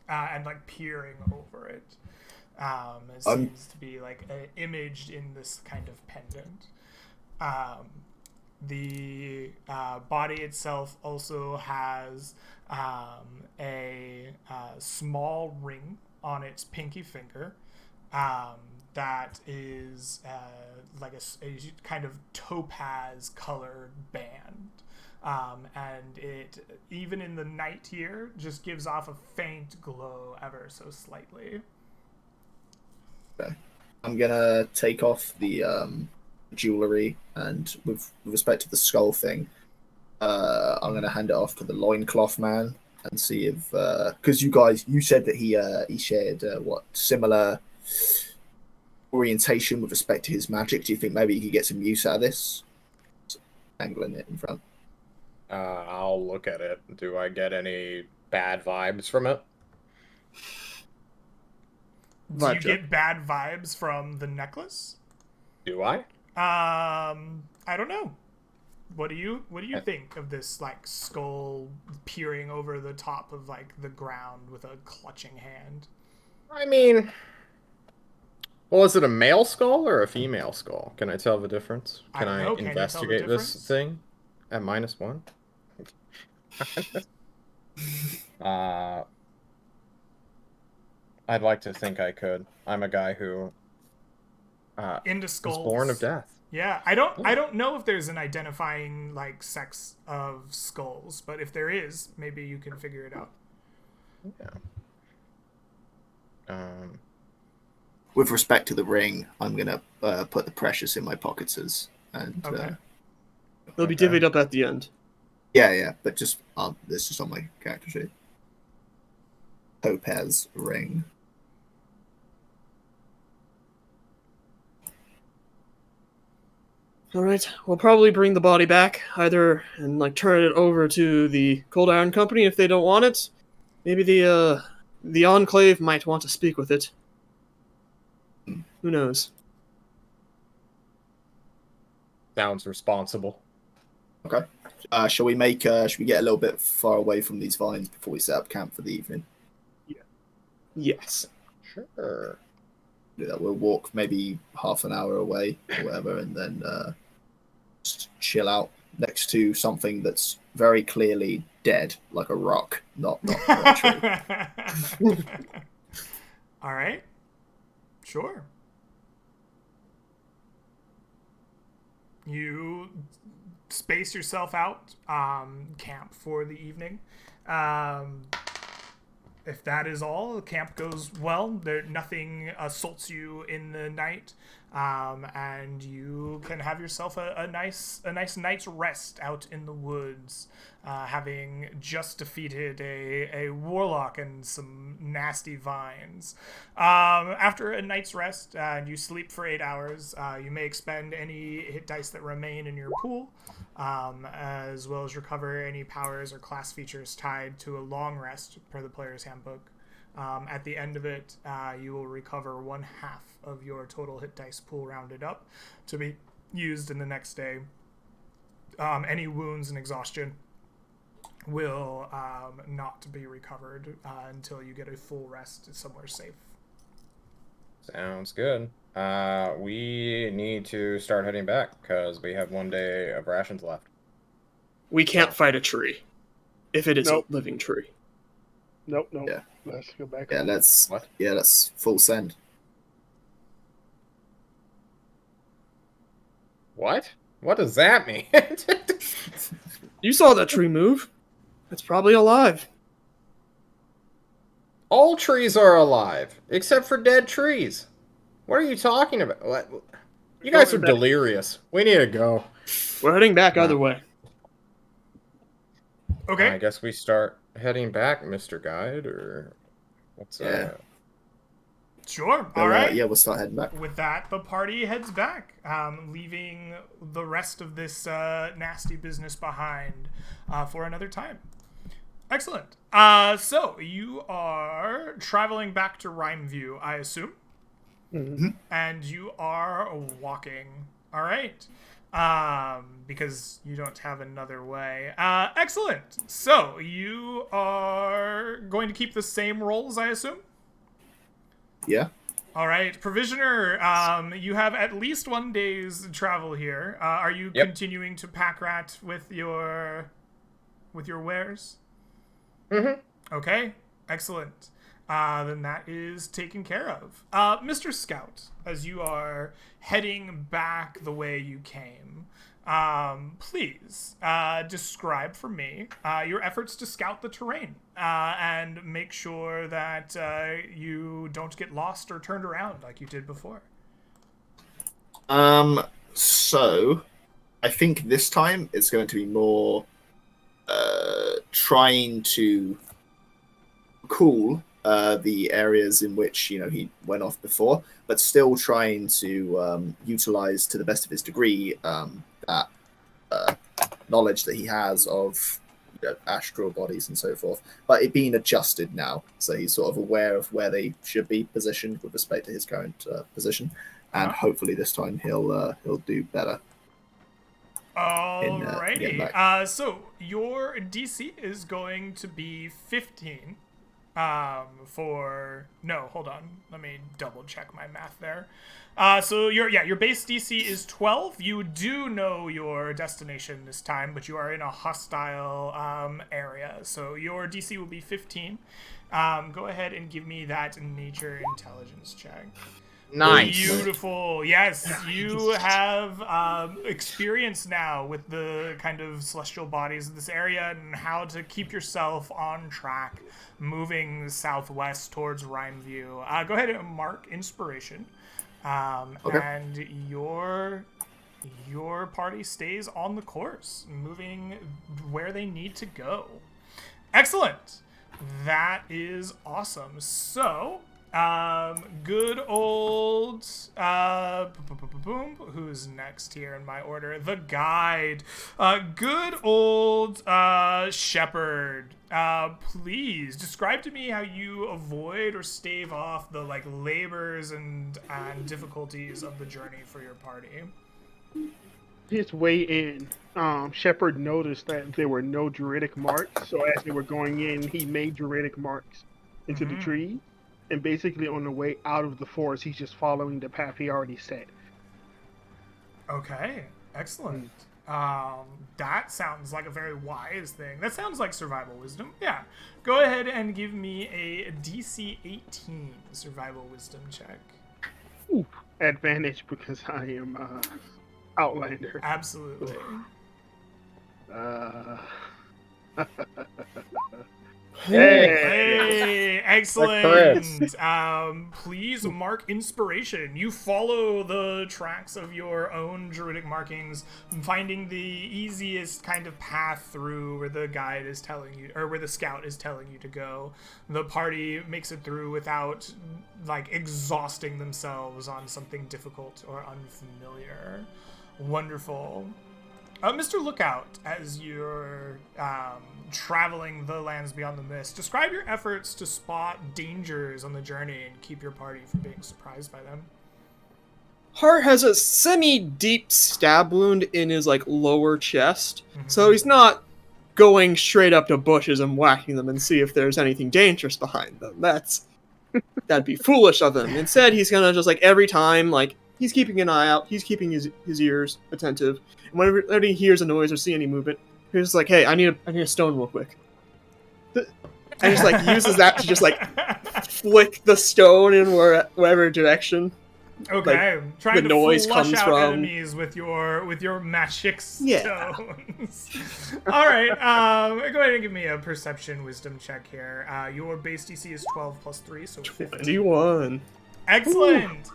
and like peering over it. It seems to be like imaged in this kind of pendant. The body itself also has a small ring on its pinky finger that is like a kind of topaz colored band. And it, even in the night here, just gives off a faint glow ever so slightly. Okay. I'm gonna take off the jewelry, and with respect to the skull thing, I'm gonna hand it off to the loincloth man and see if because you said that he shared what similar orientation with respect to his magic. Do you think maybe he could get some use out of this? Angling it in front. I'll look at it. Do I get any bad vibes from it? Do you get bad vibes from the necklace? Do I? I don't know. What do you think of this like skull peering over the top of like the ground with a clutching hand? I mean, well, is it a male skull or a female skull? Can I tell the difference? I Can don't I know. Can you tell the investigate this difference? thing at -1? I'd like to think I could. I'm a guy who Into was skulls. born of death. Yeah, I don't know if there's an identifying like sex of skulls, but if there is, maybe you can figure it out. Yeah. With respect to the ring, I'm gonna put the precious in my pockets and Okay. They'll be divvied up at the end. yeah, but just this is on my character sheet. Topaz ring. All right, we'll probably bring the body back either and like turn it over to the Cold Iron Company if they don't want it. Maybe the Enclave might want to speak with it. Who knows? Sounds responsible. Okay. Shall we get a little bit far away from these vines before we set up camp for the evening? Yes. Sure. Do that. We'll walk maybe half an hour away or whatever, and then just chill out next to something that's very clearly dead, like a rock, not a tree. All right. Sure. You space yourself out, camp for the evening. If that is all, the camp goes well. Nothing assaults you in the night, and you can have yourself a nice night's rest out in the woods, having just defeated a warlock and some nasty vines. After a night's rest, and you sleep for 8 hours, you may expend any hit dice that remain in your pool, as well as recover any powers or class features tied to a long rest per the player's handbook. At the end of it, you will recover 1/2 of your total hit dice pool rounded up to be used in the next day. Any wounds and exhaustion will not be recovered until you get a full rest somewhere safe. Sounds good. We need to start heading back because we have 1 day of rations left. We can't fight a tree if it is Nope. a living tree. Nope. Yeah. Let's go back. Yeah, let's full send. What? What does that mean? You saw that tree move. It's probably alive. All trees are alive, except for dead trees. What are you talking about? What? You guys are delirious. We need to go. We're heading back either way. Okay. I guess we start heading back, Mr. Guide, or what's Yeah. Sure. All right. Yeah, we'll start heading back. With that, the party heads back, leaving the rest of this nasty business behind for another time. Excellent. So you are traveling back to Rhymeview, I assume, and you are walking. All right. Because you don't have another way. Excellent. So you are going to keep the same roles, I assume? Yeah. All right, Provisioner, you have at least 1 day's travel here. Are you Yep. continuing to pack rat with your wares? Mm-hmm. Okay, excellent. Then that is taken care of. Mr. Scout, as you are heading back the way you came, please describe for me your efforts to scout the terrain and make sure that you don't get lost or turned around like you did before. So I think this time it's going to be more trying to cool the areas in which he went off before, but still trying to utilize to the best of his degree that knowledge that he has of astral bodies and so forth, but it being adjusted now, so he's sort of aware of where they should be positioned with respect to his current position, and hopefully this time he'll do better. Alrighty. So your DC is going to be 15. Hold on. Let me double check my math there. So your base DC is 12. You do know your destination this time, but you are in a hostile area. So your DC will be 15. Go ahead and give me that nature intelligence check. Nice. Beautiful. Yes, you have experience now with the kind of celestial bodies of this area and how to keep yourself on track, moving southwest towards Rhymeview. Go ahead and mark inspiration, Okay. and your party stays on the course, moving where they need to go. Excellent. That is awesome. So. Good old, who's next here in my order? The guide. Good old, shepherd. Please describe to me how you avoid or stave off the, labors and difficulties of the journey for your party. His way in, Shepard noticed that there were no druidic marks, so as they were going in, he made druidic marks into the tree. And basically, on the way out of the forest, he's just following the path he already set. Okay, excellent. That sounds like a very wise thing. That sounds like survival wisdom. Yeah. Go ahead and give me a DC 18 survival wisdom check. Ooh, advantage because I am Outlander. Absolutely. Hey, excellent. Please mark inspiration. You follow the tracks of your own druidic markings, finding the easiest kind of path through where the guide is telling you, or where the scout is telling you to go. The party makes it through without, exhausting themselves on something difficult or unfamiliar. Wonderful. Mr. Lookout, as you're traveling the lands beyond the mist, describe your efforts to spot dangers on the journey and keep your party from being surprised by them. Hart has a semi-deep stab wound in his lower chest, so he's not going straight up to bushes and whacking them and see if there's anything dangerous behind them. That'd be foolish of him. Instead, he's gonna just every time he's keeping an eye out, he's keeping his ears attentive. And whenever he hears a noise or see any movement, he's just like, hey, I need a stone real quick. And just uses that to just flick the stone in wherever direction. Okay, trying the to noise flush comes out from. enemies with your magic stones. Yeah. All right, go ahead and give me a perception wisdom check here. Your base DC is 12 plus 3, so 15. 21. Excellent.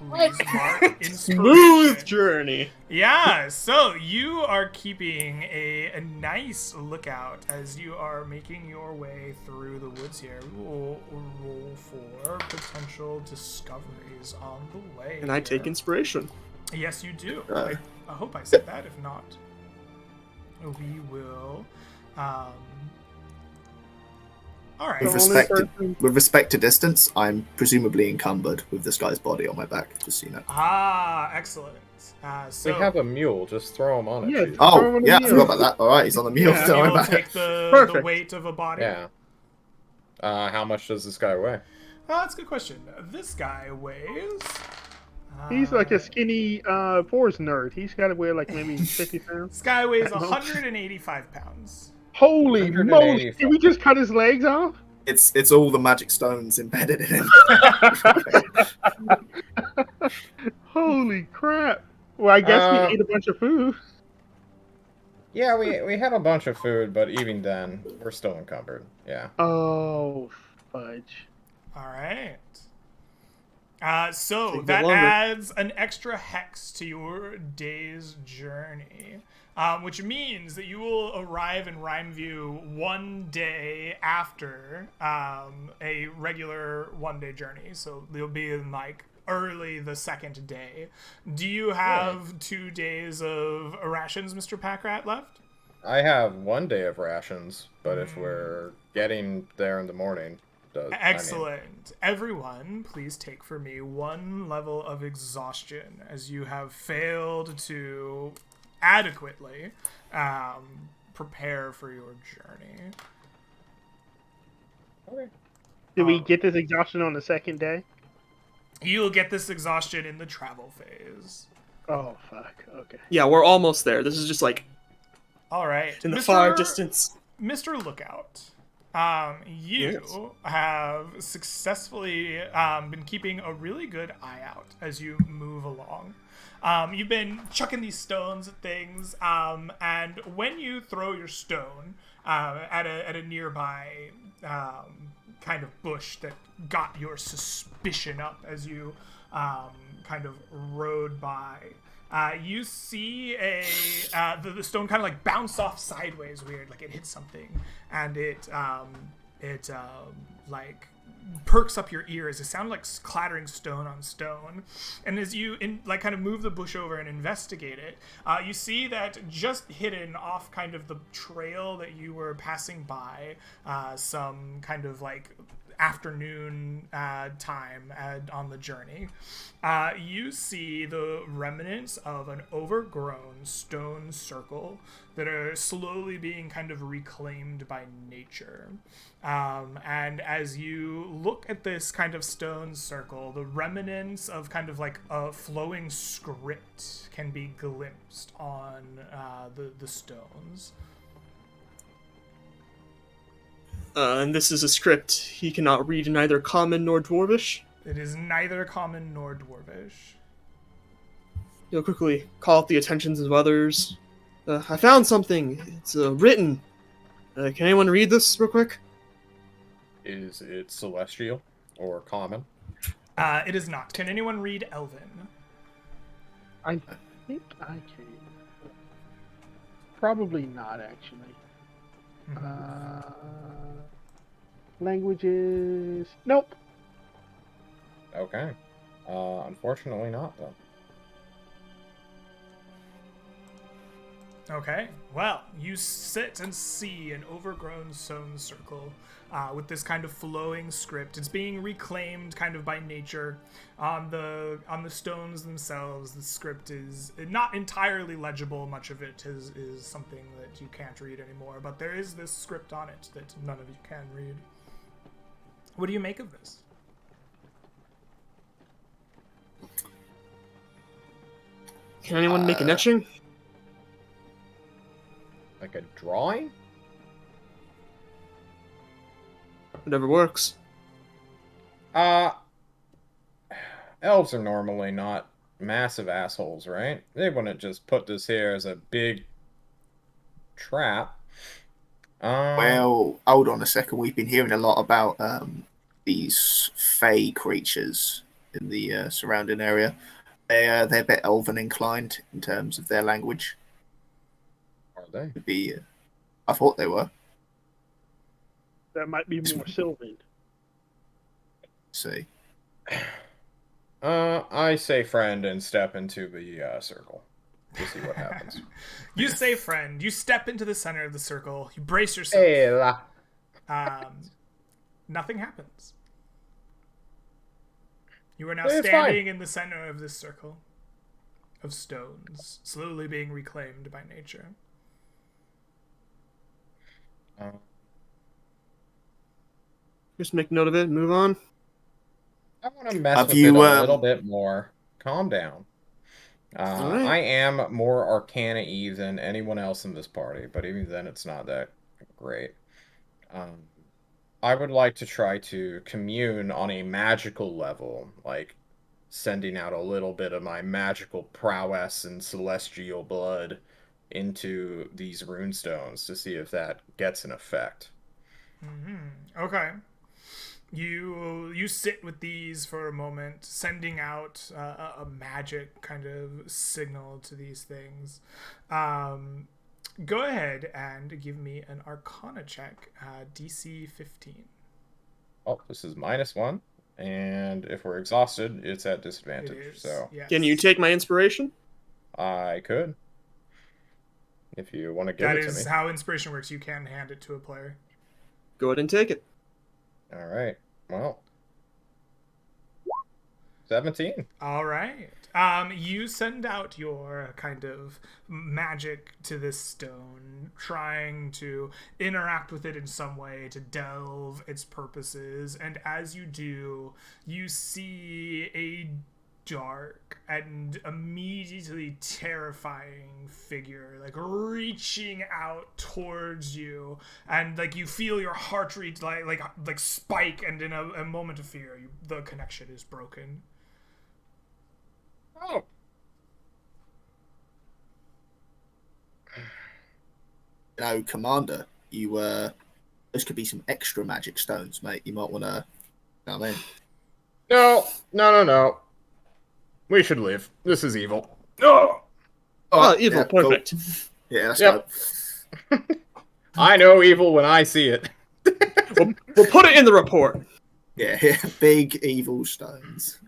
Please mark inspiration. Smooth journey. Yeah, so you are keeping a nice lookout as you are making your way through the woods here. We will roll for potential discoveries on the way. And I take inspiration. Yes, you do. I hope I said that. If not, we will. All right. With respect to distance, I'm presumably encumbered with this guy's body on my back, just so you know. Ah, excellent. So we have a mule. Just throw him on it. Yeah. Oh, yeah, I forgot about that. All right, he's on the mule. Yeah, Don't worry you will about take it. the weight of a body. Yeah. How much does this guy weigh? That's a good question. This guy weighs. He's like a skinny forest nerd. He's got to weigh maybe 50 pounds. This guy weighs 185 pounds. Holy moly! Did we just cut his legs off? It's all the magic stones embedded in him. Holy crap! Well, I guess we ate a bunch of food. Yeah, we had a bunch of food, but even then, we're still encumbered. Yeah. Oh, fudge. All right. So Take a bit that longer. adds an extra hex to your day's journey, which means that you will arrive in Rhymeview 1 day after a regular 1 day journey. So you'll be in like early the second day. Do you have 2 days of rations, Mr. Packrat, left? I have 1 day of rations, but if we're getting there in the morning, Excellent. Everyone, please take for me 1 level of exhaustion as you have failed to adequately prepare for your journey. Okay. Do we get this exhaustion on the second day? You'll get this exhaustion in the travel phase. Oh fuck. Okay. Yeah, we're almost there. This is just like All right. in the far distance. Mr. Lookout, you Yes. have successfully been keeping a really good eye out as you move along. You've been chucking these stones at things, and when you throw your stone at a nearby kind of bush that got your suspicion up as you kind of rode by, you see the stone kind of like bounce off sideways, weird, like it hit something, and it like perks up your ears. It sounded like clattering stone on stone, and as you like kind of move the bush over and investigate it, you see that just hidden off kind of the trail that you were passing by, some kind of like afternoon time on the journey, you see the remnants of an overgrown stone circle that are slowly being kind of reclaimed by nature. And as you look at this kind of stone circle, the remnants of kind of like a flowing script can be glimpsed on the stones. And this is a script he cannot read in either Common nor Dwarvish. It is neither common nor dwarvish. He'll quickly call up the attentions of others. I found something. It's written. Can anyone read this real quick? Is it celestial or common? It is not. Can anyone read Elven? I think I can. Probably not, actually. Languages. Nope. Okay. Unfortunately not, though. Okay. Well, you sit and see an overgrown stone circle with this kind of flowing script. It's being reclaimed kind of by nature. On the stones themselves, the script is not entirely legible. Much of it is something that you can't read anymore. But there is this script on it that none of you can read. What do you make of this? Can anyone make an etching? Like a drawing? Whatever works. Elves are normally not massive assholes, right? They wouldn't just put this here as a big trap. Well, hold on a second. We've been hearing a lot about these fey creatures in the surrounding area. They're a bit elven inclined in terms of their language. Are they? Could be, I thought they were. That might be more Sylvan. See. I say friend and step into the circle to see what happens. You say friend. You step into the center of the circle. You brace yourself. Hey, la. Nothing happens. You are now It's standing fine. in the center of this circle of stones, slowly being reclaimed by nature. Just make note of it and move on. I want to mess Have with you, it a little bit more. Calm down. Alright. I am more arcana-y than anyone else in this party, but even then it's not that great. I would like to try to commune on a magical level, like sending out a little bit of my magical prowess and celestial blood into these runestones to see if that gets an effect. Okay. You sit with these for a moment, sending out a magic kind of signal to these things. Go ahead and give me an Arcana check, DC 15. Oh, this is -1, and if we're exhausted, it's at disadvantage. It is, So yes. Can you take my inspiration? I could, if you want to give That it to is me. how inspiration works. You can hand it to a player. Go ahead and take it. All right. Well, 17. All right. You send out your kind of magic to this stone, trying to interact with it in some way to delve its purposes. And as you do, you see a dark and immediately terrifying figure like reaching out towards you, and like you feel your heart rate like spike, and in a moment of fear the connection is broken. Oh. Commander, those could be some extra magic stones, mate. You might want to, you know what I mean? No. We should leave. This is evil. No! Oh, evil, cool. perfect. Yeah, let's Yep. go. I know evil when I see it. We'll put it in the report. Yeah, big evil stones.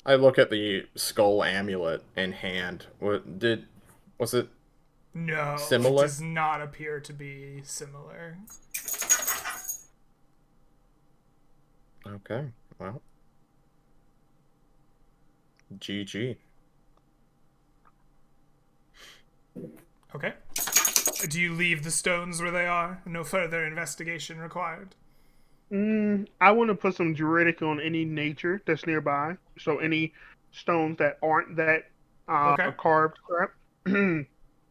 I look at the skull amulet in hand. Was it? No, Similar? it does not appear to be similar. Okay, well. GG. Okay. Do you leave the stones where they are? No further investigation required. I want to put some druidic on any nature that's nearby. So any stones that aren't that Okay. carved crap,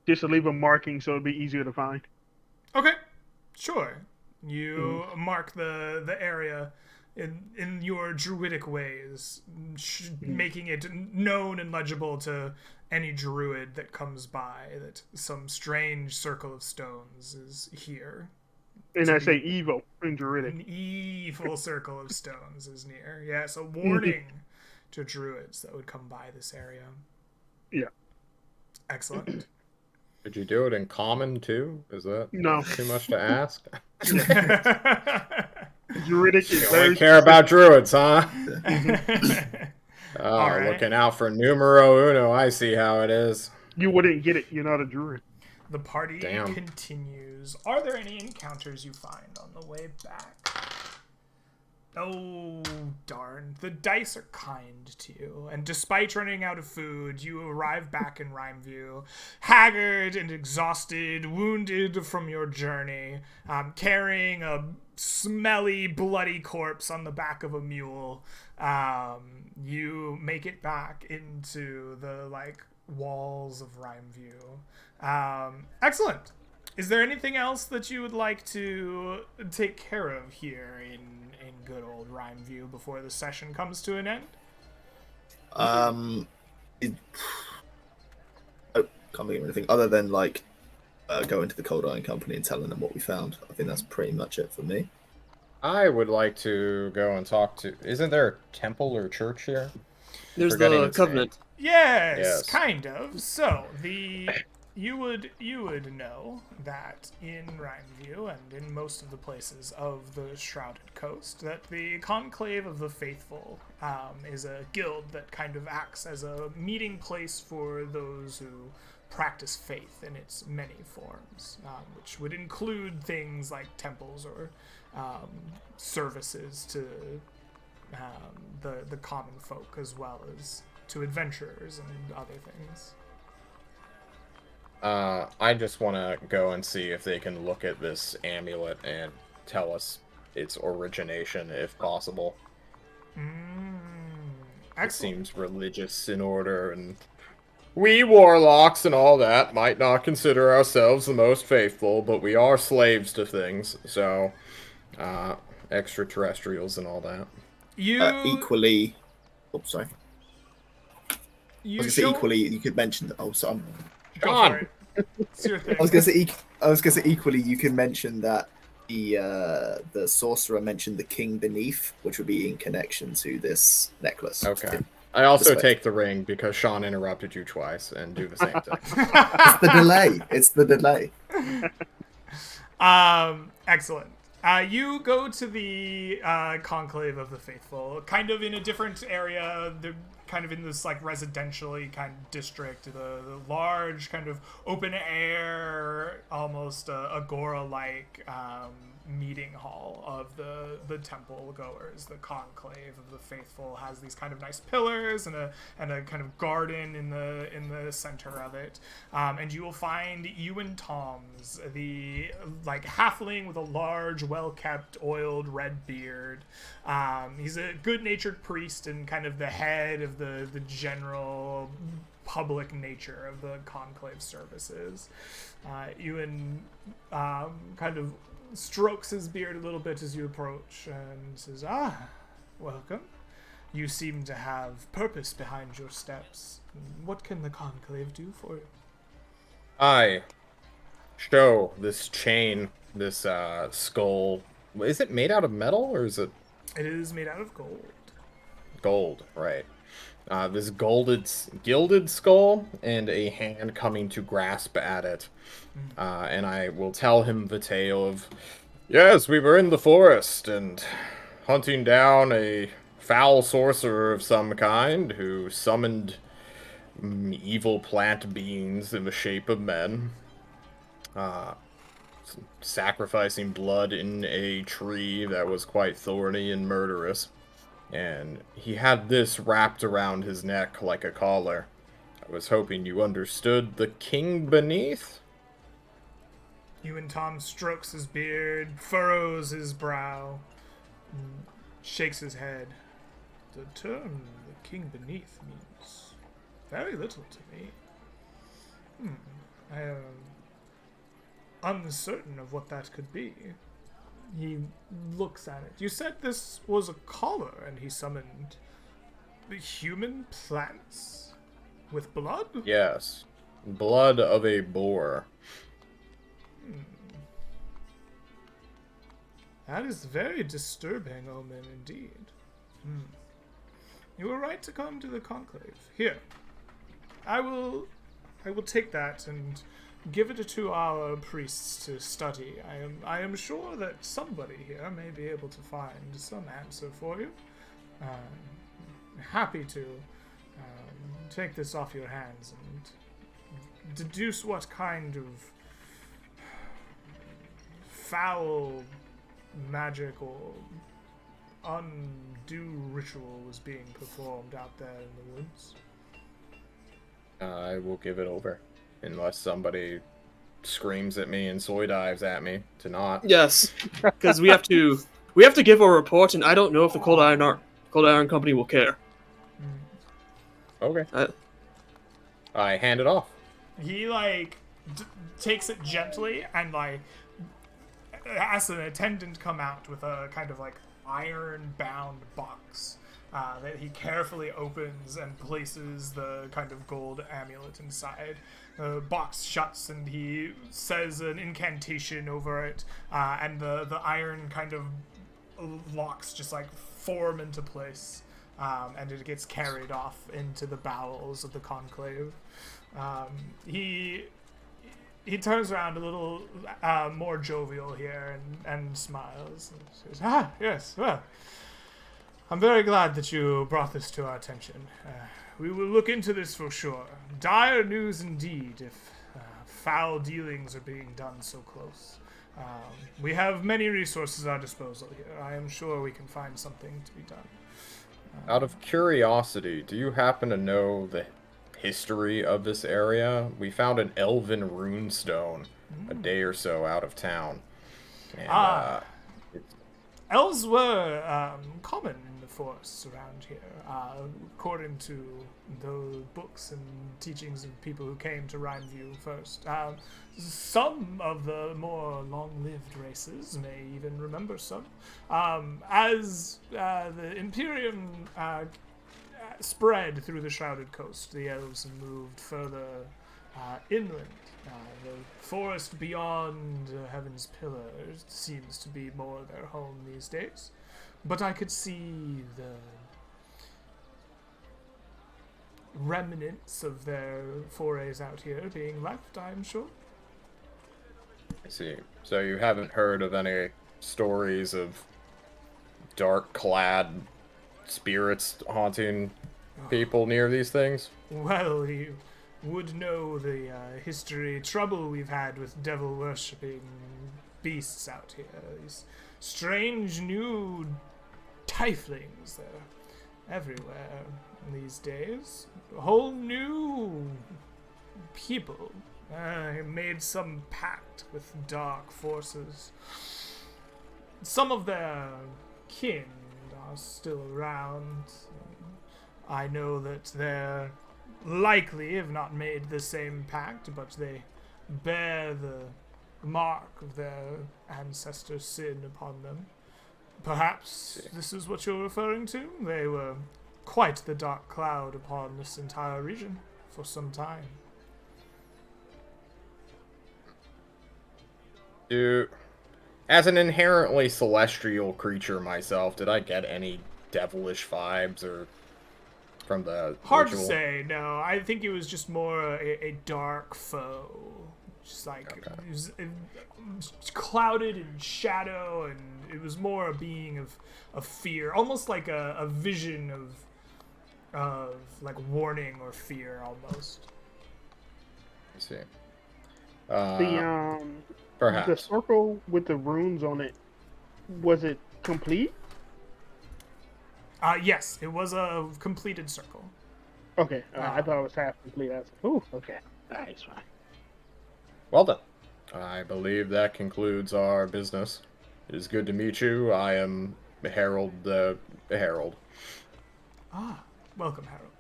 just to leave a marking so it'd be easier to find. Okay, sure. You mark the area in your druidic ways, making it known and legible to any druid that comes by that some strange circle of stones is here. And I say evil in druidic. An evil circle of stones is near. Yes, a warning to druids that would come by this area. Yeah. Excellent. Did you do it in common too? Is that No. too much to ask? Druidic is You very only care about druids, huh? All right. Looking out for numero uno. I see how it is. You wouldn't get it. You're not a druid. The party Damn. continues. Are there any encounters you find on the way back? Oh, darn. The dice are kind to you, and despite running out of food, you arrive back in Rhymeview, haggard and exhausted, wounded from your journey, carrying a smelly, bloody corpse on the back of a mule. You make it back into the, walls of Rhymeview. Excellent. Is there anything else that you would like to take care of here in good old Rhymeview before the session comes to an end? Can't think of anything other than go into the Cold Iron Company and telling them what we found. I think that's pretty much it for me. I would like to go and talk to... Isn't there a temple or church here? There's Forgetting the its Covenant. Yes, kind of. So you would know that in Rhymeview and in most of the places of the Shrouded Coast that the Conclave of the Faithful is a guild that kind of acts as a meeting place for those who practice faith in its many forms, which would include things like temples or services to the common folk, as well as to adventurers and other things. I just want to go and see if they can look at this amulet and tell us its origination, if possible. It Excellent. seems religious in order, and we warlocks and all that might not consider ourselves the most faithful, but we are slaves to things, so extraterrestrials and all that. Equally, sorry. You I was gonna say show- equally. You could mention that. Oh, sorry. Go John! for it. It's your thing. I was gonna say equally. You can mention that the sorcerer mentioned the king beneath, which would be in connection to this necklace. Okay. I also Respect. take the ring because Sean interrupted you twice and do the same thing. It's the delay. It's the delay. Excellent. You go to the Conclave of the Faithful, kind of in a different area. They're kind of in this like residentially kind of district, the large kind of open air, almost agora-like meeting hall of the temple goers. The Conclave of the Faithful has these kind of nice pillars and a kind of garden in the center of it. And you will find Ewan Toms, the like halfling with a large, well-kept, oiled red beard. He's a good-natured priest and kind of the head of the general public nature of the Conclave services. Ewan kind of strokes his beard a little bit as you approach and says, welcome. You seem to have purpose behind your steps. What can the Conclave do for you? I show this chain, this skull. Is it made out of metal or is it It is made out of gold. gold? Right. This gilded skull and a hand coming to grasp at it. And I will tell him the tale of, yes, we were in the forest and hunting down a foul sorcerer of some kind who summoned evil plant beings in the shape of men, sacrificing blood in a tree that was quite thorny and murderous. And he had this wrapped around his neck like a collar. I was hoping you understood the king beneath. Ewan Tom strokes his beard, furrows his brow, and shakes his head. The term the king beneath means very little to me. I am uncertain of what that could be. He looks at it. You said this was a collar, and he summoned human plants with blood? Yes. Blood of a boar. That is very disturbing omen indeed. You were right to come to the Conclave. Here. I will take that and give it to our priests to study. I am sure that somebody here may be able to find some answer for you. Happy to take this off your hands and deduce what kind of foul magic or undue ritual was being performed out there in the woods. I will give it over. Unless somebody screams at me and soy dives at me to not. Yes, because we have to give a report, and I don't know if the Cold Iron Company will care. Okay. I hand it off. He takes it gently and asks an attendant come out with a kind of iron-bound box that he carefully opens and places the kind of gold amulet inside. The box shuts and he says an incantation over it, and the iron kind of locks just form into place, and it gets carried off into the bowels of the Conclave. He turns around a little more jovial here and smiles and says, yes, well, I'm very glad that you brought this to our attention. We will look into this for sure. Dire news indeed if foul dealings are being done so close. We have many resources at our disposal here. I am sure we can find something to be done. Out of curiosity, do you happen to know the history of this area? We found an elven runestone a day or so out of town. And, Elves were common in the forests around here, according to the books and teachings of people who came to Rhineview first. Some of the more long-lived races may even remember some. As the Imperium spread through the Shrouded Coast, the elves moved further inland. The forest beyond Heaven's Pillar seems to be more their home these days. But I could see the remnants of their forays out here being left, I'm sure. I see. So you haven't heard of any stories of dark-clad spirits haunting people near these things? Well, you would know the trouble we've had with devil-worshipping beasts out here. These strange new tieflings, they're everywhere these days. A whole new people. Made some pact with dark forces. Some of their kin are still around. I know that they're likely have not made the same pact, but they bear the mark of their ancestors' sin upon them. Perhaps this is what you're referring to? They were quite the dark cloud upon this entire region for some time. As an inherently celestial creature myself, did I get any devilish vibes or from the Hard ritual? to say, no. I think it was just more a dark foe. Just like, it was clouded in shadow, and it was more a being of fear. Almost like a vision of like warning or fear, almost. I see. The Perhaps. circle with the runes on it, was it complete? Yes, it was a completed circle. Okay, I thought it was half complete. I was like, ooh, okay. Alright, fine. Well done. I believe that concludes our business. It is good to meet you. I am Harold the Herald. Ah, welcome, Harold.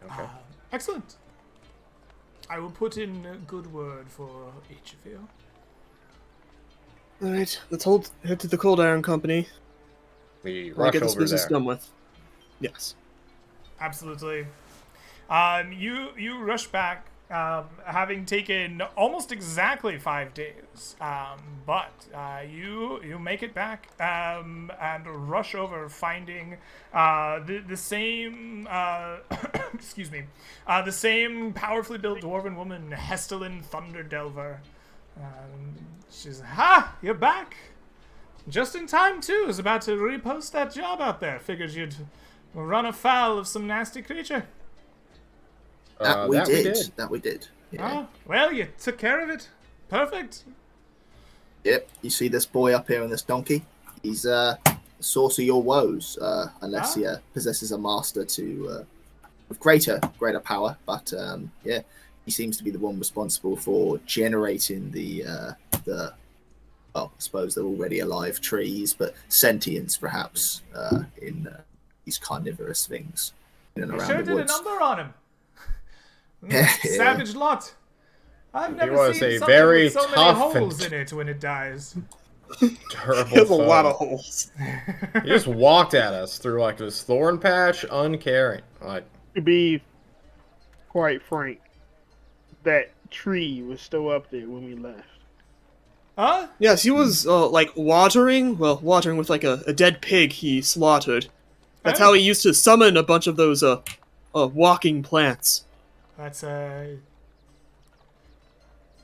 Okay. Excellent. I will put in a good word for each of you. Alright, let's head to the Cold Iron Company. We I'll rush get this over business there. done with. Yes. Absolutely. You rush back, having taken almost exactly 5 days, but you make it back and rush over, finding the same excuse me, the same powerfully built dwarven woman, Hestelin Thunderdelver. She's you're back. Just in time too. Was about to repost that job out there. Figured you'd run afoul of some nasty creature. That we did. Yeah. Well, you took care of it. Perfect. Yep. You see this boy up here on this donkey? He's the source of your woes, unless he possesses a master with greater power. But yeah, he seems to be the one responsible for generating the well, I suppose they're already alive trees, but sentience perhaps in these carnivorous things in and You around sure the did woods. a number on him. Yeah. Savage lot. I've never was seen a something very with so many tough holes and- in it when it dies. Terrible. There's a foe. lot of holes. He just walked at us through like this thorn patch, uncaring. Like, To be quite frank, that tree was still up there when we left. Huh? Yes, he was, like, watering with, like, a dead pig he slaughtered. That's Oh. how he used to summon a bunch of those, walking plants. That's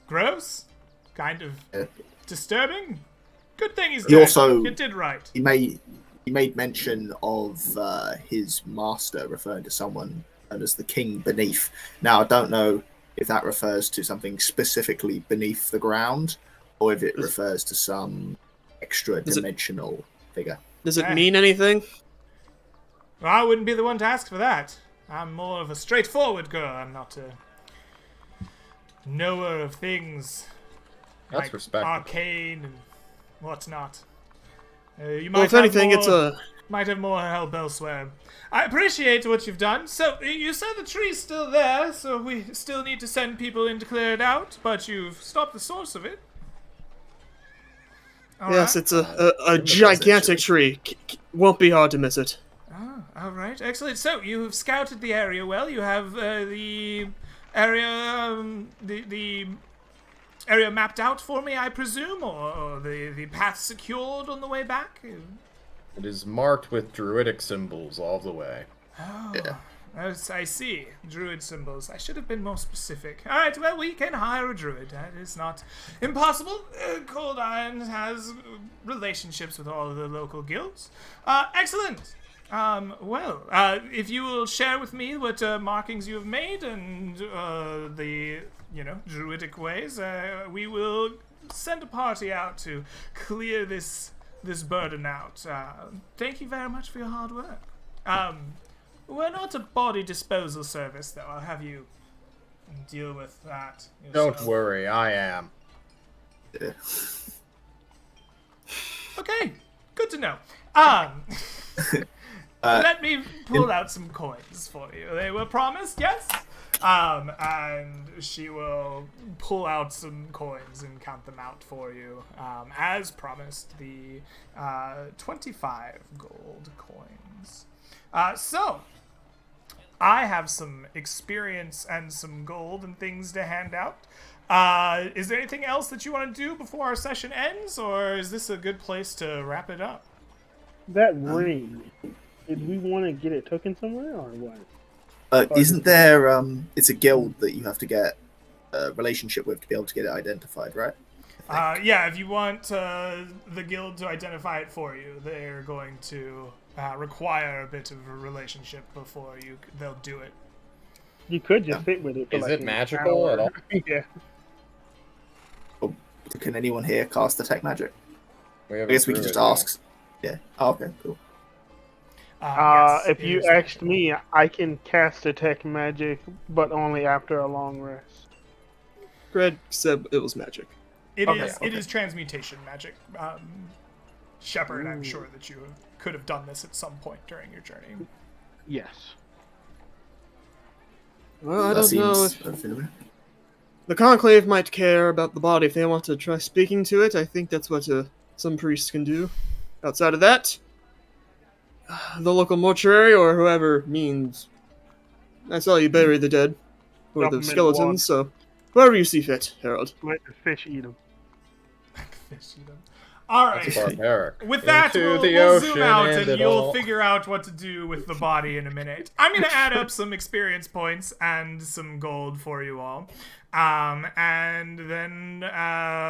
gross. Kind of disturbing. Good thing he's He dead. also- You did right. He made mention of his master referring to someone known as the King Beneath. Now, I don't know if that refers to something specifically beneath the ground, or if it refers to some extra-dimensional figure. Does it mean anything? Well, I wouldn't be the one to ask for that. I'm more of a straightforward girl. I'm not a knower of things that's like respectable. arcane and whatnot. You might Well, if have anything, more, might have more help elsewhere. I appreciate what you've done. So, you said the tree's still there, so we still need to send people in to clear it out, but you've stopped the source of it. All Yes, right. it's a gigantic tree. Won't be hard to miss it. All right, excellent. So you have scouted the area well. You have the area, the area mapped out for me, I presume, or the path secured on the way back. It is marked with druidic symbols all the way. Oh, yes, I see. Druid symbols. I should have been more specific. All right, well, we can hire a druid. That is not impossible. Cold Iron has relationships with all of the local guilds. Excellent. Well, if you will share with me what markings you have made and the, druidic ways, we will send a party out to clear this burden out. Thank you very much for your hard work. We're not a body disposal service, though. I'll have you deal with that yourself. Don't worry, I am. Okay, good to know. Let me pull out some coins for you. They were promised, yes? And she will pull out some coins and count them out for you. As promised, the 25 gold coins. So, I have some experience and some gold and things to hand out. Is there anything else that you want to do before our session ends, or is this a good place to wrap it up? That ring, did we want to get it taken somewhere or what? Isn't there, it's a guild that you have to get a relationship with to be able to get it identified, right? Yeah, if you want the guild to identify it for you, they're going to require a bit of a relationship before they'll do it. You could just sit with it. For Is like it an magical hour. at all? Yeah. Or can anyone here cast detect magic? We have I guess we can just ask. Yeah. Oh, okay, cool. Yes, If it you is asked me, I can cast detect magic, but only after a long rest. Greg said it was magic. It Okay, is. okay. It is transmutation magic. Shepard, I'm sure that you could have done this at some point during your journey. Yes. Well, I That don't know seems if familiar. the Conclave might care about the body if they want to try speaking to it. I think that's what some priests can do. Outside of that, the local mortuary or whoever means. I saw you bury the dead. Or Dump the 'em in skeletons, so whoever you see fit, Harold. Let the fish eat them. All That's right. barbaric. With that, Into we'll the zoom ocean out and and you'll it'll- figure out what to do with the body in a minute. I'm going to add up some experience points and some gold for you all. And then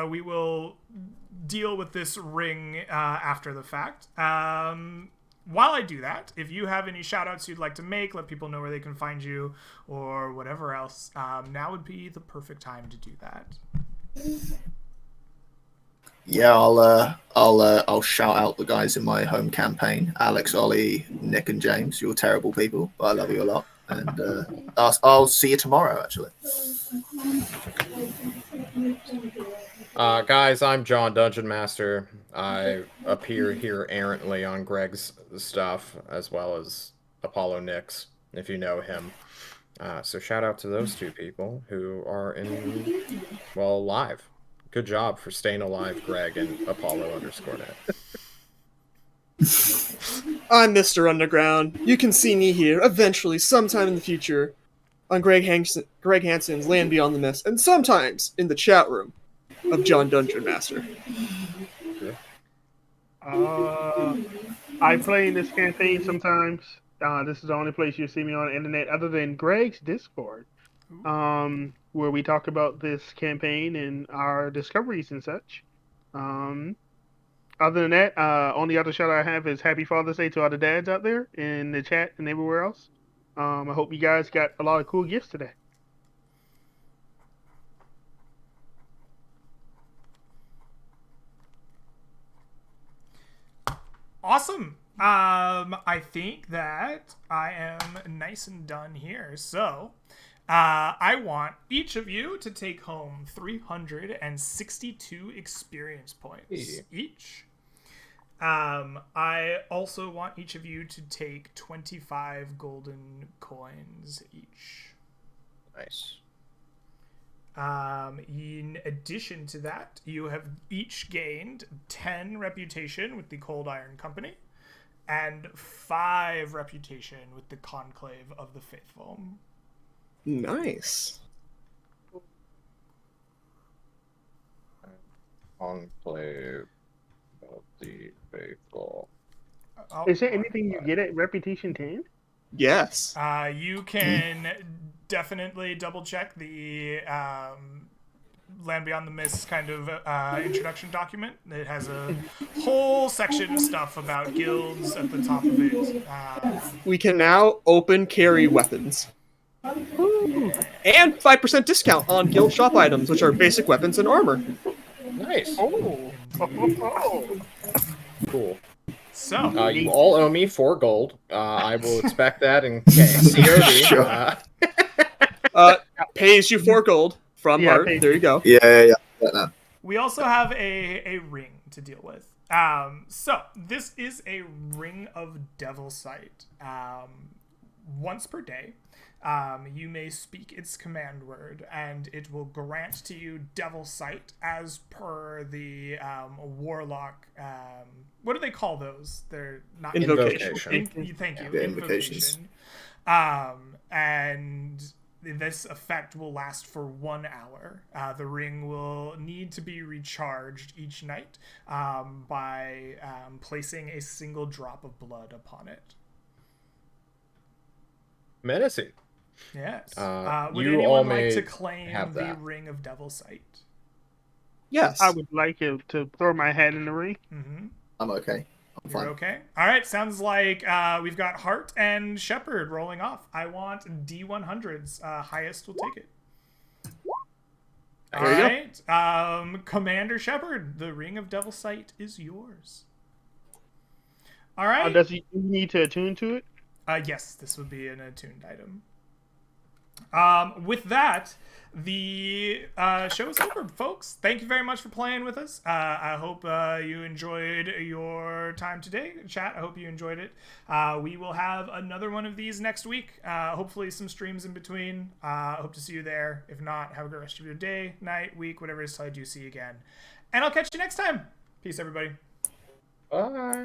we will deal with this ring after the fact. While I do that, if you have any shout-outs you'd like to make, let people know where they can find you, or whatever else, now would be the perfect time to do that. Yeah, I'll shout out the guys in my home campaign: Alex, Ollie, Nick, and James. You're terrible people, but I love you a lot. And I'll see you tomorrow, actually. Guys, I'm John Dungeon Master. I appear here errantly on Greg's stuff, as well as Apollo Nix, if you know him. So shout out to those two people who are alive. Good job for staying alive, Greg and Apollo_net. I'm Mr. Underground. You can see me here eventually, sometime in the future, on Greg Hansen's Land Beyond the Mist, and sometimes in the chat room of John Dungeon Master. I play in this campaign sometimes. This is the only place you see me on the internet other than Greg's Discord, where we talk about this campaign and our discoveries and such. Other than that, only other shout I have is Happy Father's Day to all the dads out there in the chat and everywhere else. I hope you guys got a lot of cool gifts today. Awesome. I think that I am nice and done here. So, I want each of you to take home 362 experience points each. I also want each of you to take 25 golden coins each. Nice. In addition to that, you have each gained 10 reputation with the Cold Iron Company, and 5 reputation with the Conclave of the Faithful. Nice. Enclave of the Faithful. Oh, Is there anything you get at Reputation 10? Yes. you can definitely double check the Land Beyond the Mist kind of introduction document. It has a whole section of stuff about guilds at the top of it. We can now open carry weapons. And 5% discount on guild shop items, which are basic weapons and armor. Nice. Oh. Cool. So, You all owe me 4 gold. I will expect that in COD. Sure. Pays you 4 gold from Yeah, Heart. pays There you go. Yeah. No. we also have a ring to deal with. So this is a ring of Devil Sight. Once per day, you may speak its command word, and it will grant to you Devil Sight as per the Warlock. What do they call those? They're not Invocation. Thank you. Yeah, invocations. And this effect will last for 1 hour. The ring will need to be recharged each night by placing a single drop of blood upon it. Menacing. Yes. You Would all anyone may like to claim have the that. Ring of Devil Sight? Yes. I would like to throw my hat in the ring. Mm-hmm. I'm okay. I'm You're fine. okay? All right. Sounds like we've got Hart and Shepherd rolling off. I want D100s. Highest will take it. All There you right. Commander Shepherd, the Ring of Devil Sight is yours. All right. Does he need to attune to it? Yes, this would be an attuned item. With that, the show is over, folks. Thank you very much for playing with us. I hope you enjoyed your time today. Chat, I hope you enjoyed it. We will have another one of these next week. Hopefully some streams in between. Hope to see you there. If not, have a great rest of your day, night, week, whatever it is till I do see you again. And I'll catch you next time. Peace, everybody. Bye.